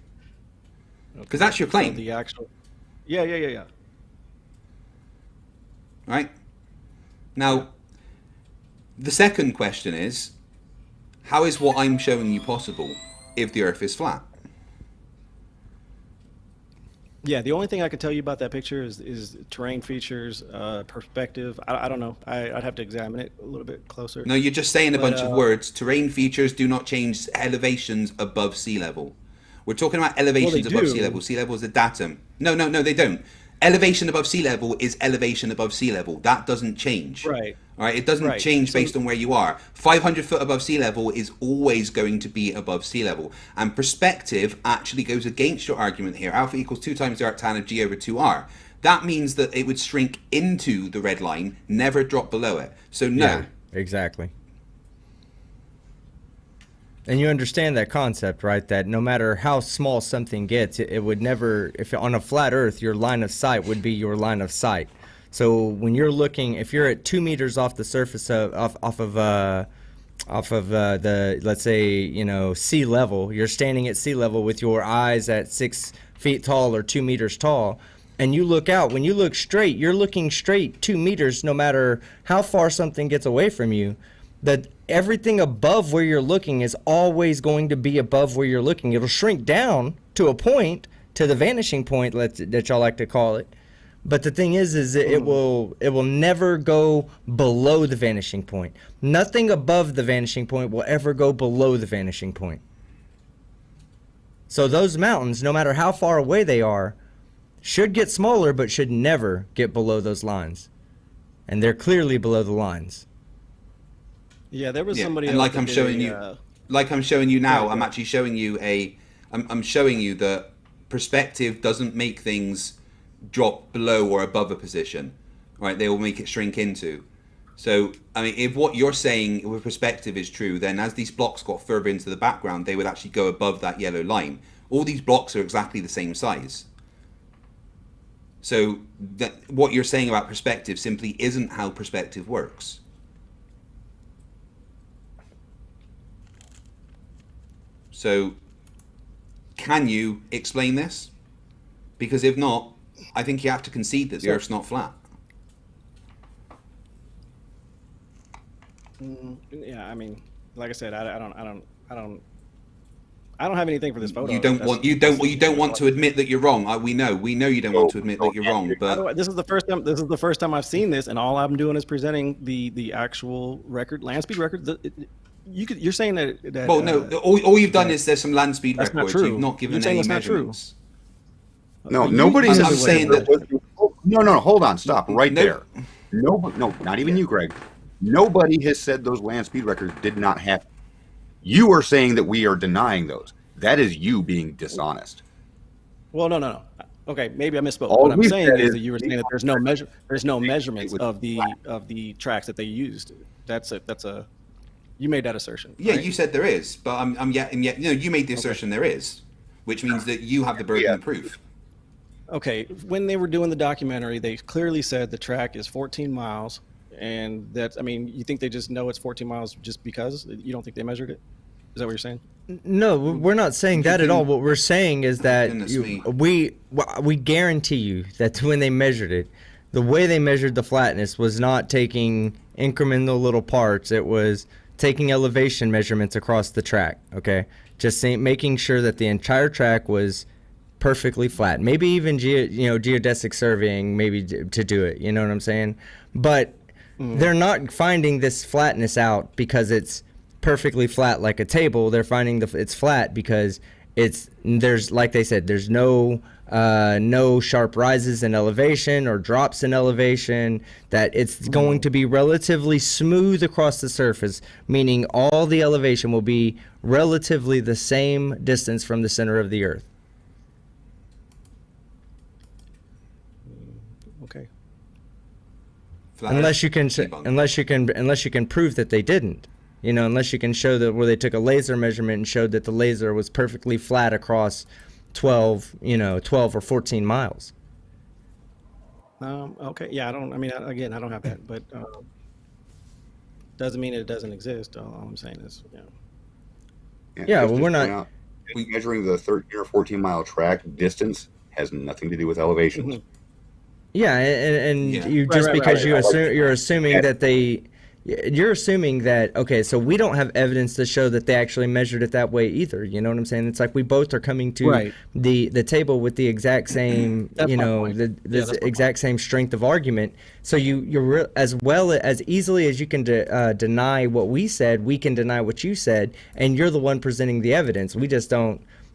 Because that's your claim. So the actual. Yeah. Right? Now, the second question is, how is what I'm showing you possible if the Earth is flat? Yeah, the only thing I can tell you about that picture is terrain features, perspective. I don't know. I'd have to examine it a little bit closer. No, you're just saying a bunch of words. Terrain features do not change elevations above sea level. We're talking about elevations above sea level. Sea level is a datum. No, they don't. Elevation above sea level is elevation above sea level. That doesn't change. Right. All right. It doesn't change based on where you are. 500 foot above sea level is always going to be above sea level. And perspective actually goes against your argument here. Alpha equals 2 times the arctan of G over 2R. That means that it would shrink into the red line, never drop below it. So no. Yeah, exactly. And you understand that concept, right? That no matter how small something gets, it would never, if on a flat Earth, your line of sight would be your line of sight. So when you're looking, if you're at 2 meters off the surface of, off of the, let's say, sea level, you're standing at sea level with your eyes at 6 feet tall or 2 meters tall, and you look out, when you look straight, you're looking straight 2 meters, no matter how far something gets away from you. That everything above where you're looking is always going to be above where you're looking. It'll shrink down to a point, to the vanishing point that y'all like to call it. But the thing is it will never go below the vanishing point. Nothing above the vanishing point will ever go below the vanishing point. So those mountains, no matter how far away they are, should get smaller but should never get below those lines. And they're clearly below the lines. Yeah, there was somebody. And like I'm showing you now, I'm actually showing you I'm showing you that perspective doesn't make things drop below or above a position, right? They will make it shrink into. So, I mean, if what you're saying with perspective is true, then as these blocks got further into the background, they would actually go above that yellow line. All these blocks are exactly the same size. So, what you're saying about perspective simply isn't how perspective works. So, can you explain this? Because if not, I think you have to concede that the Earth's not flat. Yeah, I mean, like I said, I don't have anything for this photo. You don't want to admit that you're wrong. We know you don't want to admit that you're wrong. But this is the first time. This is the first time I've seen this, and all I'm doing is presenting the actual record, land speed record. You're saying that. Well, no. All you've done is there's some land speed records. Not true. You've not given any measurements. No, nobody has. I'm saying that. No. Hold on. Stop right there. No, not even you, Greg. Nobody has said those land speed records did not happen. You are saying that we are denying those. That is you being dishonest. Well, no, no, no. Okay, maybe I misspoke. All What I'm we saying said is is that you were saying that there's no measurements of the tracks that they used. That's a you made that assertion, Yeah, right? you said there is, but I'm yet and yet. No, you made the assertion there is, which means that you have the burden Yeah. of proof. Okay, when they were doing the documentary, they clearly said the track is 14 miles, and that's. I mean, you think they just know it's 14 miles just because you don't think they measured it? Is that what you're saying? No, we're not saying that at all. What we're saying is that Goodness me. we guarantee you that when they measured it, the way they measured the flatness was not taking incremental little parts. It was taking elevation measurements across the track. Okay, just making sure that the entire track was perfectly flat. Maybe even geodesic surveying, maybe to do it. You know what I'm saying? But they're not finding this flatness out because it's perfectly flat like a table. They're finding it's flat because there's, like they said, there's no sharp rises in elevation or drops in elevation, that it's going to be relatively smooth across the surface, meaning all the elevation will be relatively the same distance from the center of the earth. Okay. Unless you can prove that they didn't. You know, unless you can show that where they took a laser measurement and showed that the laser was perfectly flat across 12 or 14 miles. Okay. Yeah, I don't have that, but doesn't mean it doesn't exist. All I'm saying is, Yeah, just well, to we're point not- out, measuring the 13 or 14 mile track distance has nothing to do with elevations. Yeah, and Yeah. you Right, just right, because right. you're assuming that you're assuming that, okay, so we don't have evidence to show that they actually measured it that way either. You know what I'm saying? It's like we both are coming to Right. the table with the exact same, That's my point. the That's my exact same strength of argument. So you're as well as easily as you can deny what we said, we can deny what you said, and you're the one presenting the evidence.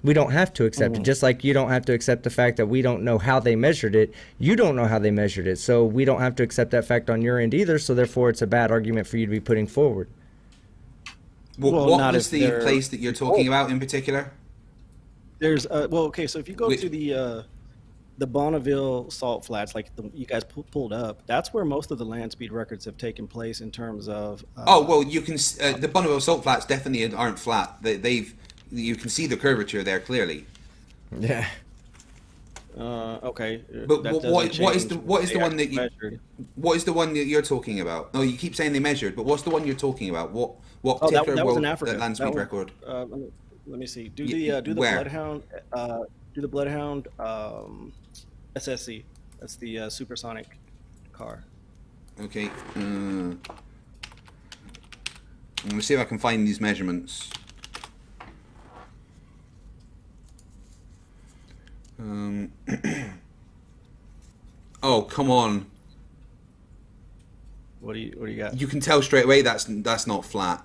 We don't have to accept it, just like you don't have to accept the fact that we don't know how they measured it. You don't know how they measured it, so we don't have to accept that fact on your end either, so therefore it's a bad argument for you to be putting forward. What not was if the they're- place that you're talking about in particular? There's okay. So if you go Wait. to the Bonneville salt flats, like you guys pulled up, that's where most of the land speed records have taken place in terms of. Oh well, you can the Bonneville salt flats definitely aren't flat. You can see the curvature there clearly. Yeah. Okay. But that what doesn't is the change what is they the one that actually you measured. what is the one that you're talking about? No, you keep saying they measured, but what's the one you're talking about? What Oh, particular that was in world Africa. land That speed one- record? Let me see. Do Y- the where? Bloodhound. Do the Bloodhound SSC. That's the supersonic car. Okay. I'm gonna see if I can find these measurements. Oh, come on. What do you got? You can tell straight away that's not flat.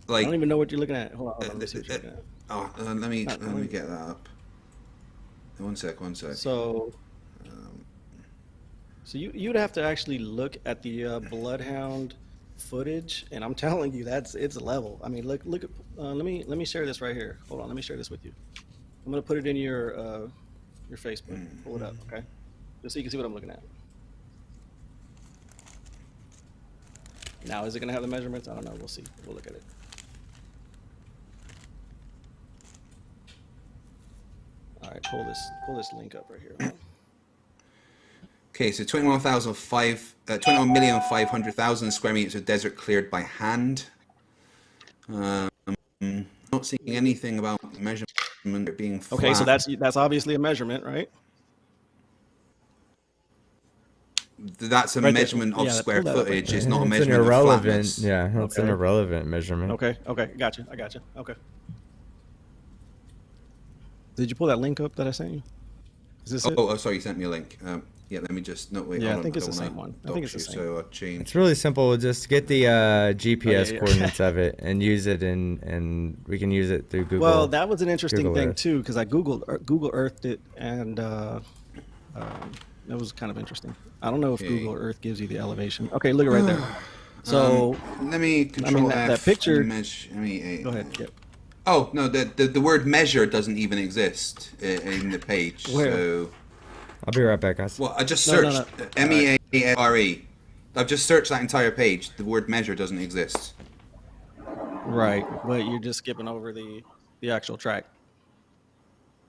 I Like, don't even know what you're looking at. Hold on. Let me see what you're looking at. let me get that up. One sec. So you'd have to actually look at the Bloodhound footage, and I'm telling you, it's level. I mean, look at. Let me share this right here. Hold on, let me share this with you. I'm gonna put it in your Facebook. Pull it up, okay? Just so you can see what I'm looking at. Now, is it gonna have the measurements? I don't know. We'll see. We'll look at it. All right, pull this link up right here. okay, so 21,500,000 square meters of desert cleared by hand. Not seeing anything about measurement being flat. Okay, so that's obviously a measurement, right? That's a Right there. measurement of Yeah, square pull that up right footage. there. It's not a It's an measurement of irrelevant. flatness. Yeah, it's an Okay. irrelevant measurement. Okay, I gotcha. Okay. Did you pull that link up that I sent you? Is this it? Oh, sorry, you sent me a link. Yeah, let me just wait. Yeah, hold I on, think it's don't the wanna same one. I dox think it's the you, same. So I'll change. It's really simple. Just get the GPS yeah. coordinates of it and use it, and we can use it through Google. Well, that was an interesting Google thing Earth. too, because I Google Earthed it, and that was kind of interesting. I don't know if Okay. Google Earth gives you the elevation. Okay, look at right there. So Let me control that F. picture- Image. go ahead. Yeah. Oh no, the word measure doesn't even exist in the page. Where? So, I'll be right back, guys. well, I just No, no, searched no. MEARE. I've just searched that entire page. The word measure doesn't exist. Right, but you're just skipping over the actual track.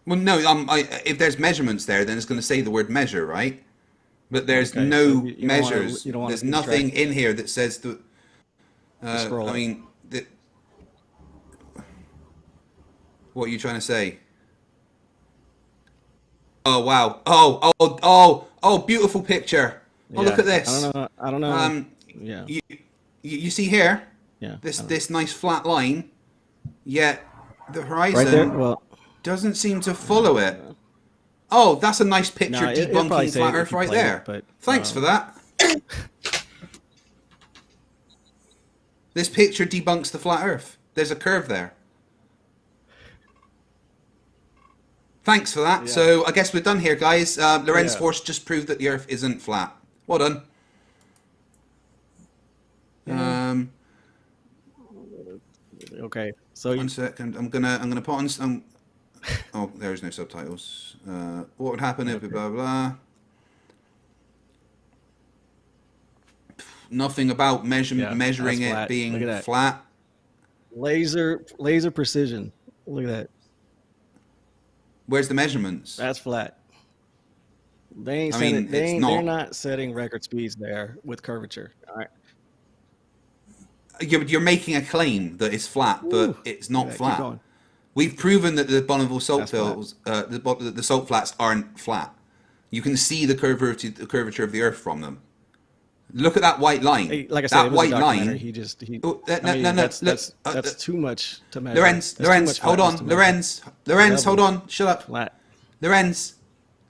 Well, no, if there's measurements there, then it's going to say the word measure, right? But there's Okay, so no you don't wanna- measures. you don't wanna There's see the track. nothing in here that says the. Scroll I up. mean, what are you trying to say? Oh wow! Oh! Beautiful picture. Oh, look Yeah, at this. I don't know. Um, Yeah, you see here yeah. this nice flat line, yet the Right there. horizon Well, doesn't seem to follow it. Oh, that's a nice picture nah, it'll probably debunking say flat it if Earth you right played it, there. but, Thanks for that. This picture debunks the flat Earth. There's a curve there. Thanks for that. Yeah. So I guess we're done here, guys. Lorentz Yeah. force just proved that the Earth isn't flat. Well done. Okay, so you, One second. I'm gonna put on some. Oh, there is no subtitles. What would happen if blah blah? Nothing about Yeah, measuring that's it flat. Look being at that. flat. laser precision. Look at that. Where's the measurements? That's flat. They ain't I setting. mean, it's They're not. not setting record speeds there with curvature. All right. You're making a claim that it's flat, but Ooh, it's not yeah, keep flat. going. We've proven that the Bonneville salt That's flat. fills, the salt flats aren't flat. You can see the curvature of the Earth from them. Look at that white line. Hey, like I said, that it was a white documentary. line. He. Oh, I mean, no. That's too much to measure. Lorenz, That's too Lorenz, much hold flatness on. to measure. Lorenz, hold Level. on. Shut up. Flat. Lorenz,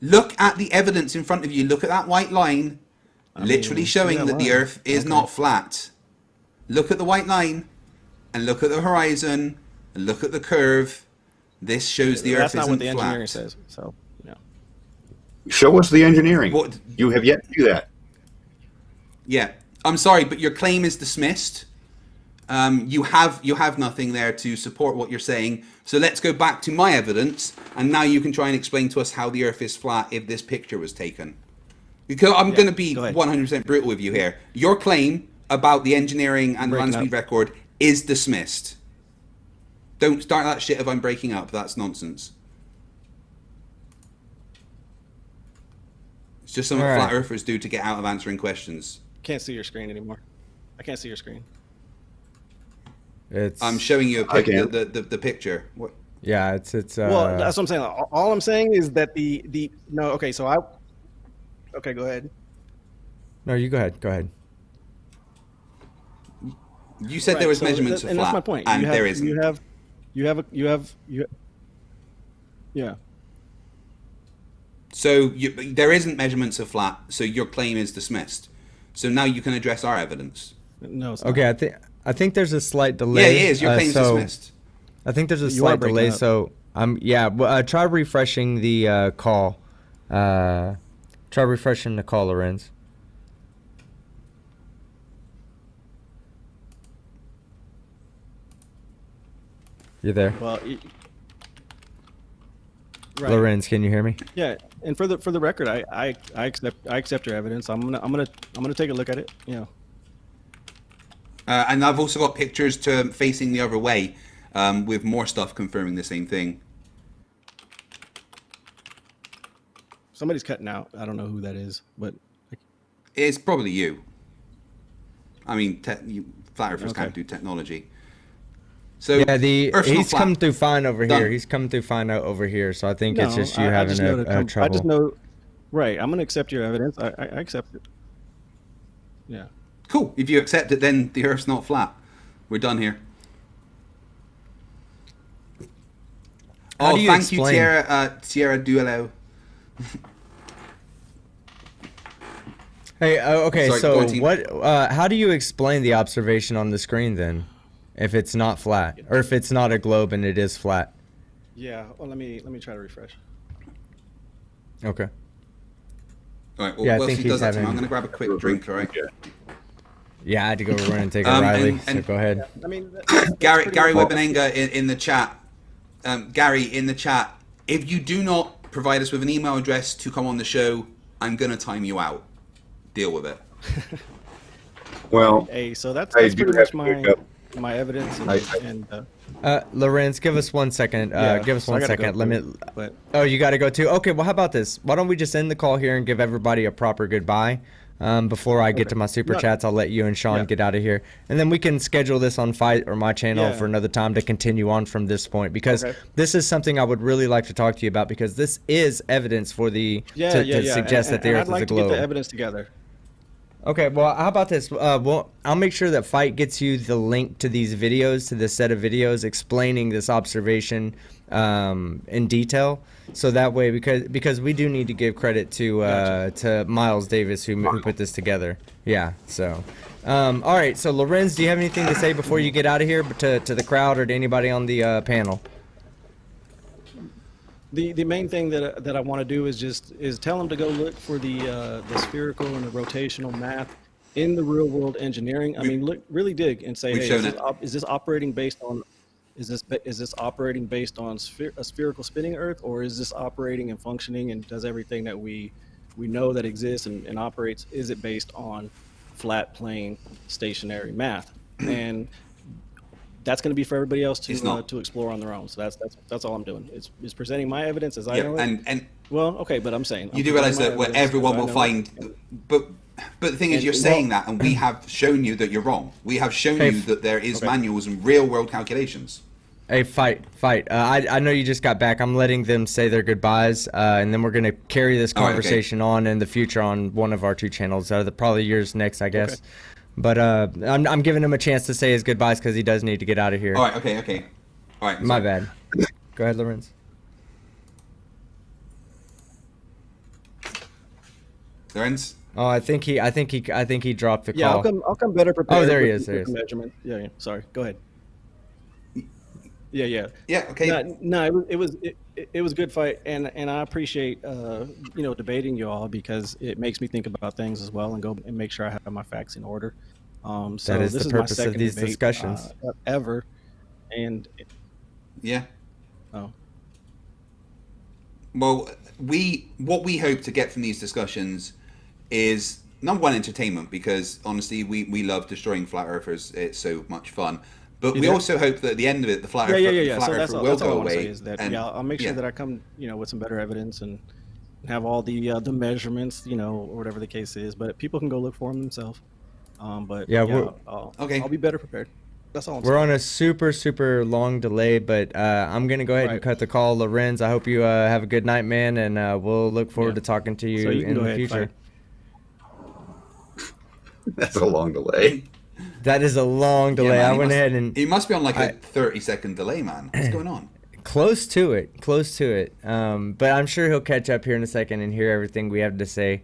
look at the evidence in front of you. Look at that white line, literally mean, showing that that the line. Earth is Okay. not flat. Look at the white line, and look at the horizon, and look at the curve. This shows the That's Earth not what the isn't engineering flat. says. So, yeah. Show us the engineering. What- You have yet to do that. Yeah, I'm sorry, but your claim is dismissed. You have nothing there to support what you're saying. So let's go back to my evidence, and now you can try and explain to us how the Earth is flat if this picture was taken. Because I'm going to be go ahead. 100% brutal with you here. Your claim about the engineering and Breaking land speed up. record is dismissed. Don't start that shit if I'm breaking up. That's nonsense. It's just something All right. flat earthers do to get out of answering questions. Can't see your screen anymore. I can't see your screen. It's I'm showing you I can. the picture. What? yeah, it's Well, that's what I'm saying. All I'm saying is that the no. Okay, so I. Okay, go ahead. no. You go ahead. Go ahead. You said Right, there was so measurements of and flat, that's my point. and You have, there isn't. Yeah. So there isn't measurements of flat. So your claim is dismissed. So now you can address our evidence. No. It's not. Okay, I think there's a slight Yeah, delay. it is. Your claim's so dismissed. I think there's a You are slight breaking delay. up. So try refreshing the call. Try refreshing the call, Lorenz. You there, Well. Right. Lorenz? Can you hear me? Yeah, and for the record, I accept your evidence. I'm gonna take a look at it. You know. And I've also got pictures to facing the other way, with more stuff confirming the same thing. Somebody's cutting out. I don't know who that is, but It's probably you. I mean, flat earthers Okay. can't do technology. So Yeah, Earth's not he's flat. come through fine over Done. here. He's come through fine out over here. So I think it's no, just you I having just know a I trouble. just know. Right, I'm gonna accept your evidence. I accept it. Yeah. Cool. If you accept it, then the Earth's not flat. We're done here. How Oh, do you thank you, explain- Tierra Duelo. Hey, okay, Sorry, go so on, team. what? How do you explain the observation on the screen then, if it's not flat, or if it's not a globe and it is flat? Yeah. Well, let me try to refresh. Okay. All right. Well, Yeah, I whilst think he he's does that, Tim, having- I'm going to grab a quick drink. All right. Yeah, I had to go run and take a Riley. So and go ahead. I mean, Gary pretty much- Webenenga in the chat. Gary in the chat. If you do not provide us with an email address to come on the show, I'm gonna time you out. Deal with it. Well, Hey, so that's I do pretty have much to pick up. my evidence. And Lorenz, give us 1 second. yeah, Give us so I one gotta second. go Let me. too, But Oh, you got to go too. Okay, well, how about this? Why don't we just end the call here and give everybody a proper goodbye? Before I get to my super No. chats, I'll let you and Sean Yeah. get out of here, and then we can schedule this on Fight or my channel Yeah. for another time to continue on from this point, because Okay. this is something I would really like to talk to you about, because this is evidence for the yeah, to, yeah, to yeah. suggest that the and Earth I'd like is a to get the globe. evidence together. Okay, well, how about this? Well, I'll make sure that Fight gets you the link to these videos, to this set of videos explaining this observation in detail. So that way, because we do need to give credit to Miles Davis who put this together. Yeah. So, all right. So Lorenz, do you have anything to say before you get out of here, to the crowd or to anybody on the panel? The main thing that I want to do is tell them to go look for the spherical and the rotational math in the real world engineering. I mean, really dig and say, We've hey, shown is this operating based on is this operating based on a spherical spinning Earth, or is this operating and functioning and does everything that we know that exists and operates? Is it based on flat plane stationary math? And that's going to be for everybody else to explore on their own. So that's all I'm doing. It's presenting my evidence as I know it. And Well, okay, but I'm saying you do realize that where everyone will find, but the thing is, you're saying that, and we have shown you that you're wrong. We have shown you that there is manuals and real world calculations. Hey, Fight. I know you just got back. I'm letting them say their goodbyes, and then we're gonna carry this conversation on in the future on one of our two channels. Probably yours next, I guess. Okay. But I'm giving him a chance to say his goodbyes because he does need to get out of here. All right. Okay. All right. My bad. Go ahead, Lorenz. Lorenz. Oh, I think he dropped the call. Yeah, I'll come better prepared. Oh, there he is. There he is. Measurement. Yeah. Sorry. Go ahead. Yeah. Yeah. Okay. No, it was a good fight, and I appreciate debating you all, because it makes me think about things as well and go and make sure I have my facts in order. So that is this the is purpose my second of these debate, discussions. Ever, and yeah. Oh. Well, what we hope to get from these discussions is, number one, entertainment, because honestly, we love destroying flat earthers. It's so much fun. But we also hope that at the end of it, the flat earther, So that's will all go I want to away. say is that I'll make sure that I come with some better evidence and have all the measurements, or whatever the case is. But people can go look for them themselves. I'll be better prepared. That's all I'm saying. We're on a super long delay, but I'm gonna go ahead and cut the call. Lorenz, I hope you have a good night, man, and we'll look forward to talking to you in the future. That's a long delay. That is a long delay. Man, I went ahead and he must be on like a 30-second delay, man. What's going on? Close to it. But I'm sure he'll catch up here in a second and hear everything we have to say.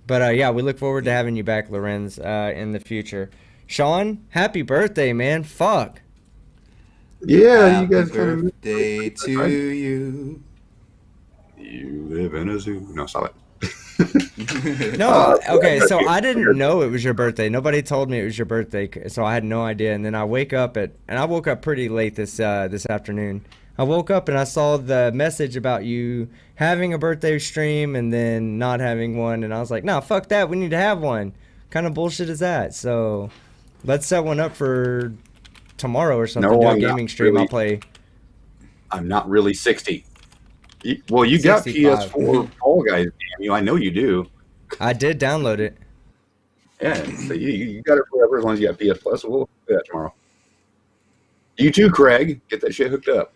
But we look forward to having you back, Lorenz, in the future. Sean, happy birthday, man. Fuck. Yeah, happy you guys birthday to you. You live in a zoo. No, stop it. No, okay, so I didn't know it was your birthday. Nobody told me it was your birthday, so I had no idea. And then I woke up pretty late this afternoon. I woke up and I saw the message about you having a birthday stream and then not having one, and I was like, nah, fuck that. We need to have one. Kind of bullshit is that? So let's set one up for tomorrow or something. Do a gaming stream. Really, I'll play. I'm not really 60. Well, you 65. Got PS4 Fall Guys, damn you. I know you do. I did download it. Yeah, so you got it forever as long as you got PS Plus. So we'll do that tomorrow. You too, Craig. Get that shit hooked up.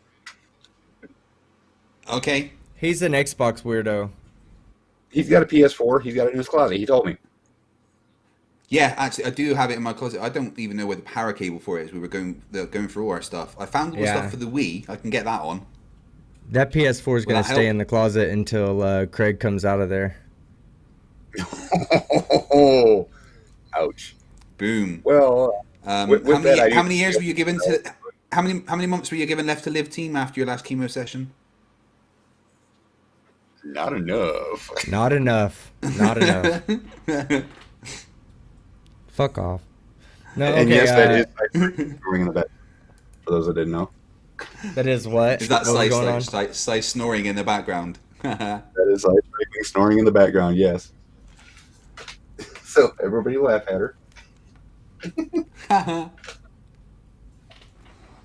Okay. He's an Xbox weirdo. He's got a PS4. He's got it in his closet. He told me. Yeah, actually, I do have it in my closet. I don't even know where the power cable for it is. We were going through all our stuff. I found all the stuff for the Wii. I can get that on. That PS4 is going to stay in the closet until Craig comes out of there. Oh, ouch. Boom. Well, how many years were you given to? How many months were you given left to live, team, after your last chemo session? Not enough. Not enough. Fuck off. No, And okay. yes, that is snoring in the back. For those that didn't know, That is what? Is that What was going on? Slice snoring in the background? that is like snoring in the background. Yes. So everybody laugh at her.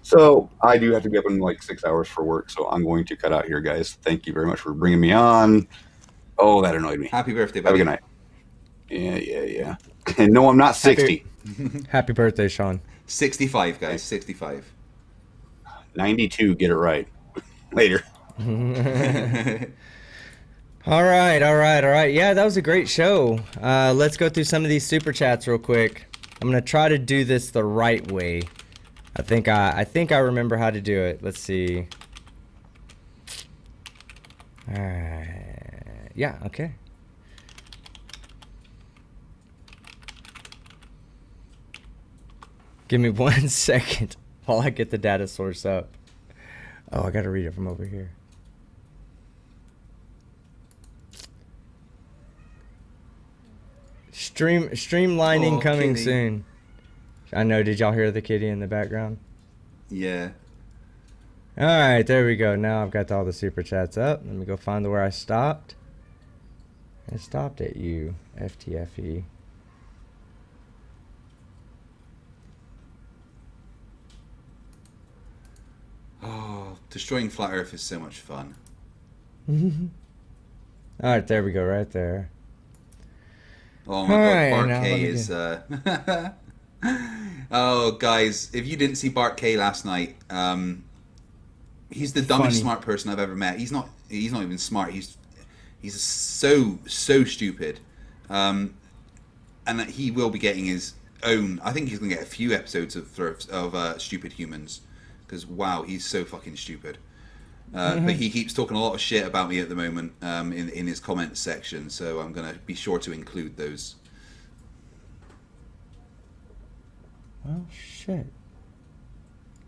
So I do have to be up in like 6 hours for work, so I'm going to cut out here, guys. Thank you very much for bringing me on. Oh, that annoyed me. Happy birthday, Have a buddy. good night. Yeah. And no, I'm not 60. Happy birthday, Sean. 65, guys. 65. 92. Get it right. Later. All right. Yeah, that was a great show. Let's go through some of these super chats real quick. I'm gonna try to do this the right way. I think I remember how to do it. Let's see. All right. Yeah. Okay. Give me 1 second while I get the data source up. Oh, I gotta read it from over here. Streamlining coming kitty. soon. I know. Did y'all hear the kitty in the background? Yeah. All right, there we go. Now I've got all the super chats up. Let me go find where I stopped. I stopped at you, FTFE. Oh, destroying flat Earth is so much fun. All right, there we go, right there. Oh my Alright, god, now Bart let K me is Oh guys, if you didn't see Bart K last night, he's the dumbest Funny. smart person I've ever met. He's not even smart. He's so stupid. And that he will be getting his own. I think he's going to get a few episodes of Stupid Humans, because wow, he's so fucking stupid. But he keeps talking a lot of shit about me at the moment in his comments section, so I'm going to be sure to include those. Well, shit.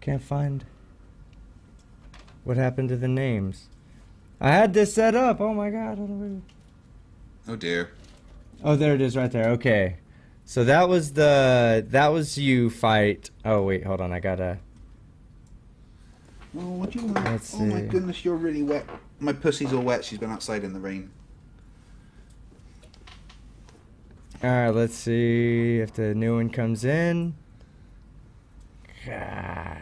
Can't find what happened to the names. I had this set up. Oh my god. Oh dear. Oh, there it is right there. Okay. So that was you fight. Oh wait, hold on. I gotta. Oh, what do you want? Let's Oh my see. goodness, you're really wet. My pussy's all wet. She's been outside in the rain. All right, let's see if the new one comes in. God.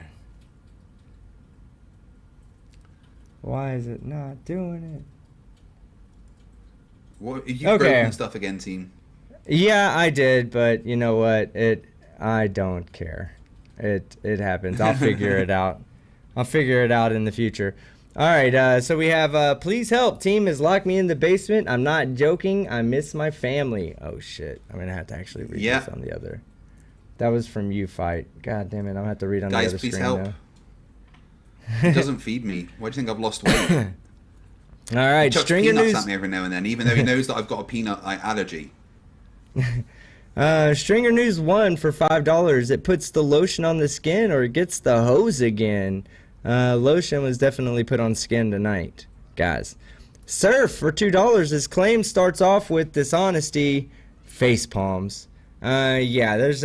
Why is it not doing it? What? You've Okay. broken stuff again, team. Yeah, I did, but you know what? I don't care. It happens. I'll figure it out. I'll figure it out in the future. All right, so we have please help. Team has locked me in the basement. I'm not joking. I miss my family. Oh shit. I'm going to have to actually read Yeah. this on the other. That was from you fight. God damn it. I'm going to have to read on Guys, the other please screen help. now. He doesn't feed me. Why do you think I've lost weight? All right, He chucks Stringer peanuts News. at me every now and then, even though he knows that I've got a peanut allergy. Stringer News 1 for $5. It puts the lotion on the skin or it gets the hose again. Lotion was definitely put on skin tonight, guys. Surf for $2. His claim starts off with dishonesty, face palms. Yeah, there's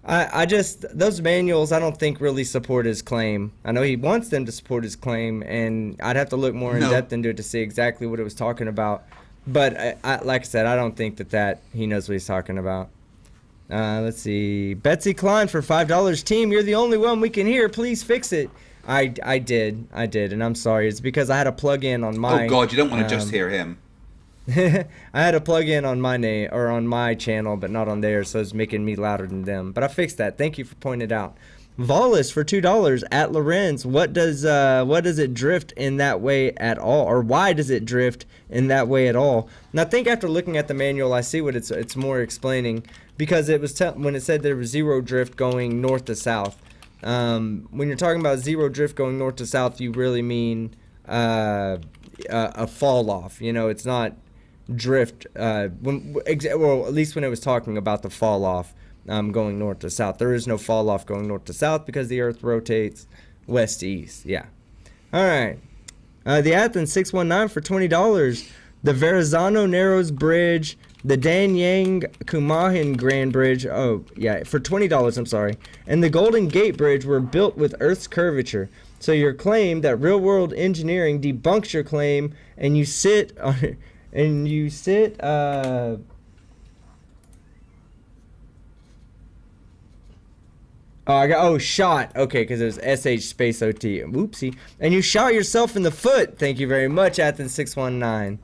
I just those manuals I don't think really support his claim. I know he wants them to support his claim, and I'd have to look more in No. depth into it to see exactly what it was talking about. But I like I said, I don't think that he knows what he's talking about. Let's see. Betsy Klein for $5. Team, you're the only one we can hear. Please fix it. I did, and I'm sorry. It's because I had a plug-in on my. Oh God, you don't want to just hear him. I had a plug-in on my name or on my channel, but not on theirs, so it's making me louder than them. But I fixed that. Thank you for pointing it out. Volis for $2 at Lorenz. What does it drift in that way at all, or why does it drift in that way at all? And I think after looking at the manual, I see what it's more explaining, because it was when it said there was zero drift going north to south. When you're talking about zero drift going north to south, you really mean a fall off. You know, it's not drift. Well, at least when it was talking about the fall off. Going north to south. There is no fall off going north to south because the earth rotates west to east. Yeah. All right. The Athens 619 for $20. The Verrazano Narrows Bridge The Danyang Kumahan Grand Bridge, for $20, I'm sorry, and the Golden Gate Bridge were built with Earth's curvature. So your claim that real-world engineering debunks your claim, and you sit on, shot. Okay, because it was SH space OT. Whoopsie. And you shot yourself in the foot. Thank you very much, Athens619.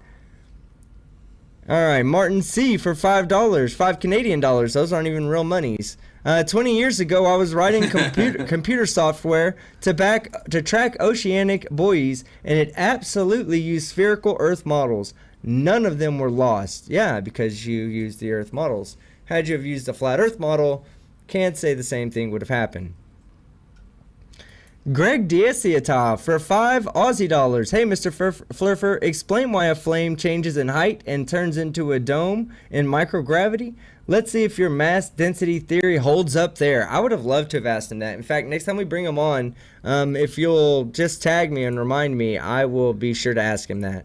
All right, Martin C for $5, 5 Canadian dollars. Those aren't even real monies. 20 years ago, I was writing computer software to track oceanic buoys, and it absolutely used spherical Earth models. None of them were lost. Yeah, because you used the Earth models. Had you have used the flat Earth model, can't say the same thing would have happened. Greg Diasiata for 5 Aussie dollars. Hey, Mr. Flurfer, explain why a flame changes in height and turns into a dome in microgravity. Let's see if your mass density theory holds up there. I would have loved to have asked him that. In fact, next time we bring him on, if you'll just tag me and remind me, I will be sure to ask him that.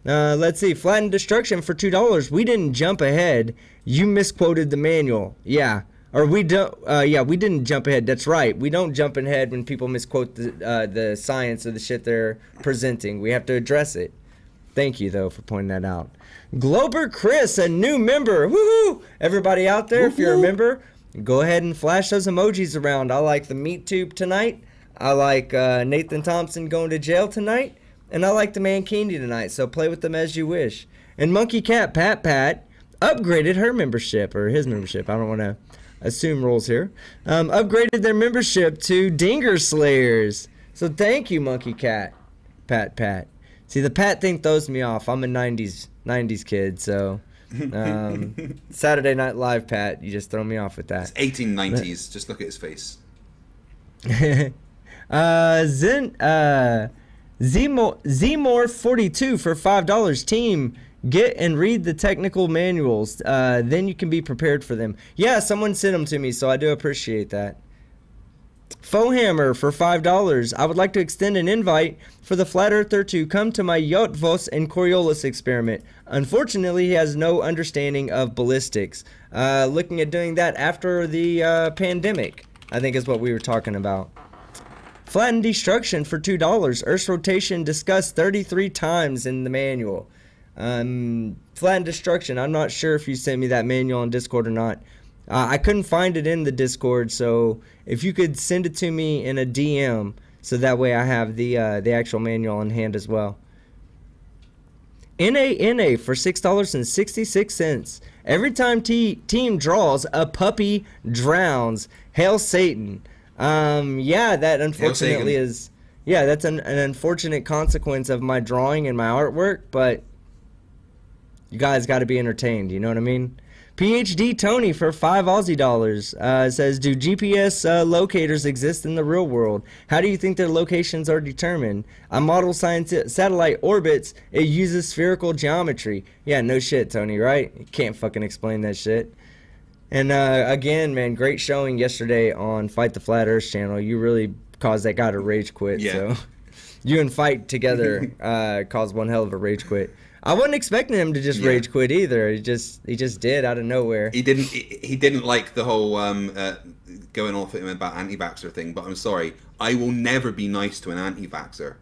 Let's see. Flattened destruction for $2. We didn't jump ahead. You misquoted the manual. Yeah. Or we don't. We didn't jump ahead. That's right. We don't jump ahead when people misquote the science or the shit they're presenting. We have to address it. Thank you, though, for pointing that out. Glober Chris, a new member. Woohoo! Everybody out there, if you're a member, go ahead and flash those emojis around. I like the meat tube tonight. I like Nathan Thompson going to jail tonight. And I like the Mankini tonight, so play with them as you wish. And Monkey Cat Pat upgraded her membership, or his membership. I don't want to assume rules here. Upgraded their membership to Dinger Slayers. So thank you, Monkey Cat Pat. See, the Pat thing throws me off. I'm a 90s kid, so Saturday Night Live Pat, you just throw me off with that. It's 1890s. Just look at his face. Zmore42 for $5. Team, get and read the technical manuals. Then you can be prepared for them. Yeah, someone sent them to me, so I do appreciate that. Fohammer for $5. I would like to extend an invite for the Flat Earther to come to my Yotvos and Coriolis experiment. Unfortunately, he has no understanding of ballistics. Looking at doing that after the pandemic, I think is what we were talking about. Flattened destruction for $2. Earth's rotation discussed 33 times in the manual. Flattened destruction. I'm not sure if you sent me that manual on Discord or not. I couldn't find it in the Discord, so if you could send it to me in a DM, so that way I have the actual manual on hand as well. NA for $6.66. Every time team draws, a puppy drowns. Hail Satan. That unfortunately is... Yeah, that's an unfortunate consequence of my drawing and my artwork, but you guys got to be entertained, you know what I mean? PhD Tony for 5 Aussie dollars says, do GPS locators exist in the real world? How do you think their locations are determined? I model satellite orbits. It uses spherical geometry. Yeah, no shit, Tony, right? You can't fucking explain that shit. And again, man, great showing yesterday on Fight the Flat Earth channel. You really caused that guy to rage quit. Yeah. So you and Fight together caused one hell of a rage quit. I wasn't expecting him to just rage quit either. He just did out of nowhere. He didn't like the whole going off at him about anti-vaxxer thing. But I'm sorry, I will never be nice to an anti-vaxxer.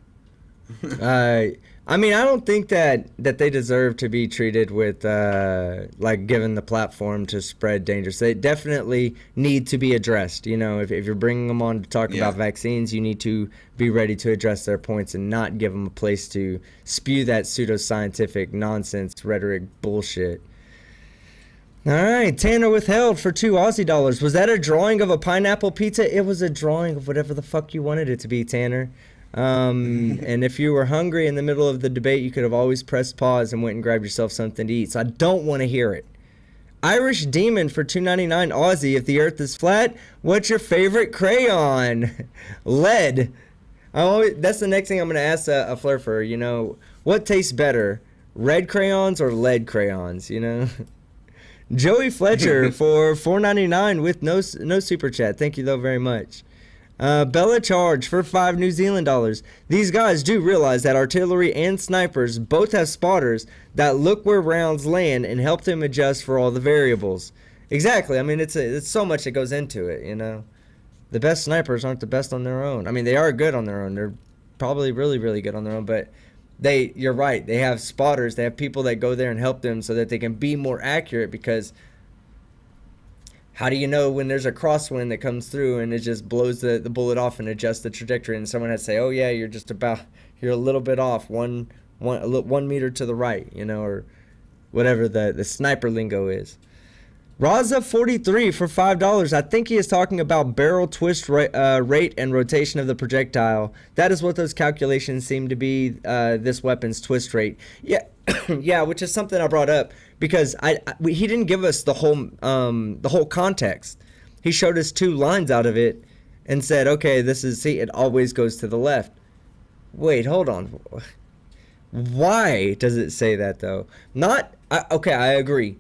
I mean, I don't think that they deserve to be treated with given the platform to spread dangerous. They definitely need to be addressed. You know, if you're bringing them on to talk about vaccines, you need to be ready to address their points and not give them a place to spew that pseudoscientific nonsense rhetoric bullshit. All right, Tanner withheld for 2 Aussie dollars. Was that a drawing of a pineapple pizza? It was a drawing of whatever the fuck you wanted it to be, Tanner. And if you were hungry in the middle of the debate, you could have always pressed pause and went and grabbed yourself something to eat. So I don't want to hear it. Irish Demon for $2.99 Aussie. If the earth is flat, what's your favorite crayon? Lead. That's the next thing I'm going to ask a flurfer. You know, what tastes better? Red crayons or lead crayons, you know? Joey Fletcher for $4.99 with no super chat. Thank you, though, very much. Bella Charge for 5 New Zealand dollars. These guys do realize that artillery and snipers both have spotters that look where rounds land and help them adjust for all the variables. Exactly. I mean, it's so much that goes into it, you know. The best snipers aren't the best on their own. I mean, they are good on their own. They're probably really, really good on their own, but you're right. They have spotters. They have people that go there and help them so that they can be more accurate, because how do you know when there's a crosswind that comes through and it just blows the bullet off and adjusts the trajectory, and someone has to say, oh yeah, you're a little bit off, one meter to the right, you know, or whatever the sniper lingo is. Raza 43 for $5. I think he is talking about barrel twist rate and rotation of the projectile. That is what those calculations seem to be. This weapon's twist rate. Yeah, yeah, which is something I brought up because he didn't give us the whole context. He showed us 2 lines out of it and said, okay, see, it always goes to the left. Wait, hold on. Why does it say that though? Okay, I agree.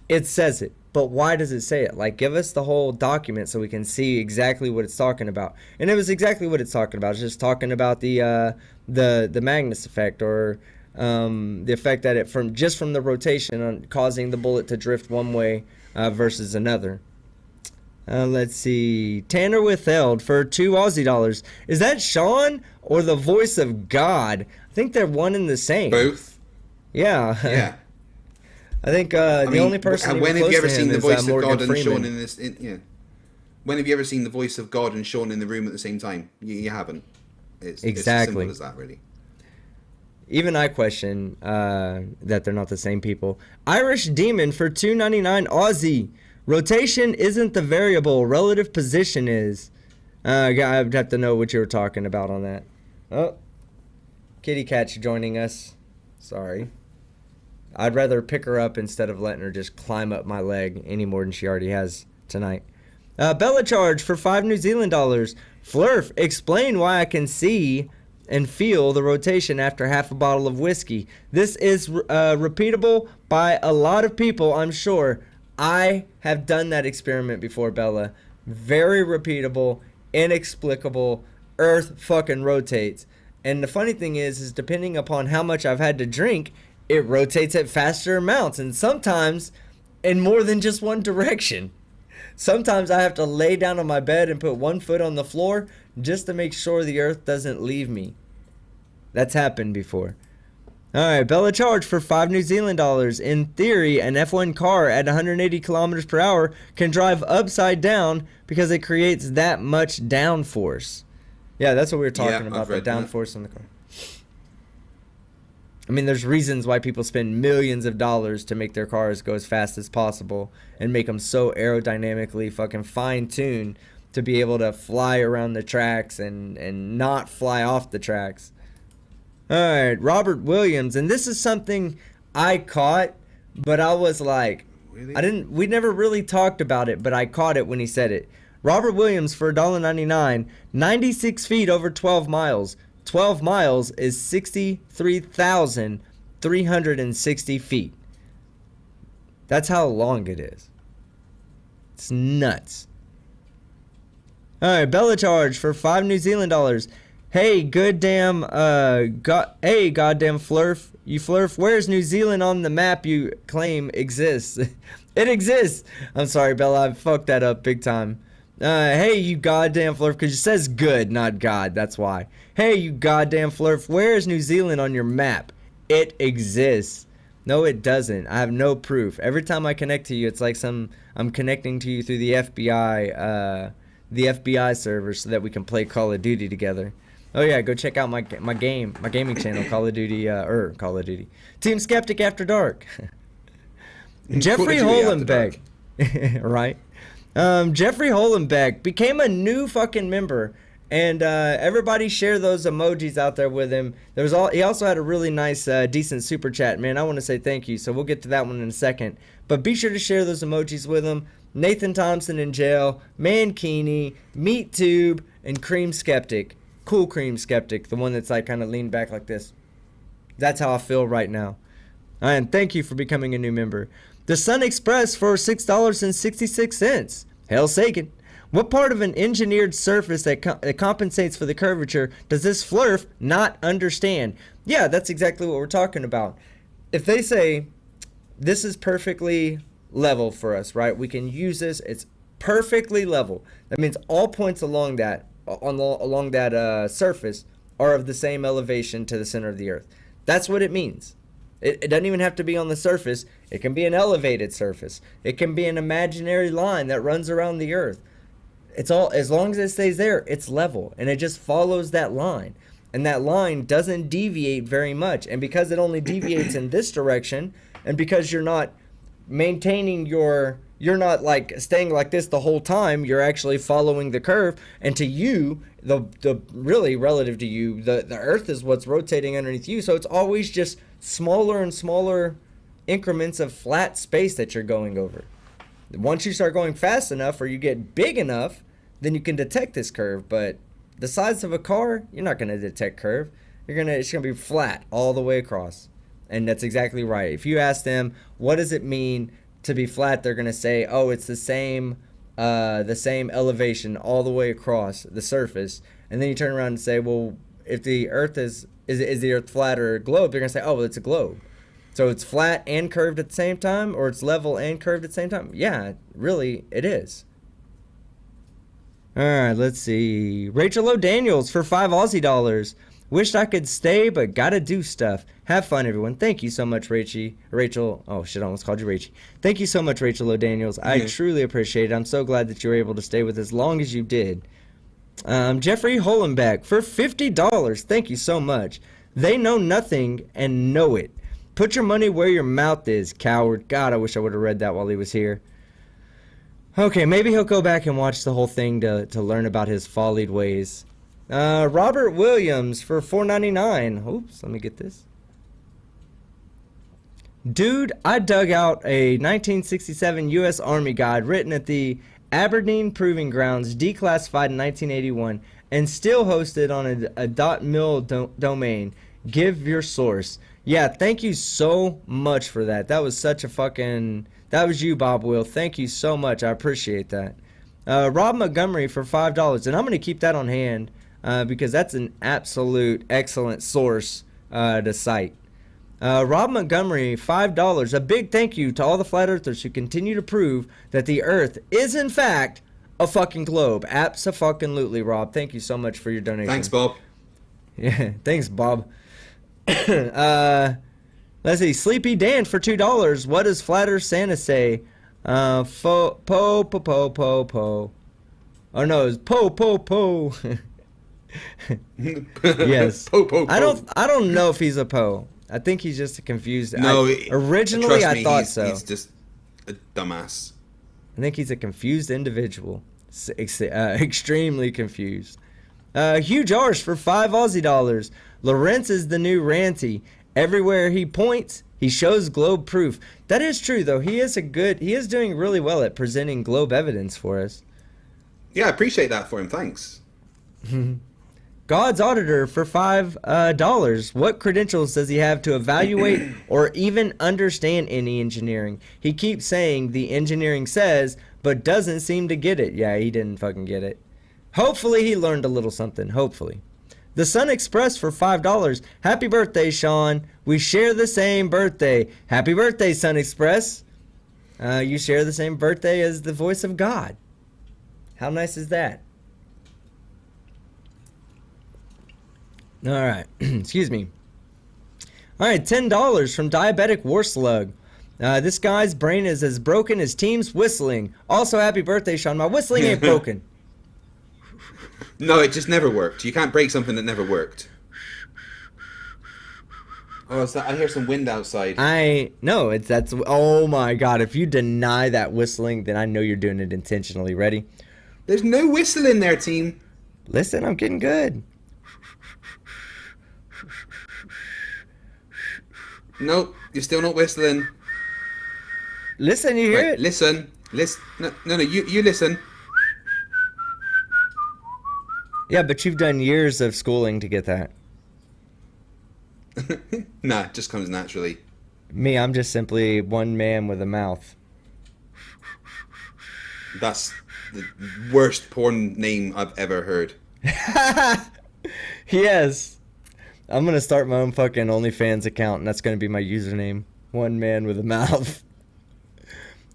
It says it. But why does it say it? Like, give us the whole document so we can see exactly what it's talking about. And it was exactly what it's talking about. It's just talking about the Magnus effect, or the effect that it from the rotation on causing the bullet to drift one way versus another. Let's see. Tanner withheld for 2 Aussie dollars. Is that Sean or the voice of God? I think they're one and the same. Both. Yeah. Yeah. I think the only person. When have you ever seen the voice of Morgan God and Freeman. Sean in this? When have you ever seen the voice of God and Sean in the room at the same time? You haven't. It's as simple as that, really. Even I question that they're not the same people. Irish Demon for $2.99 Aussie. Rotation isn't the variable. Relative position is. I'd have to know what you were talking about on that. Oh, Kitty Cat's joining us. Sorry. I'd rather pick her up instead of letting her just climb up my leg any more than she already has tonight. Bella Charge for 5 New Zealand dollars. Flurf, explain why I can see and feel the rotation after half a bottle of whiskey. This is repeatable by a lot of people, I'm sure. I have done that experiment before, Bella. Very repeatable, inexplicable. Earth fucking rotates. And the funny thing is depending upon how much I've had to drink, it rotates at faster amounts, and sometimes in more than just one direction. Sometimes I have to lay down on my bed and put one foot on the floor just to make sure the earth doesn't leave me. That's happened before. Alright, Bella Charge for 5 New Zealand dollars. In theory, an F1 car at 180 kilometers per hour can drive upside down because it creates that much downforce. Yeah, that's what we were talking about, the downforce in the car. I mean, there's reasons why people spend millions of dollars to make their cars go as fast as possible and make them so aerodynamically fucking fine-tuned to be able to fly around the tracks and not fly off the tracks. All right, Robert Williams, and this is something I caught, but I was like, Really? We never really talked about it, but I caught it when he said it. Robert Williams for $1.99, 96 feet over 12 miles. 12 miles is 63,360 feet. That's how long it is. It's nuts. Alright, Bella Charge for 5 New Zealand dollars. Hey, goddamn Flurf. You Flurf, where's New Zealand on the map you claim exists? It exists. I'm sorry, Bella, I fucked that up big time. Hey, you goddamn Flurf, because it says good, not God, that's why. Hey, you goddamn Flurf, where is New Zealand on your map? It exists. No, it doesn't. I have no proof. Every time I connect to you, it's like I'm connecting to you through the FBI server so that we can play Call of Duty together. Oh yeah, go check out my gaming channel, Call of Duty. Team Skeptic After Dark. Jeffrey Holenbeck, right? Jeffrey Holenbeck became a new fucking member, and everybody share those emojis out there with him. He also had a really nice, decent super chat, man. I want to say thank you, so we'll get to that one in a second. But be sure to share those emojis with him. Nathan Thompson in jail, Mankini, Meat Tube, and Cream Skeptic. Cool Cream Skeptic, the one that's like kind of leaned back like this. That's how I feel right now. And thank you for becoming a new member. The Sun Express for $6.66. Hell Sagan. What part of an engineered surface that compensates for the curvature does this flurf not understand? Yeah, that's exactly what we're talking about. If they say, this is perfectly level for us, right? We can use this. It's perfectly level. That means all points along that surface are of the same elevation to the center of the earth. That's what it means. It doesn't even have to be on the surface. It can be an elevated surface. It can be an imaginary line that runs around the earth. It's all, as long as it stays there, it's level, and it just follows that line. And that line doesn't deviate very much. And because it only deviates in this direction, and because you're not maintaining you're not like staying like this the whole time, you're actually following the curve. And to you, the really relative to you, the earth is what's rotating underneath you. So it's always just smaller and smaller increments of flat space that you're going over. Once you start going fast enough or you get big enough, then you can detect this curve. But the size of a car, you're not going to detect curve. It's going to be flat all the way across. And that's exactly right. If you ask them, what does it mean to be flat, they're going to say, oh, it's the same elevation all the way across the surface. And then you turn around and say, well, if the earth is the earth flat or a globe, they're going to say, oh, well, it's a globe. So it's flat and curved at the same time, or it's level and curved at the same time? Yeah, really, it is. All right, let's see. Rachel O'Daniels for 5 Aussie dollars. Wished I could stay, but gotta do stuff. Have fun, everyone. Thank you so much, Rachel. Oh, shit, I almost called you Rachie. Thank you so much, Rachel O'Daniels. I truly appreciate it. I'm so glad that you were able to stay with as long as you did. Jeffrey Hollenbeck for $50. Thank you so much. They know nothing and know it. Put your money where your mouth is, coward. God, I wish I would have read that while he was here. Okay, maybe he'll go back and watch the whole thing to learn about his follied ways. Robert Williams for $4.99. Oops, let me get this. Dude, I dug out a 1967 U.S. Army guide written at the Aberdeen Proving Grounds, declassified in 1981, and still hosted on a .mil domain. Give your source. Yeah, thank you so much for that. That was such a fucking... That was you, Bob Will. Thank you so much. I appreciate that. Rob Montgomery for $5. And I'm going to keep that on hand because that's an absolute excellent source to cite. Rob Montgomery, $5. A big thank you to all the flat earthers who continue to prove that the earth is, in fact, a fucking globe. Abso-fucking-lutely, Rob. Thank you so much for your donation. Thanks, Bob. Yeah, thanks, Bob. Let's see. Sleepy Dan for $2. What does Flat Earth Santa say? Po. Oh no, it's po. Yes. Po. I don't know if he's a po. I think he's just a confused. No, originally trust I me, thought so. He's just a dumbass. I think he's a confused individual. Extremely confused. Huge arse for 5 Aussie dollars. Lawrence is the new Ranty. Everywhere he points, he shows globe proof. That is true, though. He is doing really well at presenting globe evidence for us. Yeah, I appreciate that for him. Thanks. God's auditor for $5. What credentials does he have to evaluate or even understand any engineering? He keeps saying the engineering says, but doesn't seem to get it. Yeah, he didn't fucking get it. Hopefully he learned a little something. Hopefully. The Sun Express for $5. Happy birthday, Sean. We share the same birthday. Happy birthday, Sun Express. You share the same birthday as the voice of God. How nice is that? All right. Excuse me. All right, $10 from Diabetic War Slug. This guy's brain is as broken as Team's whistling. Also, happy birthday, Sean. My whistling ain't broken. No, it just never worked. You can't break something that never worked. Oh, is that, I hear some wind outside. Oh my God. If you deny that whistling, then I know you're doing it intentionally. Ready? There's no whistle in there, team. Listen, I'm getting good. Nope, you're still not whistling. Listen, you hear it? Listen. No, you listen. Yeah, but you've done years of schooling to get that. Nah, it just comes naturally. Me, I'm just simply one man with a mouth. That's the worst porn name I've ever heard. Yes. I'm going to start my own fucking OnlyFans account, and that's going to be my username. One man with a mouth.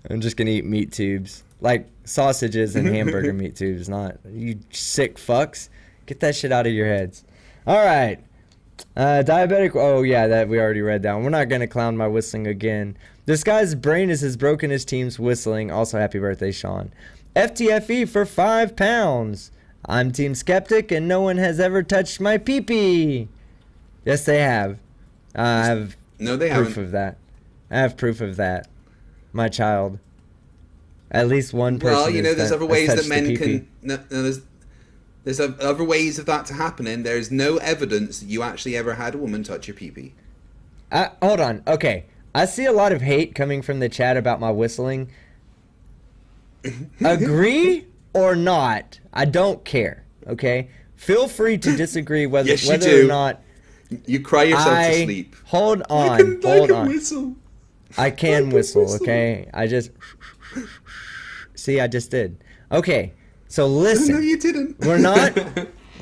I'm just going to eat meat tubes. Like sausages and hamburger meat tubes, not you sick fucks. Get that shit out of your heads. All right. Diabetic. Oh, yeah, that we already read that one. We're not going to clown my whistling again. This guy's brain has broken his team's whistling. Also, happy birthday, Sean. FTFE for £5. I'm Team Skeptic, and no one has ever touched my pee-pee. Yes, they have. I have No, they proof haven't. of that. I have proof of that. My child. At least one person. Well, you know, there's other ways that touched the men pee-pee. can. No, there's other ways of that to happening. There's no evidence that you actually ever had a woman touch your pee-pee. Hold on. Okay. I see a lot of hate coming from the chat about my whistling. Agree or not, I don't care. Okay? Feel free to disagree whether Yes, you whether do. or not You cry yourself to sleep. Hold I on. Hold can on. whistle. I can can whistle, whistle. okay? I just see, I just did. Okay, so listen. No, you didn't.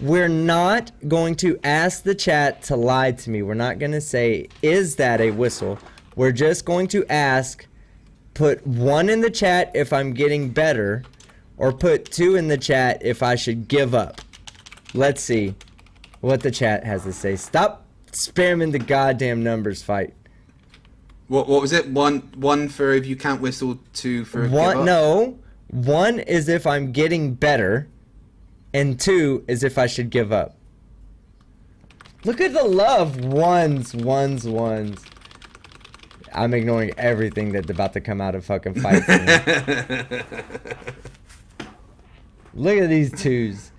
We're not going to ask the chat to lie to me. We're not going to say, is that a whistle? We're just going to ask, put 1 in the chat if I'm getting better, or put 2 in the chat if I should give up. Let's see what the chat has to say. Stop spamming the goddamn numbers, fight. What was it? One for if you can't whistle, 2 for give One, up? no. 1 is if I'm getting better, and 2 is if I should give up. Look at the love. Ones. I'm ignoring everything that's about to come out of fucking fights. Look at these 2s.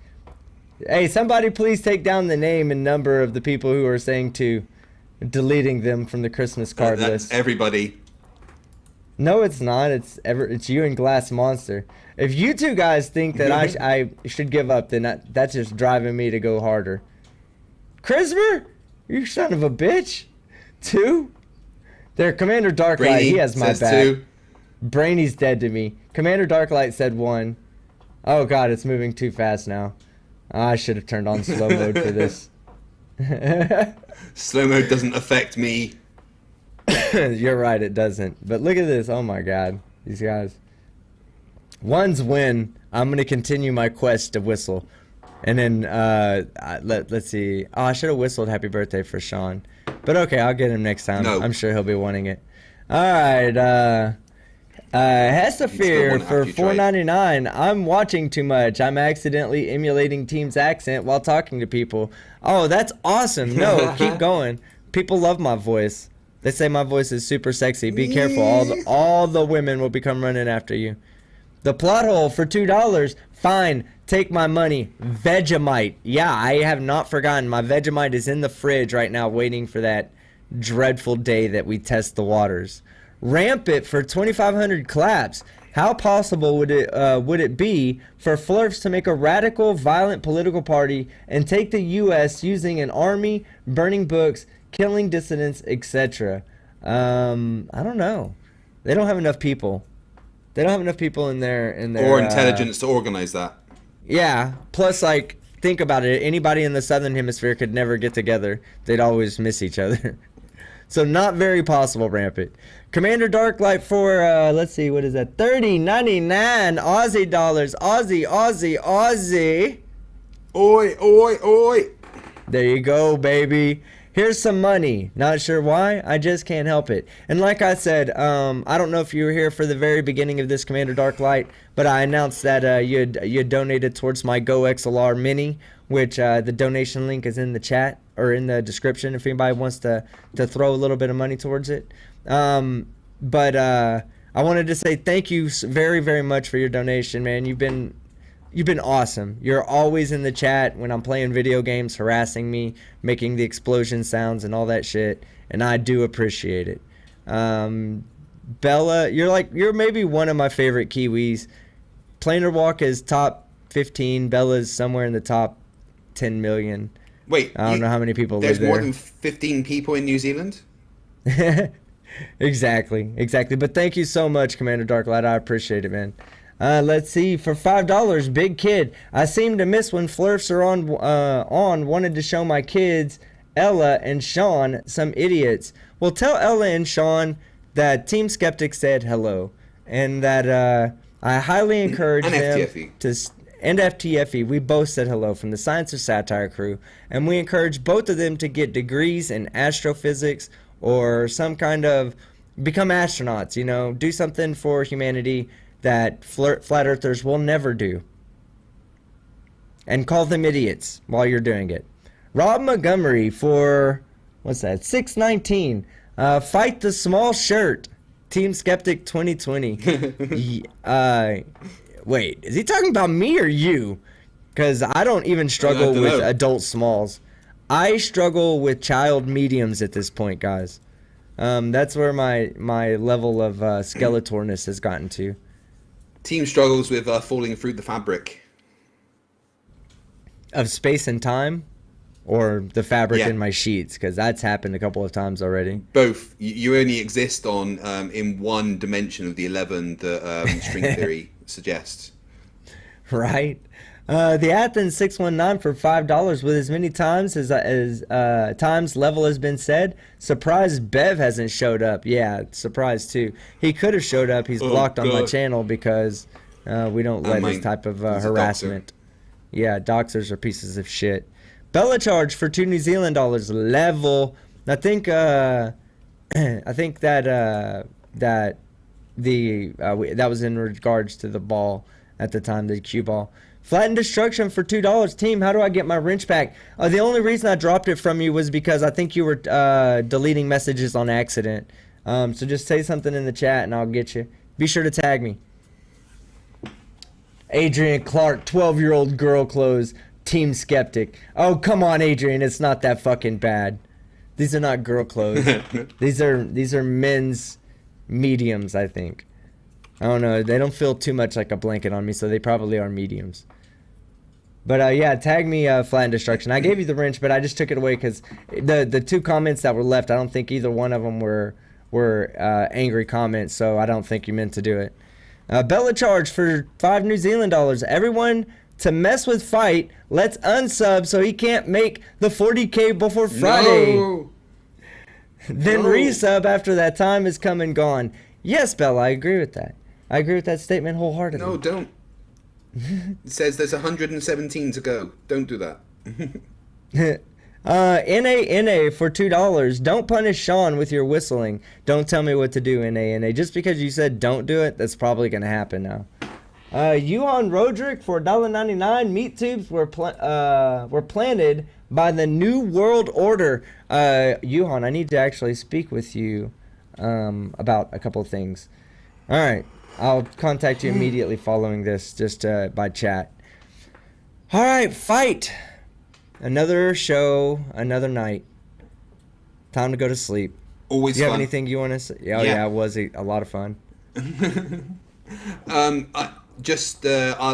Hey, somebody please take down the name and number of the people who are saying 2, deleting them from the Christmas card That's list. everybody. No, it's not. It's you and Glass Monster. If you 2 guys think that I should give up, then that's just driving me to go harder. Christopher, you son of a bitch. 2. There, Commander Darklight. Brainy He has my says back. 2. Brainy's dead to me. Commander Darklight said 1. Oh god, it's moving too fast now. I should have turned on slow mode for this. Slow mode doesn't affect me. You're right, it doesn't. But look at this. Oh my god. These guys. 1's win. I'm going to continue my quest to whistle. And then, let's see. Oh, I should have whistled happy birthday for Sean. But okay, I'll get him next time. No. I'm sure he'll be wanting it. Alright, Hestafir want it for after you try it. $4.99. I'm watching too much. I'm accidentally emulating Team's accent while talking to people. Oh, that's awesome. No, keep going. People love my voice. They say my voice is super sexy. Be careful. All the women will become running after you. The plot hole for $2. Fine. Take my money. Vegemite. Yeah, I have not forgotten. My Vegemite is in the fridge right now waiting for that dreadful day that we test the waters. Rampant for 2,500 claps. How possible would it be for Flurfs to make a radical, violent political party and take the U.S. using an army, burning books, killing dissidents, etc.? I don't know. They don't have enough people. They don't have enough people in their Or intelligence to organize that. Yeah. Plus, like, think about it. Anybody in the southern hemisphere could never get together. They'd always miss each other. So not very possible, Rampant. Commander Darklight for, let's see, what is that? $30.99 Aussie dollars. Aussie. Oi. There you go, baby. Here's some money. Not sure why. I just can't help it. And like I said, I don't know if you were here for the very beginning of this, Commander Darklight, but I announced that you had donated towards my Go XLR Mini, which the donation link is in the chat or in the description if anybody wants to throw a little bit of money towards it. But I wanted to say thank you very, very much for your donation, man. You've been awesome. You're always in the chat when I'm playing video games, harassing me, making the explosion sounds and all that shit, and I do appreciate it. Bella, you're maybe one of my favorite Kiwis. Planar Walk is top 15. Bella's somewhere in the top 10 million. Wait, I don't know how many people there's live more there. than 15 people in New Zealand? Exactly. But thank you so much, Commander Darklight. I appreciate it, man. Let's see, for $5, Big Kid. I seem to miss when Flurfs are on. Wanted to show my kids, Ella and Sean, some idiots. Well, tell Ella and Sean that Team Skeptic said hello, and that I highly encourage and them FTFE. to. And FTFE, we both said hello from the Science of Satire crew, and we encourage both of them to get degrees in astrophysics or some kind of become astronauts, you know, do something for humanity that flat earthers will never do. And call them idiots while you're doing it. Rob Montgomery for, what's that, 619. Fight the small shirt. Team Skeptic 2020. Wait, is he talking about me or you? Because I don't even struggle with adult smalls. I struggle with child mediums at this point, guys. That's where my level of Skeletorness has gotten to. Team struggles with falling through the fabric. Of space and time? Or the fabric in my sheets? Because that's happened a couple of times already. Both. You only exist on in one dimension of the 11 that string theory suggests. Right? The Athens 619 for $5 with as many times as times level has been said. Surprised Bev hasn't showed up. Yeah, surprised too. He could have showed up. He's blocked on my channel because we don't let this type of harassment. Yeah, doxers are pieces of shit. Bella Charge for $2 New Zealand level. I think that that was in regards to the ball at the time, the cue ball. Flatten Destruction for $2. Team, how do I get my wrench back? The only reason I dropped it from you was because I think you were deleting messages on accident. So just say something in the chat and I'll get you. Be sure to tag me. Adrian Clark, 12-year-old girl clothes. Team Skeptic. Oh, come on, Adrian. It's not that fucking bad. These are not girl clothes. These are men's mediums, I think. I don't know. They don't feel too much like a blanket on me, so they probably are mediums. But yeah, tag me Flat Destruction. I gave you the wrench, but I just took it away because the two comments that were left, I don't think either one of them were angry comments, so I don't think you meant to do it. Bella Charge for $5 New Zealand. Everyone to mess with Fight, let's unsub so he can't make the 40K before Friday. No. Then resub after that time is come and gone. Yes, Bella, I agree with that. I agree with that statement wholeheartedly. No, don't. It says there's 117 to go. Don't do that. NA for $2. Don't punish Sean with your whistling. Don't tell me what to do, NA. Just because you said don't do it, that's probably going to happen now. Johan Roderick for $1.99. Meat tubes were planted by the New World Order. Johan, I need to actually speak with you about a couple of things. All right. I'll contact you immediately following this, just by chat. All right, Fight. Another show, another night. Time to go to sleep. Always Do you fun. have anything you want to say? Oh, yeah, it was a lot of fun. I'll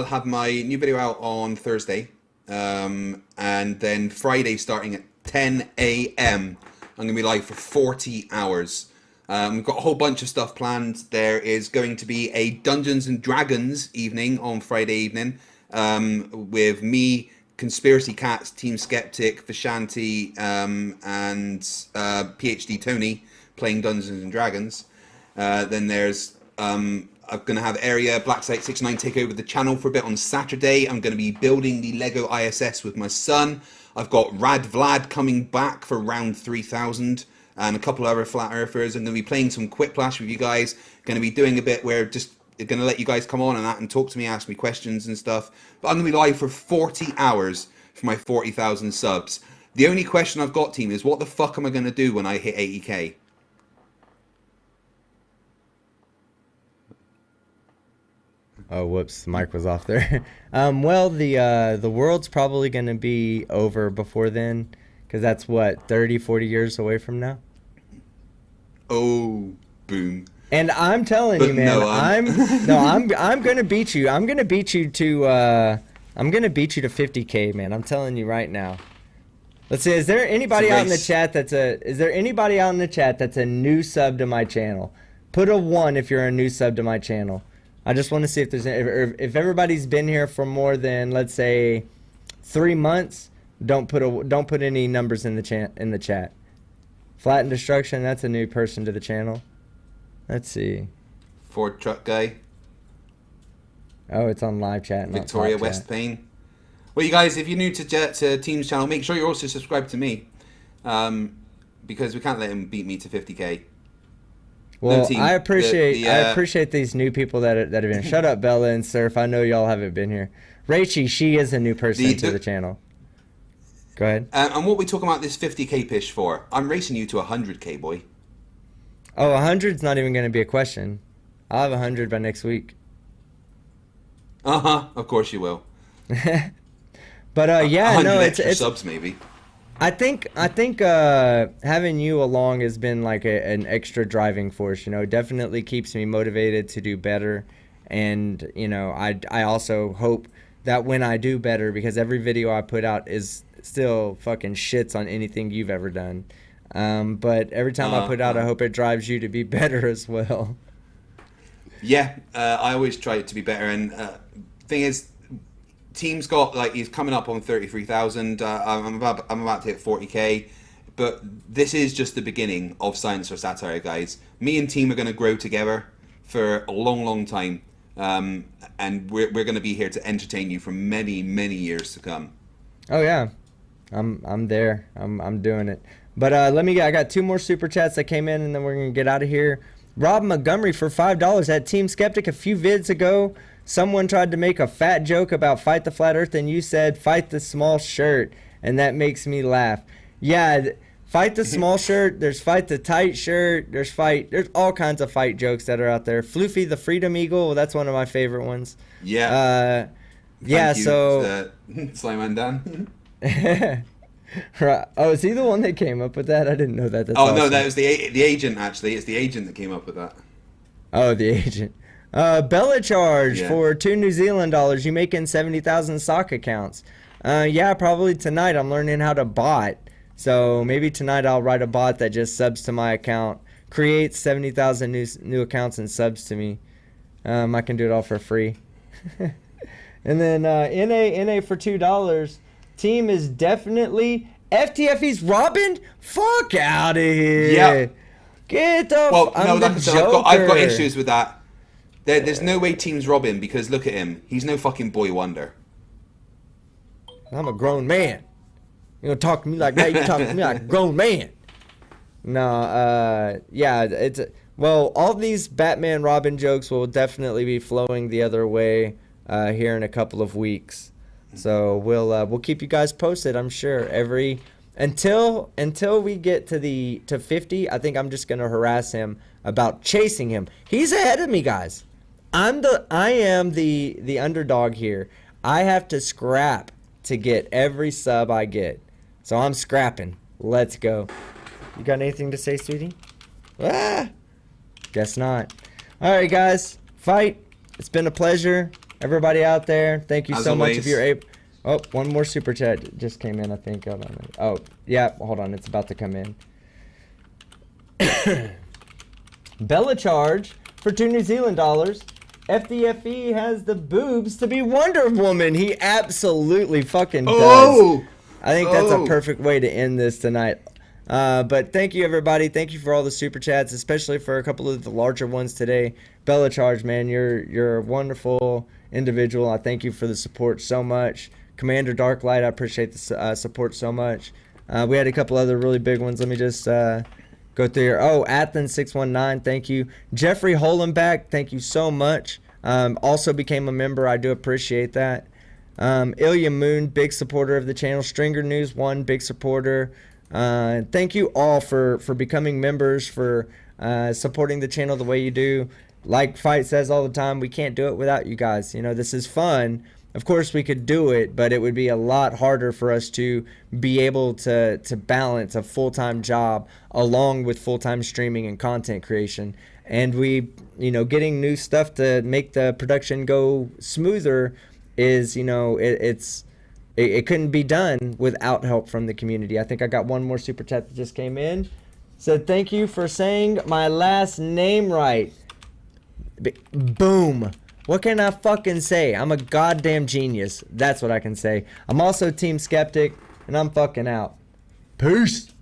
have my new video out on Thursday. And then Friday starting at 10 a.m. I'm going to be live for 40 hours. We've got a whole bunch of stuff planned. There is going to be a Dungeons and Dragons evening on Friday evening with me, Conspiracy Cats, Team Skeptic, Vishanti, and PhD Tony playing Dungeons and Dragons. Then there's I'm going to have Area Black Site 69 take over the channel for a bit on Saturday. I'm going to be building the Lego ISS with my son. I've got Rad Vlad coming back for round 3000 and a couple other Flat Earthers. I'm going to be playing some Quiplash with you guys. Going to be doing a bit where just going to let you guys come on and talk to me, ask me questions and stuff. But I'm going to be live for 40 hours for my 40,000 subs. The only question I've got, team, is what the fuck am I going to do when I hit 80k? Oh, whoops, the mic was off there. Well, the world's probably going to be over before then, because that's what, 30, 40 years away from now? Oh, boom. And I'm telling you, man, I'm going to beat you. I'm going to beat you to 50K, man. I'm telling you right now. Let's see, is there anybody out in the chat that's a new sub to my channel? Put a 1 if you're a new sub to my channel. I just want to see if there's if everybody's been here for more than, let's say, 3 months. Don't put any numbers in the chat. Flat and Destruction. That's a new person to the channel. Let's see. Ford truck guy. Oh, it's on live chat. Not Victoria chat. West Payne. Well, you guys, if you're new to Team's channel, make sure you're also subscribed to me, because we can't let him beat me to 50k. Well, No, team. I appreciate I appreciate these new people that have been. Shut up, Bella and Surf. I know y'all haven't been here. Rachie, she is a new person to the channel. Go ahead. And what we talking about this 50k pish for? I'm racing you to 100k, boy. Oh, 100's not even going to be a question. I'll have 100 by next week. Of course you will. But yeah, no, it's subs maybe. I think having you along has been like an extra driving force. You know, definitely keeps me motivated to do better, and you know, I also hope that when I do better, because every video I put out is still fucking shits on anything you've ever done. But every time I put out, I hope it drives you to be better as well. Yeah, I always try to be better. And thing is, Team's got like he's coming up on 33,000. I'm about to hit 40k. But this is just the beginning of Science for Satire, guys. Me and Team are going to grow together for a long, long time, and we're going to be here to entertain you for many, many years to come. Oh yeah, I'm there. I'm doing it. But I got 2 more super chats that came in, and then we're gonna get out of here. Rob Montgomery for $5 at Team Skeptic. A few vids ago, someone tried to make a fat joke about fight the flat earth, and you said fight the small shirt, and that makes me laugh. Yeah, fight the small shirt. There's fight the tight shirt. There's all kinds of fight jokes that are out there. Floofy the Freedom Eagle. That's one of my favorite ones. Yeah. Yeah. Thank you, So. Slime and Dan. Right. Oh, is he the one that came up with that? I didn't know that. That's no, awesome. that was the agent. Actually, it's the agent that came up with that. Oh, the agent. Bella Charge Yeah. for $2 New Zealand. You making 70,000 sock accounts? Yeah, probably tonight. I'm learning how to bot, so maybe tonight I'll write a bot that just subs to my account, creates 70,000 new accounts and subs to me. I can do it all for free. And then NA for $2. Team is definitely FTFE's Robin. Fuck out of here. Yeah. Get the. Well, I'm no, the like I said, Joker. I've got issues with that. There's no way Team's Robin, because look at him. He's no fucking boy wonder. I'm a grown man. You don't talk to me like that. You talk to me like a grown man. No, yeah, well, all these Batman Robin jokes will definitely be flowing the other way here in a couple of weeks. So we'll keep you guys posted, I'm sure. Until we get to 50, I think I'm just gonna harass him about chasing him. He's ahead of me, guys. I am the underdog here. I have to scrap to get every sub I get. So I'm scrapping. Let's go. You got anything to say, sweetie? Ah, guess not. All right, guys. Fight. It's been a pleasure. Everybody out there, thank you As so much. always. If you're able. Oh, one more super chat just came in, I think. Hold on. Oh, yeah. Hold on. It's about to come in. Bella Charge for $2 New Zealand. FDFE has the boobs to be Wonder Woman. He absolutely fucking does. Oh! I think that's a perfect way to end this tonight. But thank you, everybody. Thank you for all the super chats, especially for a couple of the larger ones today. Bella Charge, man, you're a wonderful individual. I thank you for the support so much. Commander Darklight, I appreciate the support so much. We had a couple other really big ones. Let me just go through here. Oh, Athens619, thank you. Jeffrey Holenback, thank you so much. Also became a member. I do appreciate that. Ilya Moon, big supporter of the channel. Stringer News 1, big supporter. Thank you all for becoming members, for supporting the channel the way you do. Like Fight says all the time, we can't do it without you guys. You know, this is fun. Of course we could do it, but it would be a lot harder for us to be able to balance a full-time job along with full-time streaming and content creation. And we, you know, getting new stuff to make the production go smoother is, you know, it couldn't be done without help from the community. I think I got one more super chat that just came in. Said, thank you for saying my last name right. Boom. What can I fucking say? I'm a goddamn genius. That's what I can say. I'm also Team Skeptic, and I'm fucking out. Peace.